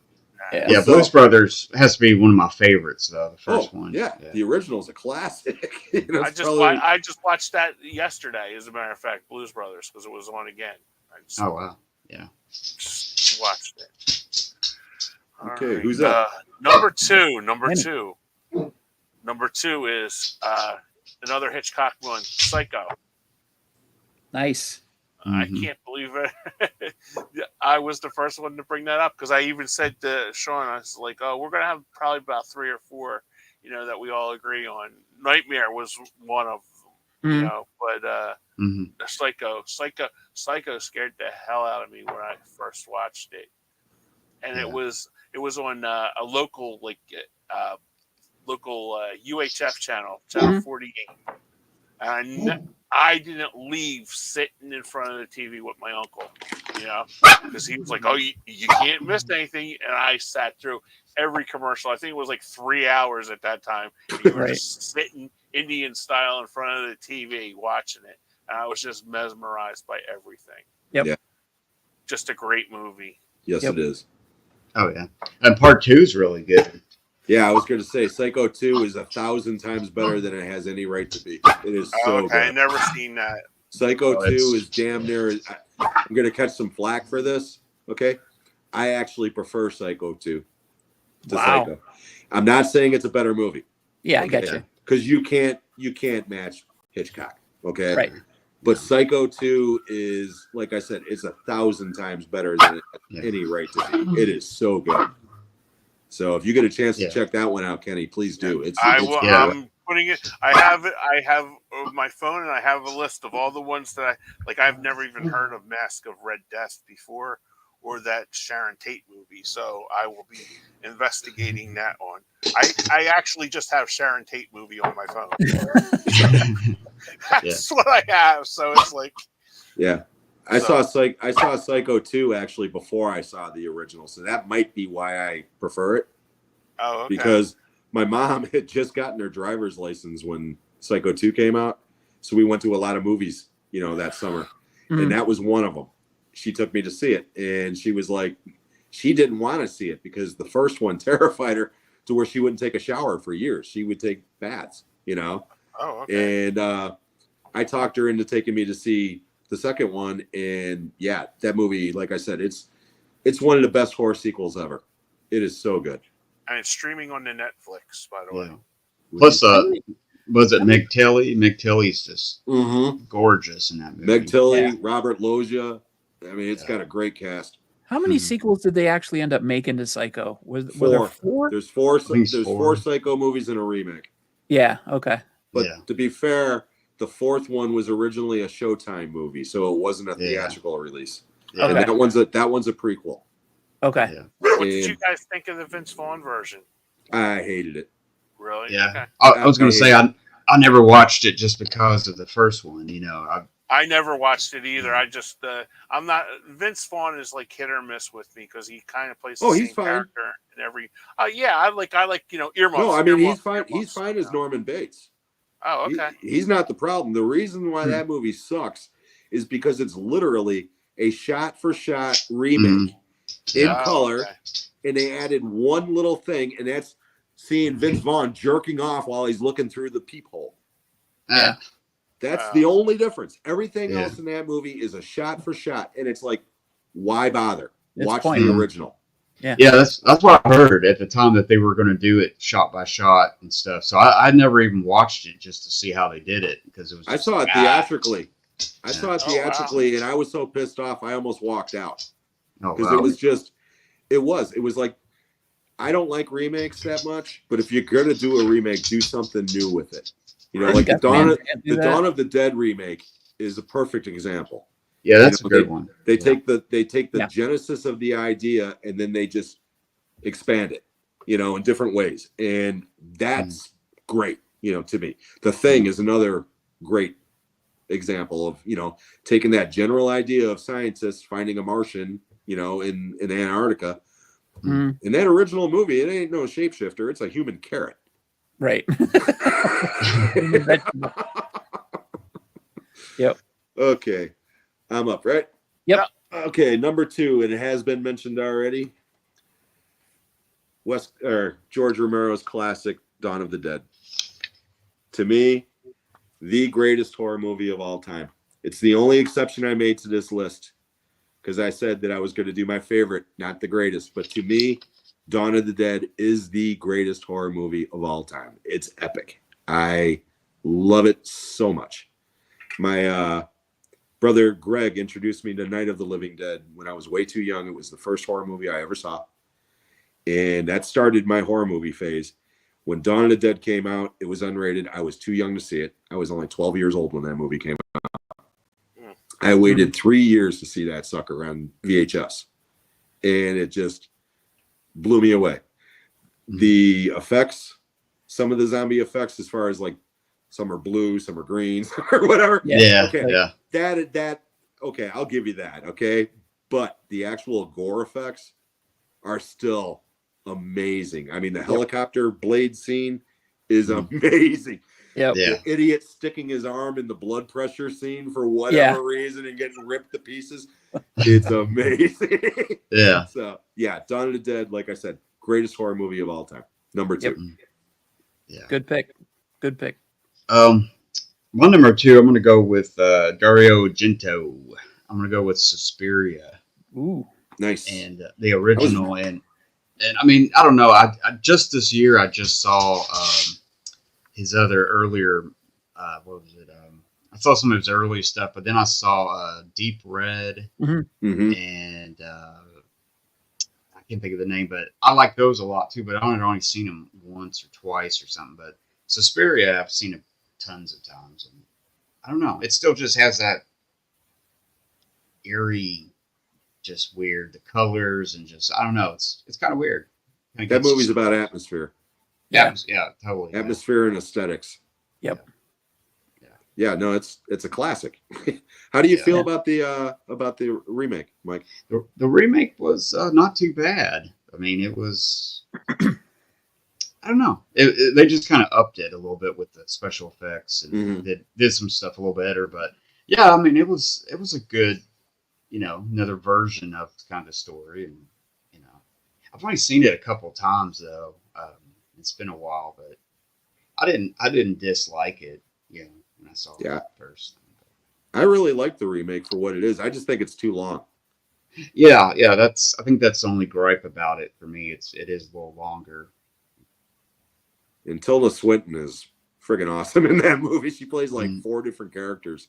Speaker 1: Yeah.
Speaker 4: Yeah,
Speaker 3: So-
Speaker 4: Blues Brothers has to be one of my favorites though. The first
Speaker 3: Oh,
Speaker 4: one.
Speaker 3: yeah. The original's a classic. You know,
Speaker 2: I
Speaker 3: it's
Speaker 2: just
Speaker 3: probably-
Speaker 2: I just watched that yesterday, as a matter of fact, Blues Brothers, because it was on again. I just,
Speaker 4: Oh wow.
Speaker 2: just watched it.
Speaker 3: Okay,
Speaker 2: Alright,
Speaker 3: who's up?
Speaker 2: Number two.
Speaker 1: Many.
Speaker 2: Number two is another Hitchcock one, Psycho.
Speaker 1: nice.
Speaker 2: I
Speaker 4: Mhm.
Speaker 2: can't believe it. I was the first one to bring that up because I even said to Sean, I was like, "Oh, we're gonna have probably about 3 or 4, that we all agree on." Nightmare was one of them,
Speaker 1: Mhm.
Speaker 2: but
Speaker 4: Mhm.
Speaker 2: Psycho scared the hell out of me when I first watched it, and
Speaker 4: Yeah.
Speaker 2: it was on a local UHF channel, Channel
Speaker 1: Mhm.
Speaker 2: 48. And I didn't leave sitting in front of the TV with my uncle, because he was like, "Oh, you can't miss anything," and I sat through every commercial. I think it was like 3 hours at that time. And you were
Speaker 1: Right.
Speaker 2: just sitting Indian style in front of the TV watching it, and I was just mesmerized by everything.
Speaker 1: Yep.
Speaker 3: Yeah.
Speaker 2: Just a great movie.
Speaker 3: Yes,
Speaker 1: Yep.
Speaker 3: it is.
Speaker 4: Oh yeah. And part 2 is really good.
Speaker 3: Yeah, I was going to say Psycho 2 is 1,000 times better than it has any right to be. It is so
Speaker 2: Okay, I
Speaker 3: good.
Speaker 2: never seen that.
Speaker 3: Psycho
Speaker 4: Oh,
Speaker 3: 2
Speaker 4: it's-
Speaker 3: is damn near. I'm going to catch some flack for this. Okay. I actually prefer Psycho 2 to
Speaker 1: Wow.
Speaker 3: Psycho. I'm not saying it's a better movie
Speaker 1: Yeah, I got
Speaker 3: Okay.
Speaker 1: you.
Speaker 3: because you can't match Hitchcock. Okay.
Speaker 1: Right.
Speaker 3: But Psycho 2 is, like I said, it's 1,000 times better than it has
Speaker 4: Yeah.
Speaker 3: any right to be. It is so good. So if you get a chance to
Speaker 4: Yeah.
Speaker 3: check that one out, Kenny, please do. It's
Speaker 4: yeah.
Speaker 2: I'm putting it. I have my phone, and I have a list of all the ones that I've never even heard of Mask of Red Death before, or that Sharon Tate movie. So I will be investigating that one. I actually just have Sharon Tate movie on my phone. That's what I have. So it's like,
Speaker 3: Yeah. I saw Psycho 2 actually before I saw the original. So that might be why I prefer it.
Speaker 2: oh, okay.
Speaker 3: Because my mom had just gotten her driver's license when Psycho 2 came out. So we went to a lot of movies, that summer.
Speaker 1: Mhm.
Speaker 3: And that was one of them. She took me to see it. And she was like, she didn't want to see it because the first one terrified her to where she wouldn't take a shower for years. She would take baths,
Speaker 2: Oh, okay.
Speaker 3: And I talked her into taking me to see the second one. And yeah, that movie, like I said, it's one of the best horror sequels ever. It is so good.
Speaker 2: And it's streaming on the Netflix, by the way.
Speaker 4: Yeah. Plus, was it Meg Tilly? Meg Tilly's just
Speaker 3: Mm-hmm.
Speaker 4: gorgeous in that movie.
Speaker 3: Meg Tilly,
Speaker 1: Yeah.
Speaker 3: Robert Loggia. I mean, it's
Speaker 4: Yeah.
Speaker 3: got a great cast.
Speaker 1: How many
Speaker 4: Mhm.
Speaker 1: sequels did they actually end up making to Psycho? Were there
Speaker 3: 4.
Speaker 1: 4?
Speaker 3: There's four.
Speaker 4: think it's
Speaker 3: There's
Speaker 4: 4.
Speaker 3: 4 Psycho movies and a remake.
Speaker 1: Yeah. Okay.
Speaker 3: But
Speaker 4: Yeah.
Speaker 3: to be fair, the 4th one was originally a Showtime movie, so it wasn't a
Speaker 4: Yeah.
Speaker 3: theatrical release.
Speaker 4: Yeah.
Speaker 3: And
Speaker 1: Okay.
Speaker 3: that one's a prequel.
Speaker 1: Okay.
Speaker 4: Yeah.
Speaker 2: What did
Speaker 3: And
Speaker 2: you guys think of the Vince Vaughn version?
Speaker 3: I hated it.
Speaker 2: Really?
Speaker 4: Yeah.
Speaker 2: Okay.
Speaker 4: I was going to say I never watched it just because of the first one.
Speaker 2: I never watched it either. I just I'm not Vince Vaughn is like hit or miss with me because he kind of plays the
Speaker 3: Oh, he's
Speaker 2: same
Speaker 3: fine.
Speaker 2: character in every. Yeah, I like earmuffs.
Speaker 3: No, I mean he's
Speaker 2: earmuffs,
Speaker 3: fine. He's
Speaker 2: earmuffs,
Speaker 3: fine as Norman Bates.
Speaker 2: Oh, okay.
Speaker 3: He's not the problem. The reason why that movie sucks is because it's literally a shot-for-shot remake in
Speaker 2: Oh,
Speaker 3: color,
Speaker 2: okay.
Speaker 3: and they added one little thing, and that's seeing Vince Vaughn jerking off while he's looking through the peephole.
Speaker 1: Yeah.
Speaker 3: That's the only difference. Everything
Speaker 4: Yeah.
Speaker 3: else in that movie is a shot for shot, and it's like, why bother?
Speaker 1: It's
Speaker 3: Watch the
Speaker 1: pointless.
Speaker 3: original.
Speaker 4: Yeah, that's what I heard at the time, that they were going to do it shot by shot and stuff. So I never even watched it just to see how they did it, because it was.
Speaker 3: I
Speaker 4: Just
Speaker 3: saw it theatrically. I saw it
Speaker 2: Oh, wow.
Speaker 3: theatrically, and I was so pissed off, I almost walked out
Speaker 4: Oh,
Speaker 3: because
Speaker 4: wow.
Speaker 3: it was just, it was like, I don't like remakes that much, but if you're gonna do a remake, do something new with it. You know, like the
Speaker 1: Definitely can't do that.
Speaker 3: Dawn of the Dead remake is a perfect example.
Speaker 4: Yeah, that's
Speaker 3: You
Speaker 4: a
Speaker 3: know,
Speaker 4: good one.
Speaker 3: They
Speaker 4: Yeah.
Speaker 3: take the
Speaker 1: Yeah.
Speaker 3: genesis of the idea and then they just expand it, you know, in different ways, and that's great. You know, to me, The Thing is another great example of, you know, taking that general idea of scientists finding a Martian, you know, in Antarctica.
Speaker 1: Mm,
Speaker 3: In that original movie, it ain't no shapeshifter; it's a human carrot.
Speaker 1: right. Human vegetable. Yep.
Speaker 3: Okay, I'm up, right?
Speaker 1: Yep.
Speaker 3: Okay, number 2, and it has been mentioned already. George Romero's classic Dawn of the Dead. To me, the greatest horror movie of all time. It's the only exception I made to this list because I said that I was going to do my favorite, not the greatest. But to me, Dawn of the Dead is the greatest horror movie of all time. It's epic. I love it so much. My brother Greg introduced me to Night of the Living Dead when I was way too young. It was the first horror movie I ever saw. And that started my horror movie phase. When Dawn of the Dead came out, it was unrated. I was too young to see it. I was only 12 years old when that movie came out. I waited 3 years to see that sucker on VHS. And it just blew me away. The effects, some of the zombie effects, as far as like some are blue, some are green, or whatever.
Speaker 4: Yeah,
Speaker 3: Okay.
Speaker 4: yeah.
Speaker 3: That okay, I'll give you that. Okay. But the actual gore effects are still amazing. I mean, the helicopter blade scene is amazing.
Speaker 1: Yep.
Speaker 4: Yeah.
Speaker 3: The idiot sticking his arm in the blood pressure scene for whatever reason and getting ripped to pieces. It's amazing.
Speaker 4: Yeah.
Speaker 3: So yeah, Dawn of the Dead, like I said, greatest horror movie of all time. Number 2.
Speaker 1: Yep.
Speaker 4: Yeah.
Speaker 1: Good pick. Good pick.
Speaker 4: My number 2, I'm going to go with Dario Argento. I'm going to go with Suspiria.
Speaker 1: Ooh.
Speaker 3: Nice.
Speaker 4: And the original. And I mean, I don't know. I just this year, I just saw his other earlier, what was it? I saw some of his early stuff, but then I saw Deep Red
Speaker 3: Mm-hmm.
Speaker 4: and I can't think of the name, but I like those a lot too. But I had only seen them once or twice or something. But Suspiria, I've seen it tons of times, and I don't know. It still just has that eerie, just weird. The colors and just I don't know. It's kind of weird.
Speaker 3: That movie's about atmosphere.
Speaker 4: Yeah, totally. Yeah.
Speaker 3: Atmosphere and aesthetics.
Speaker 1: Yep.
Speaker 3: Yeah, no, it's a classic. How do you
Speaker 4: Yeah.
Speaker 3: feel about the remake, Mike?
Speaker 4: The remake was not too bad. I mean, it was. I don't know. They just kind of upped it a little bit with the special effects and did some stuff a little better. But yeah, I mean, it was a good, another version of kind of story. And I've only seen it a couple times though. It's been a while, but I didn't dislike it. When I saw it first.
Speaker 3: I really like the remake for what it is. I just think it's too long.
Speaker 4: Yeah. I think that's the only gripe about it for me. It is a little longer.
Speaker 3: And Tilda Swinton is friggin' awesome in that movie. She plays like 4 different characters.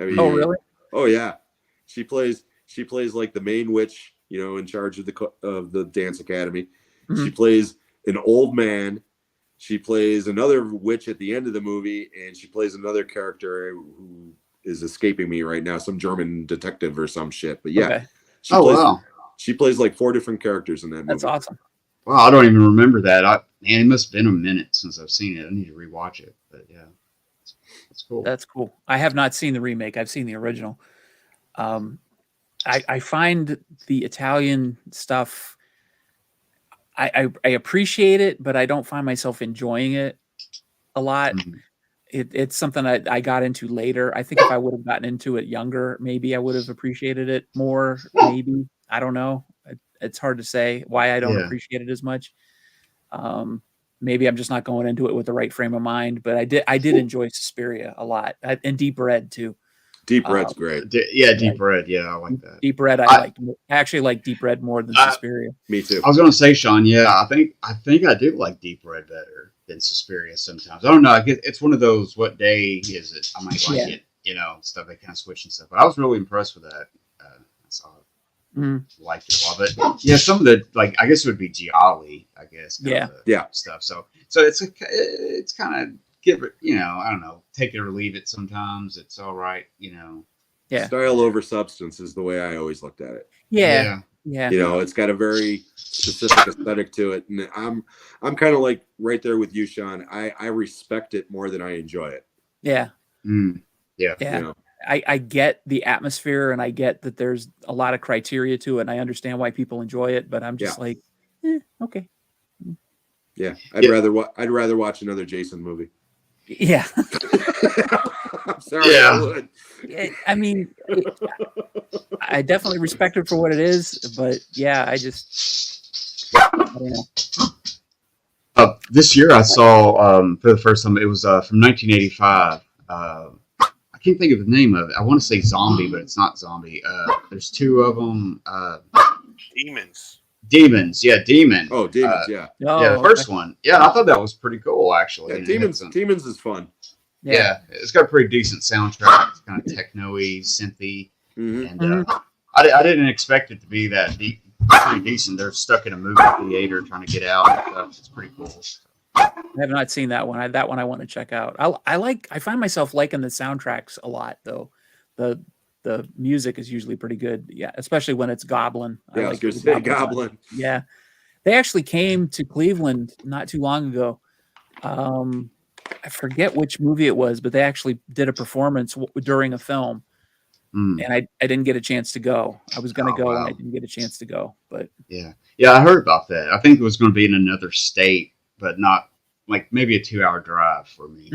Speaker 3: I mean,
Speaker 1: Oh, really?
Speaker 3: Oh yeah, she plays like the main witch, in charge of the dance academy.
Speaker 1: Mhm.
Speaker 3: She plays an old man. She plays another witch at the end of the movie, and she plays another character who is escaping me right now, some German detective or some shit. But yeah,
Speaker 1: Okay.
Speaker 3: she plays like 4 different characters in that movie.
Speaker 1: That's awesome.
Speaker 4: Wow, I don't even remember that. It must have been a minute since I've seen it. I need to rewatch it. But yeah, it's cool.
Speaker 1: That's cool. I have not seen the remake. I've seen the original. I find the Italian stuff. I appreciate it, but I don't find myself enjoying it a lot.
Speaker 4: Mhm.
Speaker 1: It's something I got into later. I think if I would have gotten into it younger, maybe I would have appreciated it more. Maybe. I don't know. It's hard to say why I don't
Speaker 4: Yeah.
Speaker 1: appreciate it as much. Maybe I'm just not going into it with the right frame of mind, but I did enjoy Suspiria a lot, and Deep Red too.
Speaker 3: Deep Red's great.
Speaker 4: Deep Red. Yeah, I like that.
Speaker 1: Deep Red, I actually like Deep Red more than Suspiria.
Speaker 3: Me too.
Speaker 4: I was gonna say, Sean. Yeah, I think I do like Deep Red better than Suspiria sometimes. I don't know. I guess it's one of those. What day is it? I might like it. You know, stuff they kind of switch and stuff. But I was really impressed with that. I saw it. Liked it a lot. But yeah, some of the like I guess it would be Gialli. I guess. Stuff. So it's kind of give it. You know, I don't know. Take it or leave it. Sometimes it's all right. You know.
Speaker 1: Yeah.
Speaker 3: Style over substance is the way I always looked at it.
Speaker 1: Yeah.
Speaker 3: You know, it's got a very specific aesthetic to it, and I'm kind of like right there with you, Sean. I respect it more than I enjoy it.
Speaker 1: Yeah.
Speaker 4: Yeah.
Speaker 3: You know?
Speaker 1: I get the atmosphere, and I get that there's a lot of criteria to it, and I understand why people enjoy it, but I'm just like, okay.
Speaker 3: Yeah, I'd rather watch another Jason movie.
Speaker 1: Yeah.
Speaker 3: I'm sorry. I would.
Speaker 1: I mean, I definitely respect it for what it is, but yeah, I don't know.
Speaker 4: This year I saw for the first time. It was from 1985. I can't think of the name of it. I want to say Zombie, but it's not Zombie. There's two of them. Demons. Yeah, Demon.
Speaker 3: Oh, Demons.
Speaker 4: Yeah, the first one. Yeah, I thought that was pretty cool actually.
Speaker 3: Yeah, Demons is fun.
Speaker 4: Yeah, it's got a pretty decent soundtrack. It's kind of techno-y, synthy, and I didn't expect it to be that deep. Pretty decent. They're stuck in a movie theater trying to get out and stuff. It's pretty cool.
Speaker 1: I have not seen that one. That one I want to check out. I find myself liking the soundtracks a lot though. The music is usually pretty good. Yeah, especially when it's Goblin.
Speaker 3: Yeah, I was going to say Goblin.
Speaker 1: Yeah, they actually came to Cleveland not too long ago. I forget which movie it was, but they actually did a performance during a film, and I didn't get a chance to go. I was going to go, and I didn't get a chance to go. But
Speaker 4: yeah, I heard about that. I think it was going to be in another state, but not like maybe a 2-hour drive for me.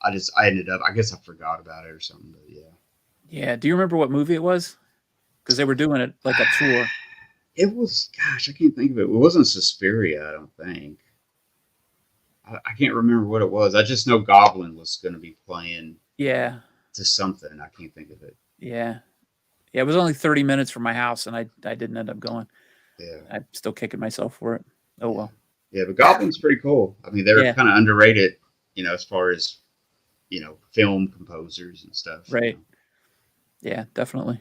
Speaker 4: I ended up. I guess I forgot about it or something. But yeah.
Speaker 1: Yeah. Do you remember what movie it was? Because they were doing it like a tour.
Speaker 4: It was. Gosh, I can't think of it. It wasn't Suspiria. I don't think. I can't remember what it was. I just know Goblin was going to be playing.
Speaker 1: Yeah.
Speaker 4: To something. I can't think of it.
Speaker 1: Yeah. Yeah. It was only 30 minutes from my house, and I didn't end up going.
Speaker 4: Yeah.
Speaker 1: I'm still kicking myself for it. Oh well.
Speaker 4: Yeah, but Goblin's pretty cool. I mean, they're kind of underrated, you know, as far as film composers and stuff.
Speaker 1: Right. Yeah, definitely.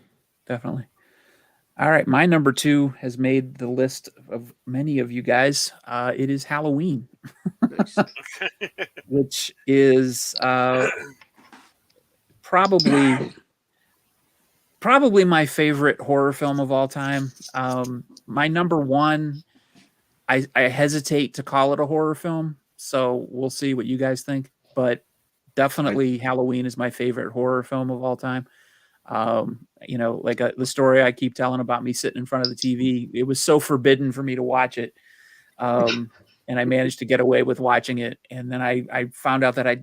Speaker 1: All right, my number 2 has made the list of many of you guys. It is Halloween, which is probably my favorite horror film of all time. My number 1, I hesitate to call it a horror film, so we'll see what you guys think. But definitely, Halloween is my favorite horror film of all time. Like the story I keep telling about me sitting in front of the TV, it was so forbidden for me to watch it. And I managed to get away with watching it. And then I found out that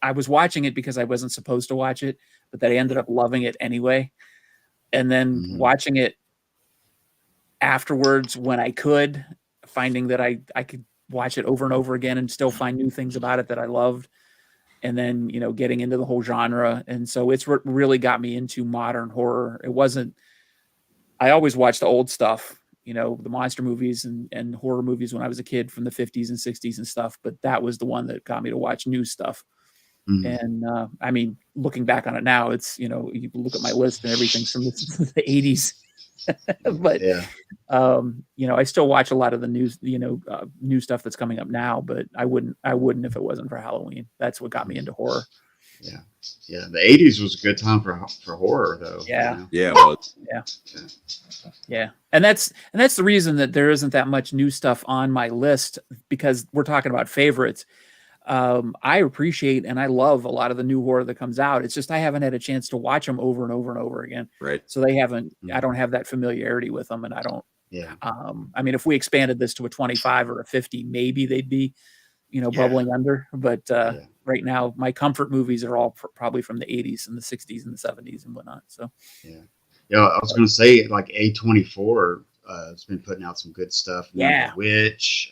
Speaker 1: I was watching it because I wasn't supposed to watch it, but that I ended up loving it anyway. And then watching it afterwards when I could, finding that I could watch it over and over again and still find new things about it that I loved. And then, getting into the whole genre. And so it's what really got me into modern horror. I always watched the old stuff, the monster movies and horror movies when I was a kid from the 50s and 60s and stuff. But that was the one that got me to watch new stuff. And I mean, looking back on it now, it's, you look at my list and everything's from the 80s. But I still watch a lot of the news, new stuff that's coming up now, but I wouldn't if it wasn't for Halloween. That's what got me into horror.
Speaker 4: Yeah, the 80s was a good time for horror though.
Speaker 1: Yeah,
Speaker 3: it was.
Speaker 1: Yeah. And that's the reason that there isn't that much new stuff on my list, because we're talking about favorites. I appreciate and I love a lot of the new horror that comes out. It's just I haven't had a chance to watch them over and over and over again.
Speaker 3: Right.
Speaker 1: So I don't have that familiarity with them, and I don't.
Speaker 4: Yeah.
Speaker 1: I mean, if we expanded this to a 25 or a 50, maybe they'd be, bubbling under. But right now, my comfort movies are all probably from the 80s and the 60s and the 70s and whatnot. So.
Speaker 4: Yeah. I was going to say like A24 has been putting out some good stuff.
Speaker 1: Yeah.
Speaker 4: The Witch.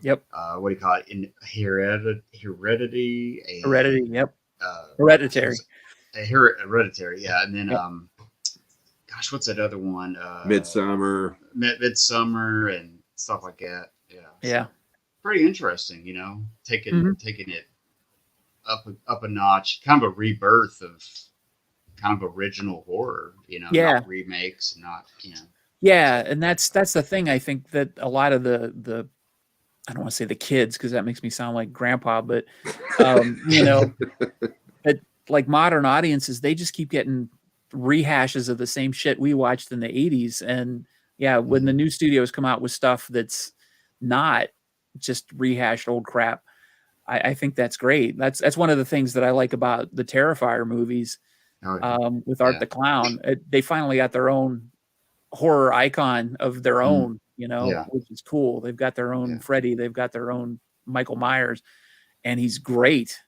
Speaker 1: Yep.
Speaker 4: What do you call it? Heredity.
Speaker 1: Heredity. Yep. Hereditary.
Speaker 4: Hereditary, yeah, and then
Speaker 1: Yep.
Speaker 4: gosh, what's that other one?
Speaker 3: Midsummer.
Speaker 4: Midsummer and stuff like that. Yeah,
Speaker 1: Yeah.
Speaker 4: pretty interesting. Taking
Speaker 1: Mhm.
Speaker 4: taking it up a notch, kind of a rebirth of kind of original horror.
Speaker 1: Yeah.
Speaker 4: Not remakes, not
Speaker 1: Yeah, and that's the thing. I think that a lot of the I don't want to say the kids because that makes me sound like grandpa, but but like modern audiences, they just keep getting rehashes of the same shit we watched in the 80s. And yeah, when the new studios come out with stuff that's not just rehashed old crap, I think that's great. That's one of the things that I like about the Terrifier movies
Speaker 4: Oh, yeah.
Speaker 1: with Art
Speaker 4: Yeah.
Speaker 1: the Clown. They finally got their own horror icon of their own,
Speaker 4: Yeah.
Speaker 1: which is cool. They've got their own
Speaker 4: Yeah.
Speaker 1: Freddy, they've got their own Michael Myers, and he's great.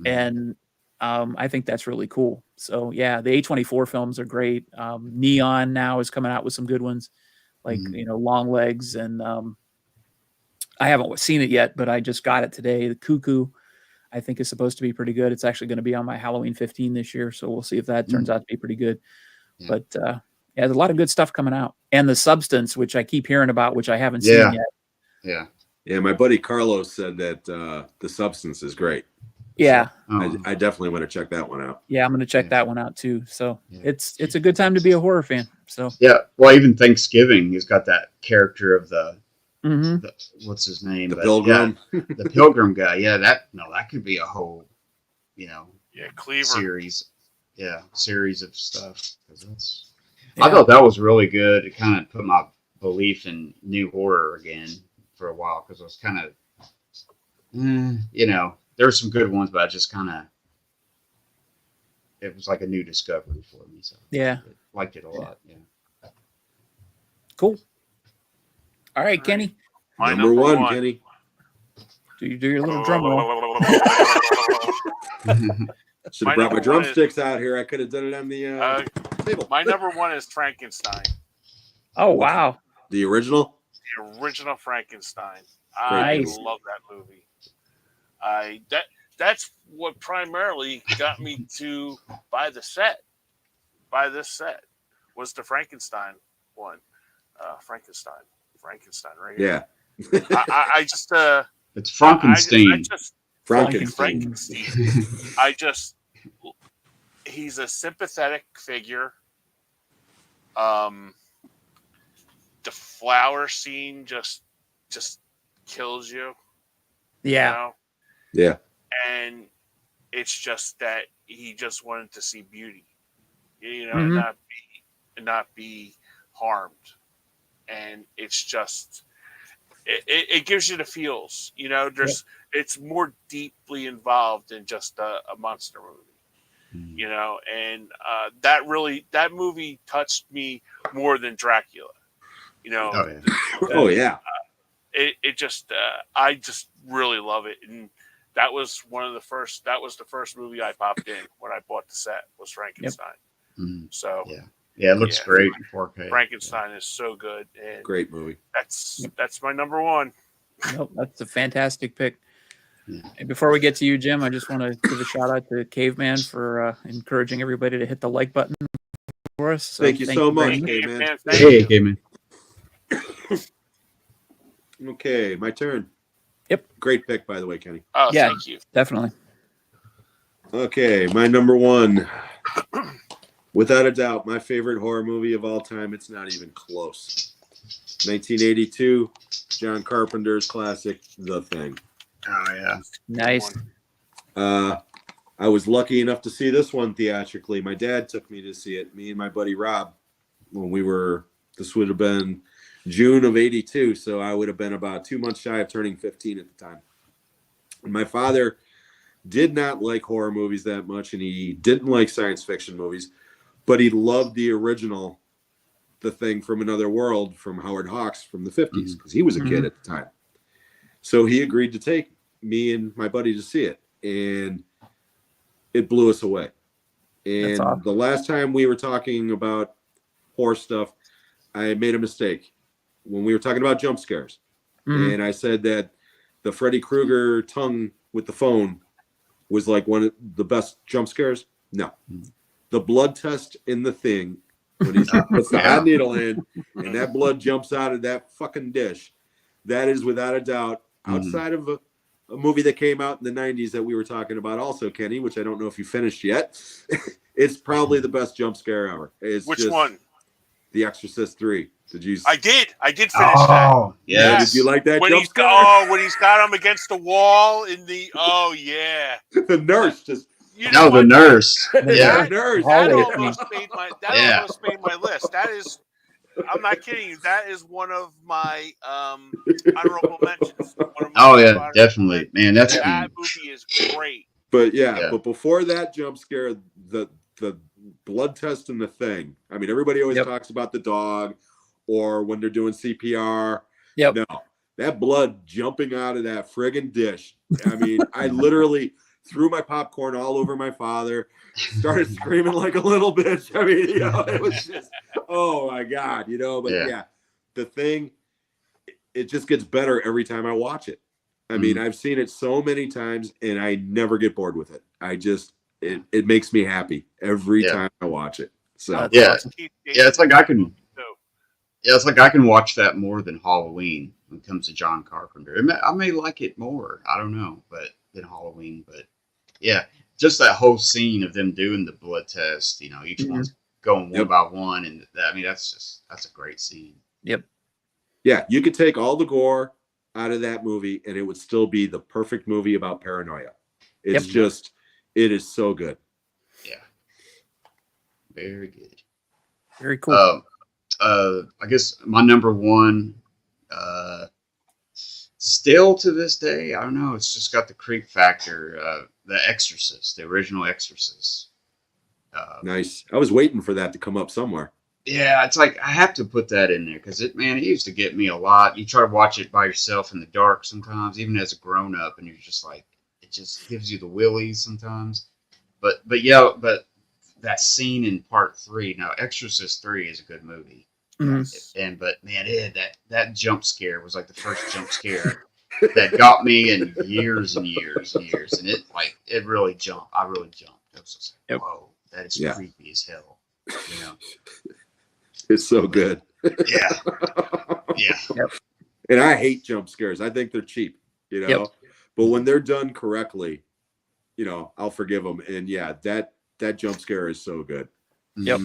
Speaker 4: Mhm.
Speaker 1: And I think that's really cool. So yeah, the A24 films are great. Neon now is coming out with some good ones, like Long Legs, and I haven't seen it yet, but I just got it today. The Cuckoo, I think, is supposed to be pretty good. It's actually going to be on my Halloween 15 this year, so we'll see if that turns out to be pretty good.
Speaker 4: Yeah.
Speaker 1: But yeah, there's a lot of good stuff coming out, and The Substance, which I keep hearing about, which I haven't seen yet.
Speaker 4: Yeah.
Speaker 3: Yeah, my buddy Carlos said that The Substance is great.
Speaker 1: Yeah.
Speaker 4: Oh,
Speaker 3: I definitely want to check that one out.
Speaker 1: Yeah, I'm going to check
Speaker 4: Yeah.
Speaker 1: that one out too. So
Speaker 4: Yeah.
Speaker 1: it's a good time to be a horror fan. So
Speaker 4: yeah. Well, even Thanksgiving, he's got that character of the what's his name?
Speaker 3: The
Speaker 4: But,
Speaker 3: Pilgrim.
Speaker 4: yeah, the Pilgrim guy. Yeah, that could be a whole,
Speaker 2: Yeah, Cleaver.
Speaker 4: series. Yeah, series of stuff. 'Cause that's.
Speaker 1: yeah.
Speaker 4: I thought that was really good. It kind of put my belief in new horror again for a while because I was kind of, there were some good ones, but I just kind of, it was like a new discovery for me. So
Speaker 1: Yeah.
Speaker 4: I liked it a lot. Yeah.
Speaker 1: Cool. All right, Kenny,
Speaker 2: My
Speaker 3: Number one, Kenny.
Speaker 1: do your little drum roll.
Speaker 3: Should
Speaker 2: My
Speaker 3: have brought my
Speaker 2: number one
Speaker 3: drumsticks out here. I could have done it on the table.
Speaker 2: My number one is Frankenstein,
Speaker 1: Oh wow.
Speaker 3: The original?
Speaker 2: the original Frankenstein.
Speaker 3: Great
Speaker 2: I
Speaker 1: movie.
Speaker 2: love that movie. That's what primarily got me to buy this set was the Frankenstein one. Frankenstein, right?
Speaker 3: Yeah.
Speaker 2: I just
Speaker 4: It's Frankenstein.
Speaker 2: I just
Speaker 3: Frankenstein.
Speaker 2: Frankenstein. He's a sympathetic figure. The flower scene just kills you.
Speaker 1: Yeah.
Speaker 2: You know?
Speaker 3: Yeah.
Speaker 2: And it's just that he just wanted to see beauty,
Speaker 1: Mhm.
Speaker 2: and not be harmed. And it's just it gives you the feels, it's more deeply involved than just a monster movie, and that movie touched me more than Dracula,
Speaker 4: Oh, yeah.
Speaker 3: Oh, yeah.
Speaker 2: it just I just really love it. And that was the first movie I popped in when I bought the set was Frankenstein.
Speaker 4: Mhm.
Speaker 2: So
Speaker 4: Yeah, it looks
Speaker 2: Yeah.
Speaker 4: great in 4K.
Speaker 2: Frankenstein is so good, and
Speaker 3: Great movie.
Speaker 2: that's my number one.
Speaker 1: Nope, that's a fantastic pick.
Speaker 4: Yeah.
Speaker 1: And before we get to you, Jim, I just want to give a shout out to Caveman for encouraging everybody to hit the like button for us. So
Speaker 3: Thank you so much,
Speaker 1: very much.
Speaker 3: Caveman.
Speaker 2: Man, thank
Speaker 4: Hey,
Speaker 2: you.
Speaker 4: Gamen.
Speaker 3: Okay, my turn.
Speaker 1: Yep.
Speaker 3: Great pick, by the way, Kenny.
Speaker 2: Oh,
Speaker 1: Yeah.
Speaker 2: thank you.
Speaker 1: Definitely.
Speaker 3: Okay, my number one. Without a doubt, my favorite horror movie of all time. It's not even close. 1982, John Carpenter's classic, The Thing.
Speaker 4: Oh, yeah.
Speaker 1: Nice.
Speaker 3: I was lucky enough to see this one theatrically. My dad took me to see it. Me and my buddy Rob, this would have been June of 82. So I would have been about 2 months shy of turning 15 at the time. And my father did not like horror movies that much, and he didn't like science fiction movies, but he loved the original, The Thing from Another World from Howard Hawks from the 50s, because he was a kid at the time. So he agreed to take me and my buddy to see it, and it blew us away. And
Speaker 1: That's awesome.
Speaker 3: the last time we were talking about horror stuff, I made a mistake when we were talking about jump scares.
Speaker 1: Mhm.
Speaker 3: And I said that the Freddy Krueger tongue with the phone was like one of the best jump scares. No. The blood test in The Thing, when he puts the hot needle in and that blood jumps out of that fucking dish, that is without a doubt, outside of a movie that came out in the 90s that we were talking about also, Kenny, which I don't know if you finished yet. It's probably the best jump scare ever. It's
Speaker 2: Which
Speaker 3: just
Speaker 2: one?
Speaker 3: The Exorcist 3. Did you?
Speaker 2: I did finish that.
Speaker 4: Oh, yes.
Speaker 3: Did you like that
Speaker 2: When
Speaker 3: jump
Speaker 2: he's
Speaker 3: scare?
Speaker 2: when he's got him against the wall in the yeah.
Speaker 3: The nurse just.
Speaker 2: You
Speaker 4: No,
Speaker 2: know
Speaker 4: the
Speaker 2: what?
Speaker 4: nurse.
Speaker 3: Yeah,
Speaker 4: Yeah.
Speaker 3: nurse.
Speaker 2: That
Speaker 1: Hallway
Speaker 2: almost made my
Speaker 4: Yeah.
Speaker 2: almost made my list. That is, I'm not kidding you. That is one of my honorable mentions. One of my
Speaker 4: Oh,
Speaker 2: top
Speaker 4: yeah,
Speaker 2: honorable
Speaker 4: definitely. Man, that's
Speaker 2: That movie is great.
Speaker 3: But yeah,
Speaker 4: Yeah.
Speaker 3: but before that jump scare, the blood test and The Thing. I mean, everybody always talks about the dog or when they're doing CPR.
Speaker 1: Yep.
Speaker 3: No, that blood jumping out of that friggin' dish. I mean, I literally threw my popcorn all over my father, started screaming like a little bitch. I mean, you know, it was just, oh my God, you know, but yeah, The Thing, it just gets better every time I watch it. I mean, I've seen it so many times and I never get bored with it. I just, it makes me happy every time I watch it. So
Speaker 4: it's like I can, it's like I can watch that more than Halloween when it comes to John Carpenter. I may like it more. I don't know, but than Halloween. But yeah, just that whole scene of them doing the blood test. You know, each one's going one by one, and I mean that's a great scene.
Speaker 1: Yep.
Speaker 3: Yeah, you could take all the gore out of that movie, and it would still be the perfect movie about paranoia. It's just, it is so good.
Speaker 4: Yeah, very good.
Speaker 1: Very cool.
Speaker 4: I guess my number one, still to this day, I don't know. It's just got the creep factor. The Exorcist, the original Exorcist.
Speaker 3: Nice. I was waiting for that to come up somewhere.
Speaker 4: Yeah, it's like I have to put that in there because it used to get me a lot. You try to watch it by yourself in the dark sometimes, even as a grown up, and you're just like, it just gives you the willies sometimes. But that scene in part 3. Now, Exorcist 3 is a good movie, but man, that jump scare was like the first jump scare that got me in years and years and years, and it really jumped. I really jumped. It was just like, whoa, that is creepy as hell. You know.
Speaker 3: It's so good.
Speaker 4: Yeah.
Speaker 3: And I hate jump scares. I think they're cheap, you know. But when they're done correctly, you know, I'll forgive them. And yeah, that jump scare is so good.
Speaker 1: Yep.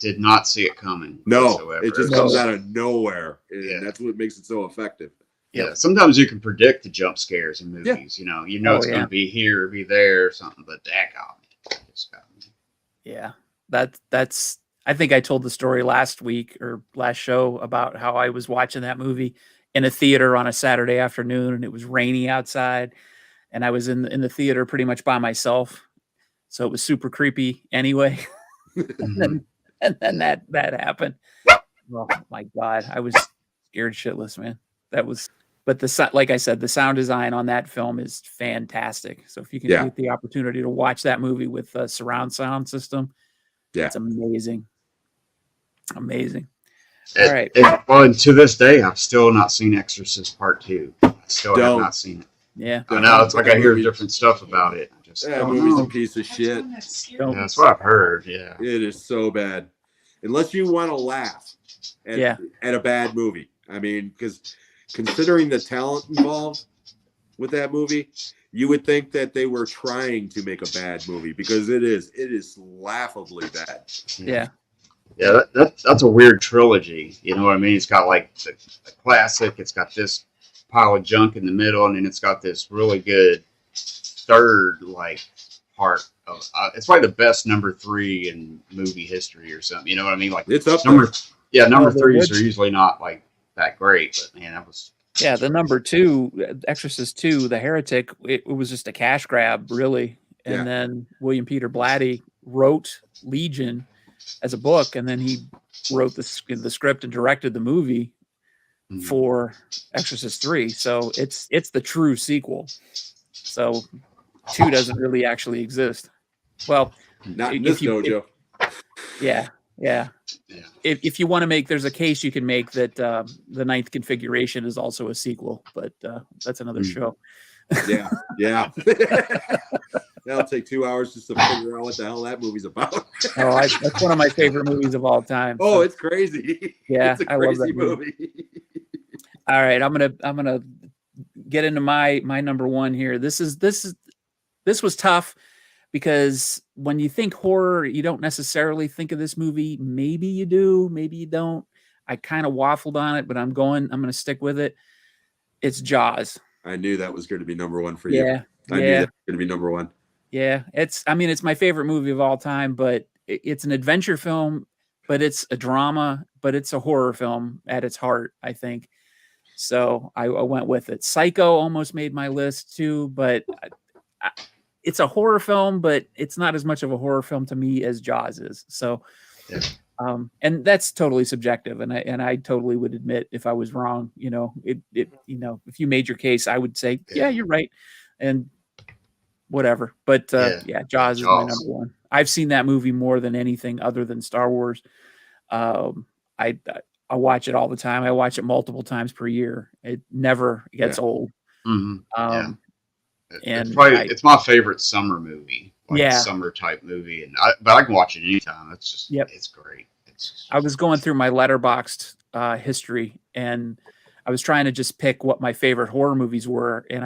Speaker 4: Did not see it coming.
Speaker 3: No,
Speaker 4: whatsoever.
Speaker 3: it just comes out of nowhere, and that's what makes it so effective.
Speaker 4: Yeah, sometimes you can predict the jump scares in movies. You know it's going to be here or be there or something, but that got me. It just got me.
Speaker 1: Yeah, that's. I think I told the story last week or last show about how I was watching that movie in a theater on a Saturday afternoon, and it was rainy outside, and I was in the theater pretty much by myself, so it was super creepy anyway. and then that happened. Oh my God, I was scared shitless, man. That was. But like I said, the sound design on that film is fantastic. So if you can get the opportunity to watch that movie with a surround sound system, it's amazing. Amazing. All right.
Speaker 4: And to this day, I've still not seen Exorcist Part 2. I still have not seen it.
Speaker 1: Yeah.
Speaker 4: I know. It's like I hear different stuff about it. I just
Speaker 3: that movie's a piece of shit.
Speaker 4: That's what I've heard. Yeah.
Speaker 3: It is so bad. Unless you want to laugh at a bad movie. I mean, because considering the talent involved with that movie, you would think that they were trying to make a bad movie because it is laughably bad.
Speaker 1: Yeah.
Speaker 4: Yeah, that's a weird trilogy. You know what I mean? It's got like the classic. It's got this pile of junk in the middle, and then it's got this really good third part of. It's probably the best number 3 in movie history or something. You know what I mean? Like
Speaker 3: it's up
Speaker 4: number.
Speaker 3: there.
Speaker 4: Yeah, number 3s are usually not like that great, but man, that was.
Speaker 1: Yeah, the number 2, Exorcist 2, The Heretic, it was just a cash grab, really. And then William Peter Blatty wrote Legion as a book, and then he wrote the script and directed the movie for Exorcist 3. So it's the true sequel. So 2 doesn't really actually exist. Well,
Speaker 3: not in this dojo.
Speaker 1: Yeah. If you want to make, there's a case you can make that the 9th configuration is also a sequel, but that's another show.
Speaker 3: Yeah. That'll take 2 hours just to figure out what the hell that movie's about.
Speaker 1: Oh, that's one of my favorite movies of all time.
Speaker 3: Oh,
Speaker 1: So,
Speaker 3: it's crazy.
Speaker 1: yeah,
Speaker 3: It's a
Speaker 1: I love
Speaker 3: crazy
Speaker 1: that movie.
Speaker 3: movie.
Speaker 1: All right, I'm gonna get into my number one here. This was tough because when you think horror, you don't necessarily think of this movie. Maybe you do, maybe you don't. I kind of waffled on it, but I'm gonna stick with it. It's Jaws.
Speaker 3: I knew that was going to be number one for you.
Speaker 1: Yeah,
Speaker 3: I knew that was going to be number one.
Speaker 1: yeah. It's my favorite movie of all time, but it's an adventure film, but it's a drama, but it's a horror film at its heart, I think. So I went with it. Psycho almost made my list too, but it's a horror film, but it's not as much of a horror film to me as Jaws is. So,
Speaker 4: Yeah.
Speaker 1: And that's totally subjective, and I totally would admit if I was wrong. If you made your case, I would say, yeah, you're right, and whatever. But Jaws is my number one. I've seen that movie more than anything other than Star Wars. I watch it all the time. I watch it multiple times per year. It never gets old.
Speaker 4: Mm-hmm.
Speaker 1: And
Speaker 4: it's my favorite summer movie.
Speaker 1: Yeah.
Speaker 4: Summer type movie, but I can watch it anytime. It's just, it's great.
Speaker 1: I was going through my Letterboxd history, and I was trying to just pick what my favorite horror movies were, and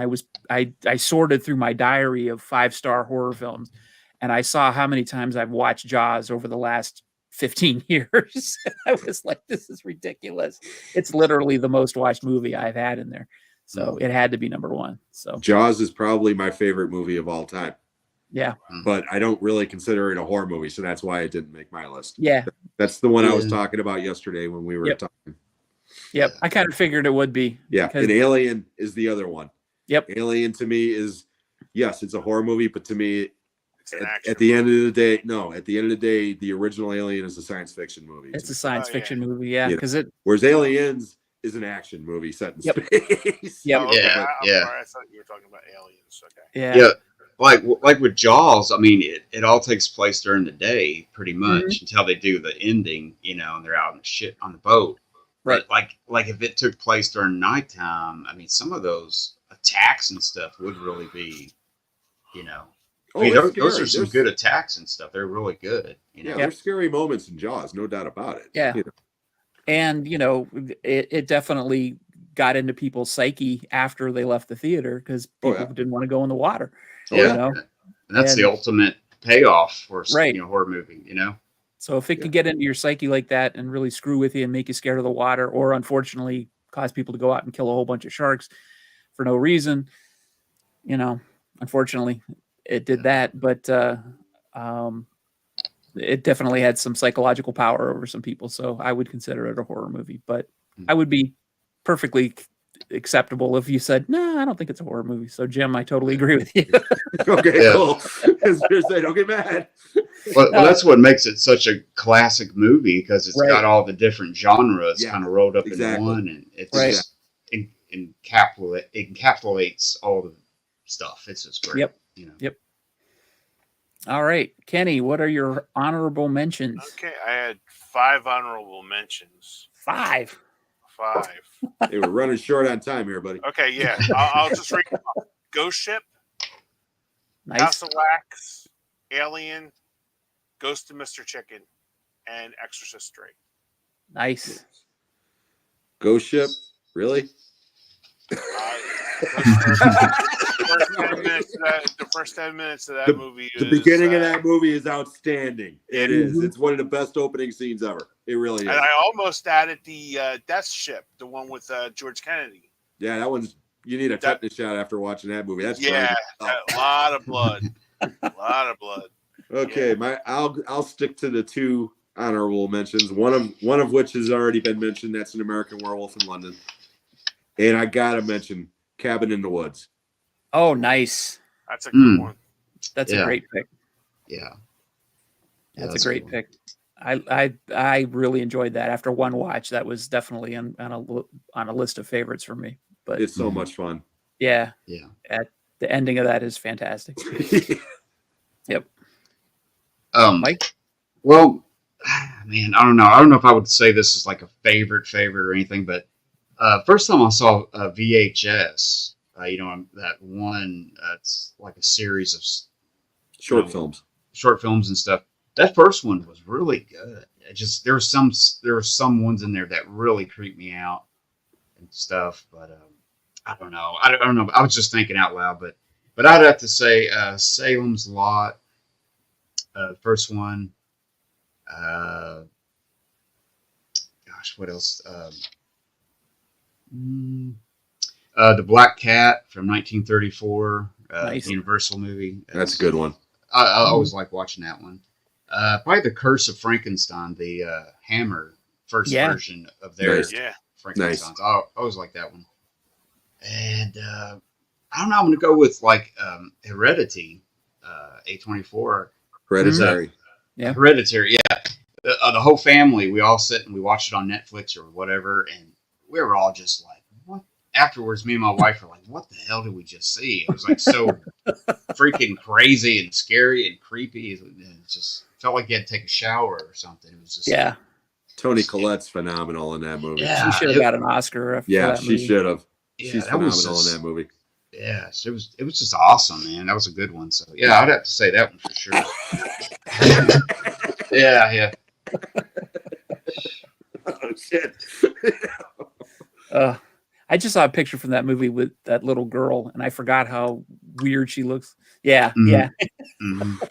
Speaker 1: I sorted through my diary of 5-star horror films, and I saw how many times I've watched Jaws over the last 15 years. I was like, this is ridiculous. It's literally the most watched movie I've had in there. So it had to be number one. So
Speaker 3: Jaws is probably my favorite movie of all time.
Speaker 1: Yeah.
Speaker 3: But I don't really consider it a horror movie, so that's why it didn't make my list.
Speaker 1: Yeah.
Speaker 3: That's the one I was talking about yesterday when we were talking.
Speaker 1: Yep. I kind of figured it would be.
Speaker 3: Yeah. And Alien is the other one.
Speaker 1: Yep.
Speaker 3: Alien to me is, yes, it's a horror movie, but to me,
Speaker 2: It's
Speaker 3: at the end of the day, the original Alien is a science fiction movie.
Speaker 1: It's a science fiction movie, yeah. Because
Speaker 3: whereas Aliens is an action movie set in space.
Speaker 1: Yep.
Speaker 2: Oh, okay. I'm sorry. I thought you were talking about aliens. Okay.
Speaker 1: Yeah.
Speaker 4: Like with Jaws, I mean, it all takes place during the day pretty much until they do the ending, and they're out in the shit on the boat.
Speaker 1: Right.
Speaker 4: But like if it took place during nighttime, I mean, some of those attacks and stuff would really be,
Speaker 3: Oh,
Speaker 4: I mean, those are some good attacks and stuff. They're really good.
Speaker 3: Yeah, there's scary moments in Jaws, no doubt about it.
Speaker 1: Yeah. And, it definitely got into people's psyche after they left the theater because people didn't want to go in the water.
Speaker 4: And that's the ultimate payoff for a horror movie,
Speaker 1: So if it could get into your psyche like that and really screw with you and make you scared of the water, or unfortunately cause people to go out and kill a whole bunch of sharks for no reason, unfortunately it did that. But it definitely had some psychological power over some people. So I would consider it a horror movie, but I would be perfectly acceptable if you said, no, I don't think it's a horror movie. So Jim, I totally agree with you.
Speaker 3: Okay, cool. Don't get mad.
Speaker 4: Well, that's what makes it such a classic movie, because it's got all the different genres kind of rolled up into one, and it's just encapsulates all the stuff. It's just great.
Speaker 1: Yep. All right, Kenny, what are your honorable mentions?
Speaker 2: Okay, I had 5 honorable mentions.
Speaker 1: 5.
Speaker 3: Hey, we're running short on time here, buddy.
Speaker 2: Okay, yeah. I'll just read them off. Ghost Ship,
Speaker 1: Nice.
Speaker 2: House of Wax, Alien, Ghost of Mr. Chicken, and Exorcist 3.
Speaker 1: Nice.
Speaker 3: Ghost Ship, really?
Speaker 2: The first 10 minutes of that movie is...
Speaker 3: The beginning of that movie is outstanding. It is. It's one of the best opening scenes ever. It really is.
Speaker 2: And I almost added the Death Ship, the one with George Kennedy.
Speaker 3: Yeah, that one's... You need a tetanus shot after watching that movie. That's
Speaker 2: a lot of blood. A lot of blood.
Speaker 3: Okay, I'll stick to the 2 honorable mentions. One of which has already been mentioned. That's An American Werewolf in London. And I gotta mention Cabin in the Woods.
Speaker 1: Oh, nice.
Speaker 2: That's a good one.
Speaker 1: That's a great pick.
Speaker 4: Yeah.
Speaker 1: That's a great pick. I really enjoyed that. After one watch, that was definitely on a list of favorites for me. But
Speaker 3: it's so much fun.
Speaker 1: Yeah. At the ending of that is fantastic. Yep. Mike?
Speaker 4: Well, man, I don't know. I don't know if I would say this is like a favorite or anything, but first time I saw VHS, that one, it's like a series of
Speaker 3: Short films.
Speaker 4: short films and stuff. That first one was really good. It just there were some ones in there that really creeped me out and stuff. But I don't know. I don't know. I was just thinking out loud, but I'd have to say Salem's Lot, first one. Gosh, what else? The Black Cat from 1934,
Speaker 1: Nice.
Speaker 4: Universal movie.
Speaker 3: That's a good one.
Speaker 4: I always like watching that one. Probably The Curse of Frankenstein, the Hammer first
Speaker 1: Yeah.
Speaker 4: version of their
Speaker 3: Nice.
Speaker 2: Yeah.
Speaker 4: Frankenstein. I always like that one. And I don't know. I'm going to go with like Heredity, A24.
Speaker 3: Hereditary.
Speaker 1: Yeah.
Speaker 4: Hereditary, yeah. The whole family, we all sit and we watched it on Netflix or whatever, and we were all just like, what? Afterwards, me and my wife were like, what the hell did we just see? It was like so freaking crazy and scary and creepy. It just felt like you had to take a shower or something. It was just
Speaker 1: Yeah.
Speaker 3: Toni Collette's phenomenal in that movie.
Speaker 4: Yeah.
Speaker 1: She should have got an Oscar. For
Speaker 3: Yeah,
Speaker 1: that
Speaker 3: she
Speaker 1: movie.
Speaker 3: should have.
Speaker 4: yeah,
Speaker 3: She's
Speaker 4: that was
Speaker 3: phenomenal
Speaker 4: just,
Speaker 3: in that movie.
Speaker 4: yeah, so it was just awesome, man. That was a good one. So yeah, I'd have to say that one for sure. yeah.
Speaker 3: Oh shit.
Speaker 1: I just saw a picture from that movie with that little girl, and I forgot how weird she looks. Yeah,
Speaker 4: Mhm.
Speaker 1: yeah,
Speaker 4: Mhm.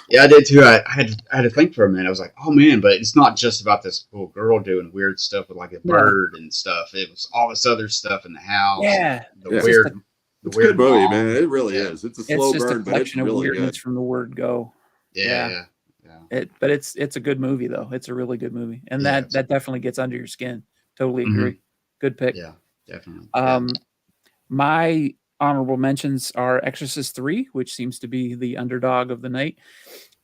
Speaker 4: Yeah, I did too. I had to think for a minute. I was like, oh man, but it's not just about this little girl doing weird stuff with like a bird and stuff. It was all this other stuff in the house.
Speaker 1: yeah.
Speaker 4: The
Speaker 3: Yeah.
Speaker 4: weird,
Speaker 1: It's
Speaker 4: the
Speaker 3: It's a good movie,
Speaker 4: mom.
Speaker 3: man. It really
Speaker 4: Yeah.
Speaker 3: is. It's a
Speaker 1: It's
Speaker 3: slow
Speaker 1: just a
Speaker 3: burn, but it's
Speaker 1: collection of
Speaker 3: really
Speaker 1: weirdness
Speaker 3: good.
Speaker 1: from the word go.
Speaker 4: Yeah.
Speaker 1: But it's a good movie though. It's a really good movie, and
Speaker 4: Yeah,
Speaker 1: that definitely gets under your skin. Totally
Speaker 4: Mhm.
Speaker 1: agree. Good pick.
Speaker 4: Yeah, definitely.
Speaker 1: My honorable mentions are Exorcist 3, which seems to be the underdog of the night,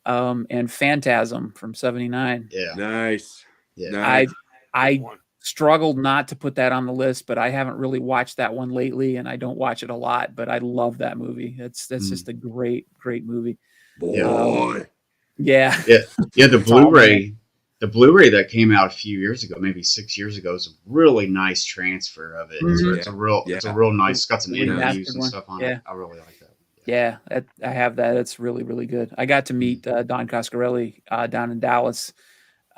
Speaker 1: and Phantasm from '79.
Speaker 4: Yeah.
Speaker 3: Nice.
Speaker 4: Yeah.
Speaker 3: Nice.
Speaker 1: I
Speaker 2: One.
Speaker 1: struggled not to put that on the list, but I haven't really watched that one lately, and I don't watch it a lot. But I love that movie. That's just a great movie.
Speaker 3: Boy.
Speaker 1: Yeah,
Speaker 4: Yeah, the
Speaker 1: It's all
Speaker 4: Blu-ray that came out a few years ago, maybe 6 years ago, is a really nice transfer of it. So
Speaker 1: Mhm.
Speaker 4: it's a real nice. It's got some
Speaker 1: Remastered
Speaker 4: interviews and
Speaker 1: one.
Speaker 4: stuff on
Speaker 1: Yeah.
Speaker 4: it. I really like that.
Speaker 1: yeah, I have that. It's really good. I got to meet Don Coscarelli down in Dallas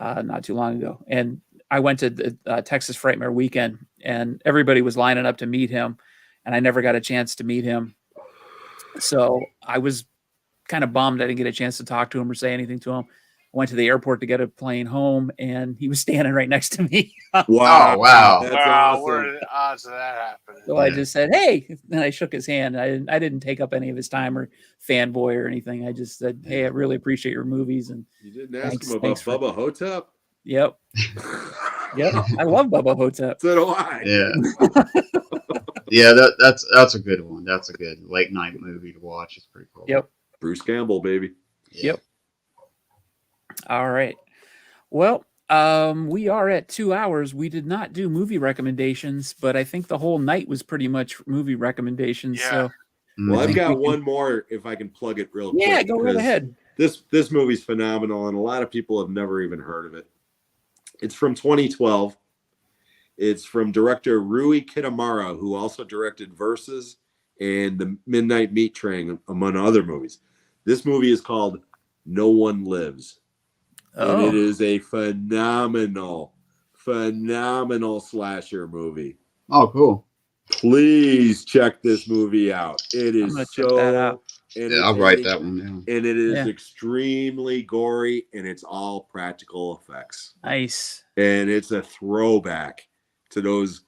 Speaker 1: not too long ago, and I went to the Texas Frightmare weekend, and everybody was lining up to meet him, and I never got a chance to meet him. So I was kind of bummed I didn't get a chance to talk to him or say anything to him. I went to the airport to get a plane home, and he was standing right next to me.
Speaker 3: Wow.
Speaker 4: Oh, wow.
Speaker 3: That's
Speaker 2: Wow,
Speaker 3: awesome.
Speaker 2: what are the odds of that happening?
Speaker 1: So I
Speaker 4: Yeah.
Speaker 1: just said, "Hey," and I shook his hand. I didn't take up any of his time or fanboy or anything. I just said, "Hey, I really appreciate your movies." And
Speaker 3: You didn't ask him about
Speaker 1: Thanks for-
Speaker 3: Bubba Hotep?
Speaker 1: yep, I love Bubba Hotep.
Speaker 3: So do I.
Speaker 4: Yeah. Yeah, that's a good one. That's a good late night movie to watch. It's pretty cool.
Speaker 1: Yep.
Speaker 3: Bruce Campbell, baby.
Speaker 1: Yep. All right. Well, we are at 2 hours. We did not do movie recommendations, but I think the whole night was pretty much movie recommendations.
Speaker 2: Yeah.
Speaker 1: So
Speaker 3: Well,
Speaker 1: I
Speaker 3: I've
Speaker 1: think
Speaker 3: got
Speaker 1: we can-
Speaker 3: one more if I can plug it real quick.
Speaker 1: yeah, go right
Speaker 3: because
Speaker 1: ahead.
Speaker 3: This movie's phenomenal, and a lot of people have never even heard of it. It's from 2012. It's from director Rui Kitamura, who also directed Versus and The Midnight Meat Train, among other movies. This movie is called No One Lives. And it
Speaker 1: Oh,
Speaker 3: is a phenomenal slasher movie.
Speaker 4: Oh, cool.
Speaker 3: Please check this movie out. It is
Speaker 1: gonna check that out.
Speaker 4: Yeah, I'll write that one down.
Speaker 3: And it is
Speaker 1: Yeah.
Speaker 3: extremely gory, and it's all practical effects.
Speaker 1: nice.
Speaker 3: And it's a throwback to those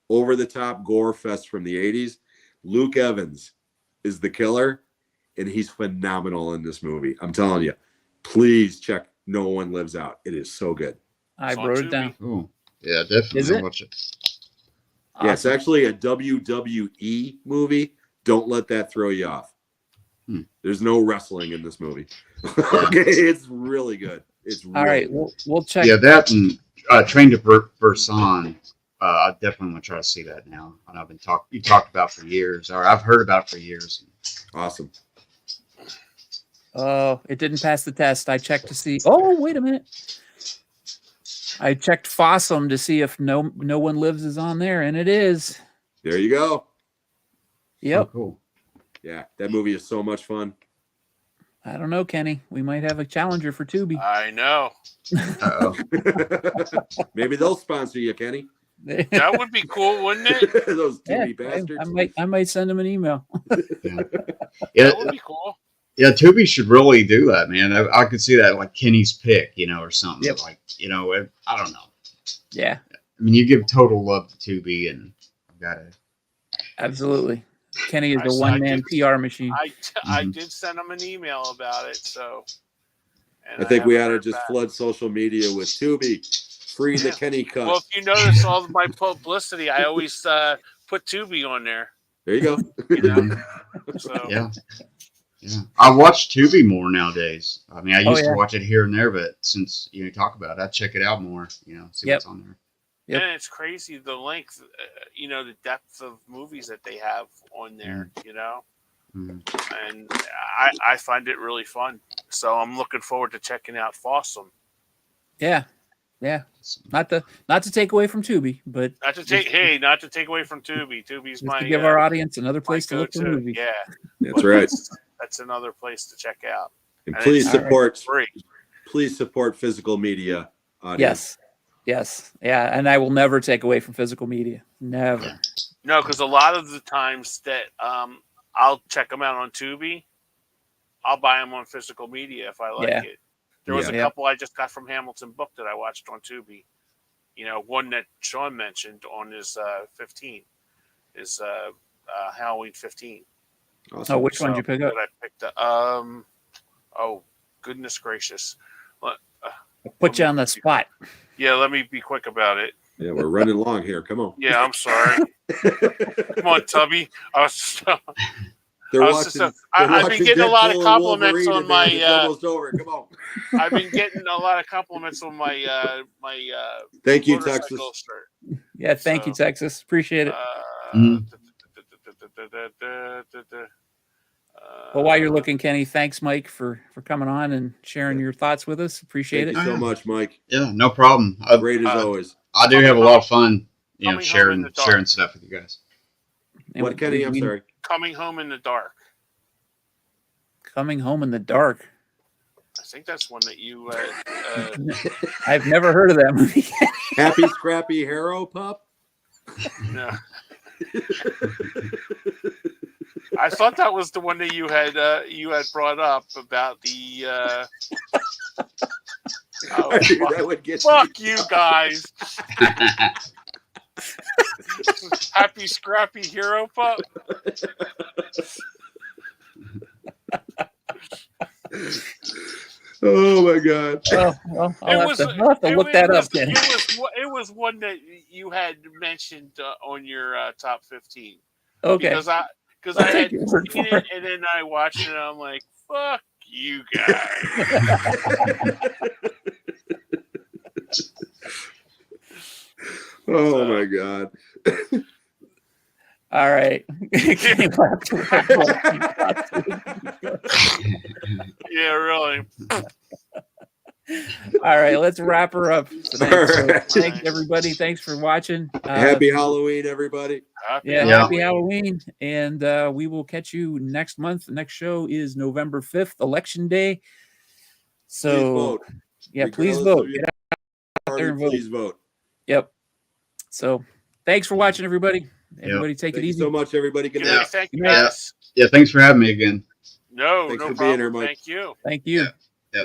Speaker 3: over-the-top gore fests from the 80s. Luke Evans is the killer, and he's phenomenal in this movie. I'm telling you, please check No One Lives Out. It is so good.
Speaker 1: I
Speaker 2: It's on
Speaker 1: wrote it
Speaker 2: Tubi.
Speaker 1: down.
Speaker 4: Cool. Yeah, definitely.
Speaker 1: Is it?
Speaker 4: I'll watch it.
Speaker 3: Yeah, it's
Speaker 1: Awesome.
Speaker 3: actually a WWE movie. Don't let that throw you off. There's no wrestling in this movie. Okay, it's really good. It's
Speaker 1: All right,
Speaker 3: really good.
Speaker 1: we'll check.
Speaker 4: Yeah, that and Train to Busan. I definitely want to try to see that now. And I've been you talked about for years, or I've heard about for years.
Speaker 3: Awesome.
Speaker 1: Oh, it didn't pass the test. I checked to see. Oh, wait a minute. I checked Fossum to see if No One Lives is on there, and it is.
Speaker 3: There you go.
Speaker 1: Yep.
Speaker 4: Oh, cool.
Speaker 3: Yeah, that movie is so much fun.
Speaker 1: I don't know, Kenny. We might have a challenger for Tubi.
Speaker 2: I know.
Speaker 4: Uh-oh.
Speaker 3: Maybe they'll sponsor you, Kenny.
Speaker 2: That would be cool, wouldn't it?
Speaker 3: Those
Speaker 1: Yeah,
Speaker 3: TV bastards.
Speaker 1: I might send him an email.
Speaker 4: Yeah.
Speaker 2: That would be cool.
Speaker 4: Yeah, Tubi should really do that, man. I could see that like Kenny's pick, or something.
Speaker 1: Yep.
Speaker 4: Like, I don't know.
Speaker 1: Yeah,
Speaker 4: I mean, you give total love to Tubi, and got it.
Speaker 1: absolutely. Kenny is
Speaker 2: I
Speaker 1: a
Speaker 2: saw-
Speaker 1: one-man PR machine.
Speaker 2: I
Speaker 4: Mhm.
Speaker 2: did send him an email about it, so. and
Speaker 3: I think we ought
Speaker 2: haven't
Speaker 3: to
Speaker 2: heard
Speaker 3: just
Speaker 2: back.
Speaker 3: flood social media with Tubi. Free the
Speaker 2: Yeah.
Speaker 3: Kenny cut.
Speaker 2: Well, if you notice all of my publicity, I always put Tubi on there.
Speaker 3: There you go.
Speaker 2: You know? So
Speaker 4: Yeah. Yeah. I watch Tubi more nowadays. I mean, I
Speaker 1: Oh,
Speaker 4: used
Speaker 1: yeah.
Speaker 4: to watch it here and there, but since you talk about it, I check it out more, see
Speaker 1: Yep.
Speaker 4: what's on there.
Speaker 1: Yep.
Speaker 2: And it's crazy the length, the depth of movies that they have on there.
Speaker 4: Mhm.
Speaker 2: And I find it really fun. So I'm looking forward to checking out Fossum.
Speaker 1: Yeah. Not to take away from Tubi, but
Speaker 2: Not to take away from Tubi. Tubi's
Speaker 1: just
Speaker 2: my
Speaker 1: to give our audience another
Speaker 2: my
Speaker 1: place to look for
Speaker 2: go-to.
Speaker 1: movies.
Speaker 2: Yeah,
Speaker 3: That's
Speaker 2: but
Speaker 3: right.
Speaker 2: That's another place to check out.
Speaker 3: And
Speaker 2: And
Speaker 3: please
Speaker 2: it's
Speaker 3: support
Speaker 2: free.
Speaker 3: physical media audience.
Speaker 1: Yes. Yeah. And I will never take away from physical media. Never.
Speaker 4: Yeah.
Speaker 2: No, because a lot of the times that I'll check them out on Tubi, I'll buy them on physical media if I like
Speaker 1: Yeah.
Speaker 2: it. There was a
Speaker 1: Yeah.
Speaker 2: couple I just got from Hamilton Book that I watched on Tubi. One that Sean mentioned on his 15 is Halloween 15.
Speaker 1: Oh, which one did you pick up?
Speaker 2: That I picked up. Oh, goodness gracious.
Speaker 1: I'll put you on the spot.
Speaker 2: Yeah, let me be quick about it.
Speaker 3: Yeah, we're running long here. Come on.
Speaker 2: Yeah, I'm sorry. Come on, Tubby.
Speaker 3: They're
Speaker 2: I was
Speaker 3: watching.
Speaker 2: just, I've been
Speaker 3: watching
Speaker 2: getting a lot of
Speaker 3: Deadpool and
Speaker 2: compliments
Speaker 3: Wolverine
Speaker 2: on
Speaker 3: and
Speaker 2: my.
Speaker 3: It's almost over. Come on.
Speaker 2: I've been getting a lot of compliments on my
Speaker 3: Thank you,
Speaker 2: motorcycle
Speaker 3: Texas.
Speaker 2: shirt.
Speaker 1: Yeah. Thank you,
Speaker 2: So,
Speaker 1: Texas. Appreciate it.
Speaker 4: Mhm.
Speaker 1: Well, while you're looking, Kenny, thanks, Mike, for coming on and sharing your thoughts with us. Appreciate
Speaker 3: Thank
Speaker 1: it.
Speaker 3: you so much, Mike.
Speaker 4: Yeah, no problem.
Speaker 3: Great as
Speaker 2: Uh,
Speaker 3: always.
Speaker 4: I do have a lot of fun,
Speaker 2: Coming home in
Speaker 4: sharing
Speaker 2: the dark.
Speaker 4: sharing stuff with you guys.
Speaker 1: And
Speaker 3: What, Kenny? I'm sorry.
Speaker 2: Coming Home in the Dark.
Speaker 1: Coming Home in the Dark.
Speaker 2: I think that's one that you.
Speaker 1: I've never heard of that movie.
Speaker 3: Happy Scrappy Hero Pup.
Speaker 2: No. I thought that was the one that you had brought up about the.
Speaker 3: I figured that would get
Speaker 2: Fuck you guys! Happy Scrappy Hero Pup.
Speaker 3: Oh my God.
Speaker 1: Oh, well, I'll have to look that up, Kenny.
Speaker 2: It was one that you had mentioned on your top 15.
Speaker 1: Okay.
Speaker 2: Because I
Speaker 1: I'll
Speaker 2: had
Speaker 1: take your word
Speaker 2: seen
Speaker 1: for
Speaker 2: it and then I watched it and I'm like, fuck you guys.
Speaker 3: Oh my God.
Speaker 1: All right. Kenny, we'll have to
Speaker 2: Yeah, really.
Speaker 1: All right, let's wrap her up tonight.
Speaker 3: All
Speaker 1: So
Speaker 3: right.
Speaker 1: thanks everybody. Thanks for watching.
Speaker 3: Happy Halloween, everybody.
Speaker 1: Yeah,
Speaker 4: Yeah.
Speaker 1: happy Halloween. And we will catch you next month. The next show is November 5th, Election Day.
Speaker 3: Please
Speaker 1: So
Speaker 3: vote.
Speaker 1: yeah, please
Speaker 3: Regardless
Speaker 1: vote.
Speaker 3: of your
Speaker 1: Get out
Speaker 3: party,
Speaker 1: there and vote.
Speaker 3: please vote.
Speaker 1: Yep. So thanks for watching, everybody. Everybody take
Speaker 3: Thank
Speaker 1: it
Speaker 3: you
Speaker 1: easy.
Speaker 3: so much, everybody. Good
Speaker 2: Good
Speaker 3: night.
Speaker 2: night, thank you
Speaker 1: Yeah.
Speaker 2: guys.
Speaker 4: Yeah, thanks for having me again.
Speaker 2: No,
Speaker 3: Thanks
Speaker 2: no
Speaker 3: for being
Speaker 2: problem.
Speaker 3: here, Mike.
Speaker 2: Thank you.
Speaker 1: Thank you.
Speaker 4: Yeah.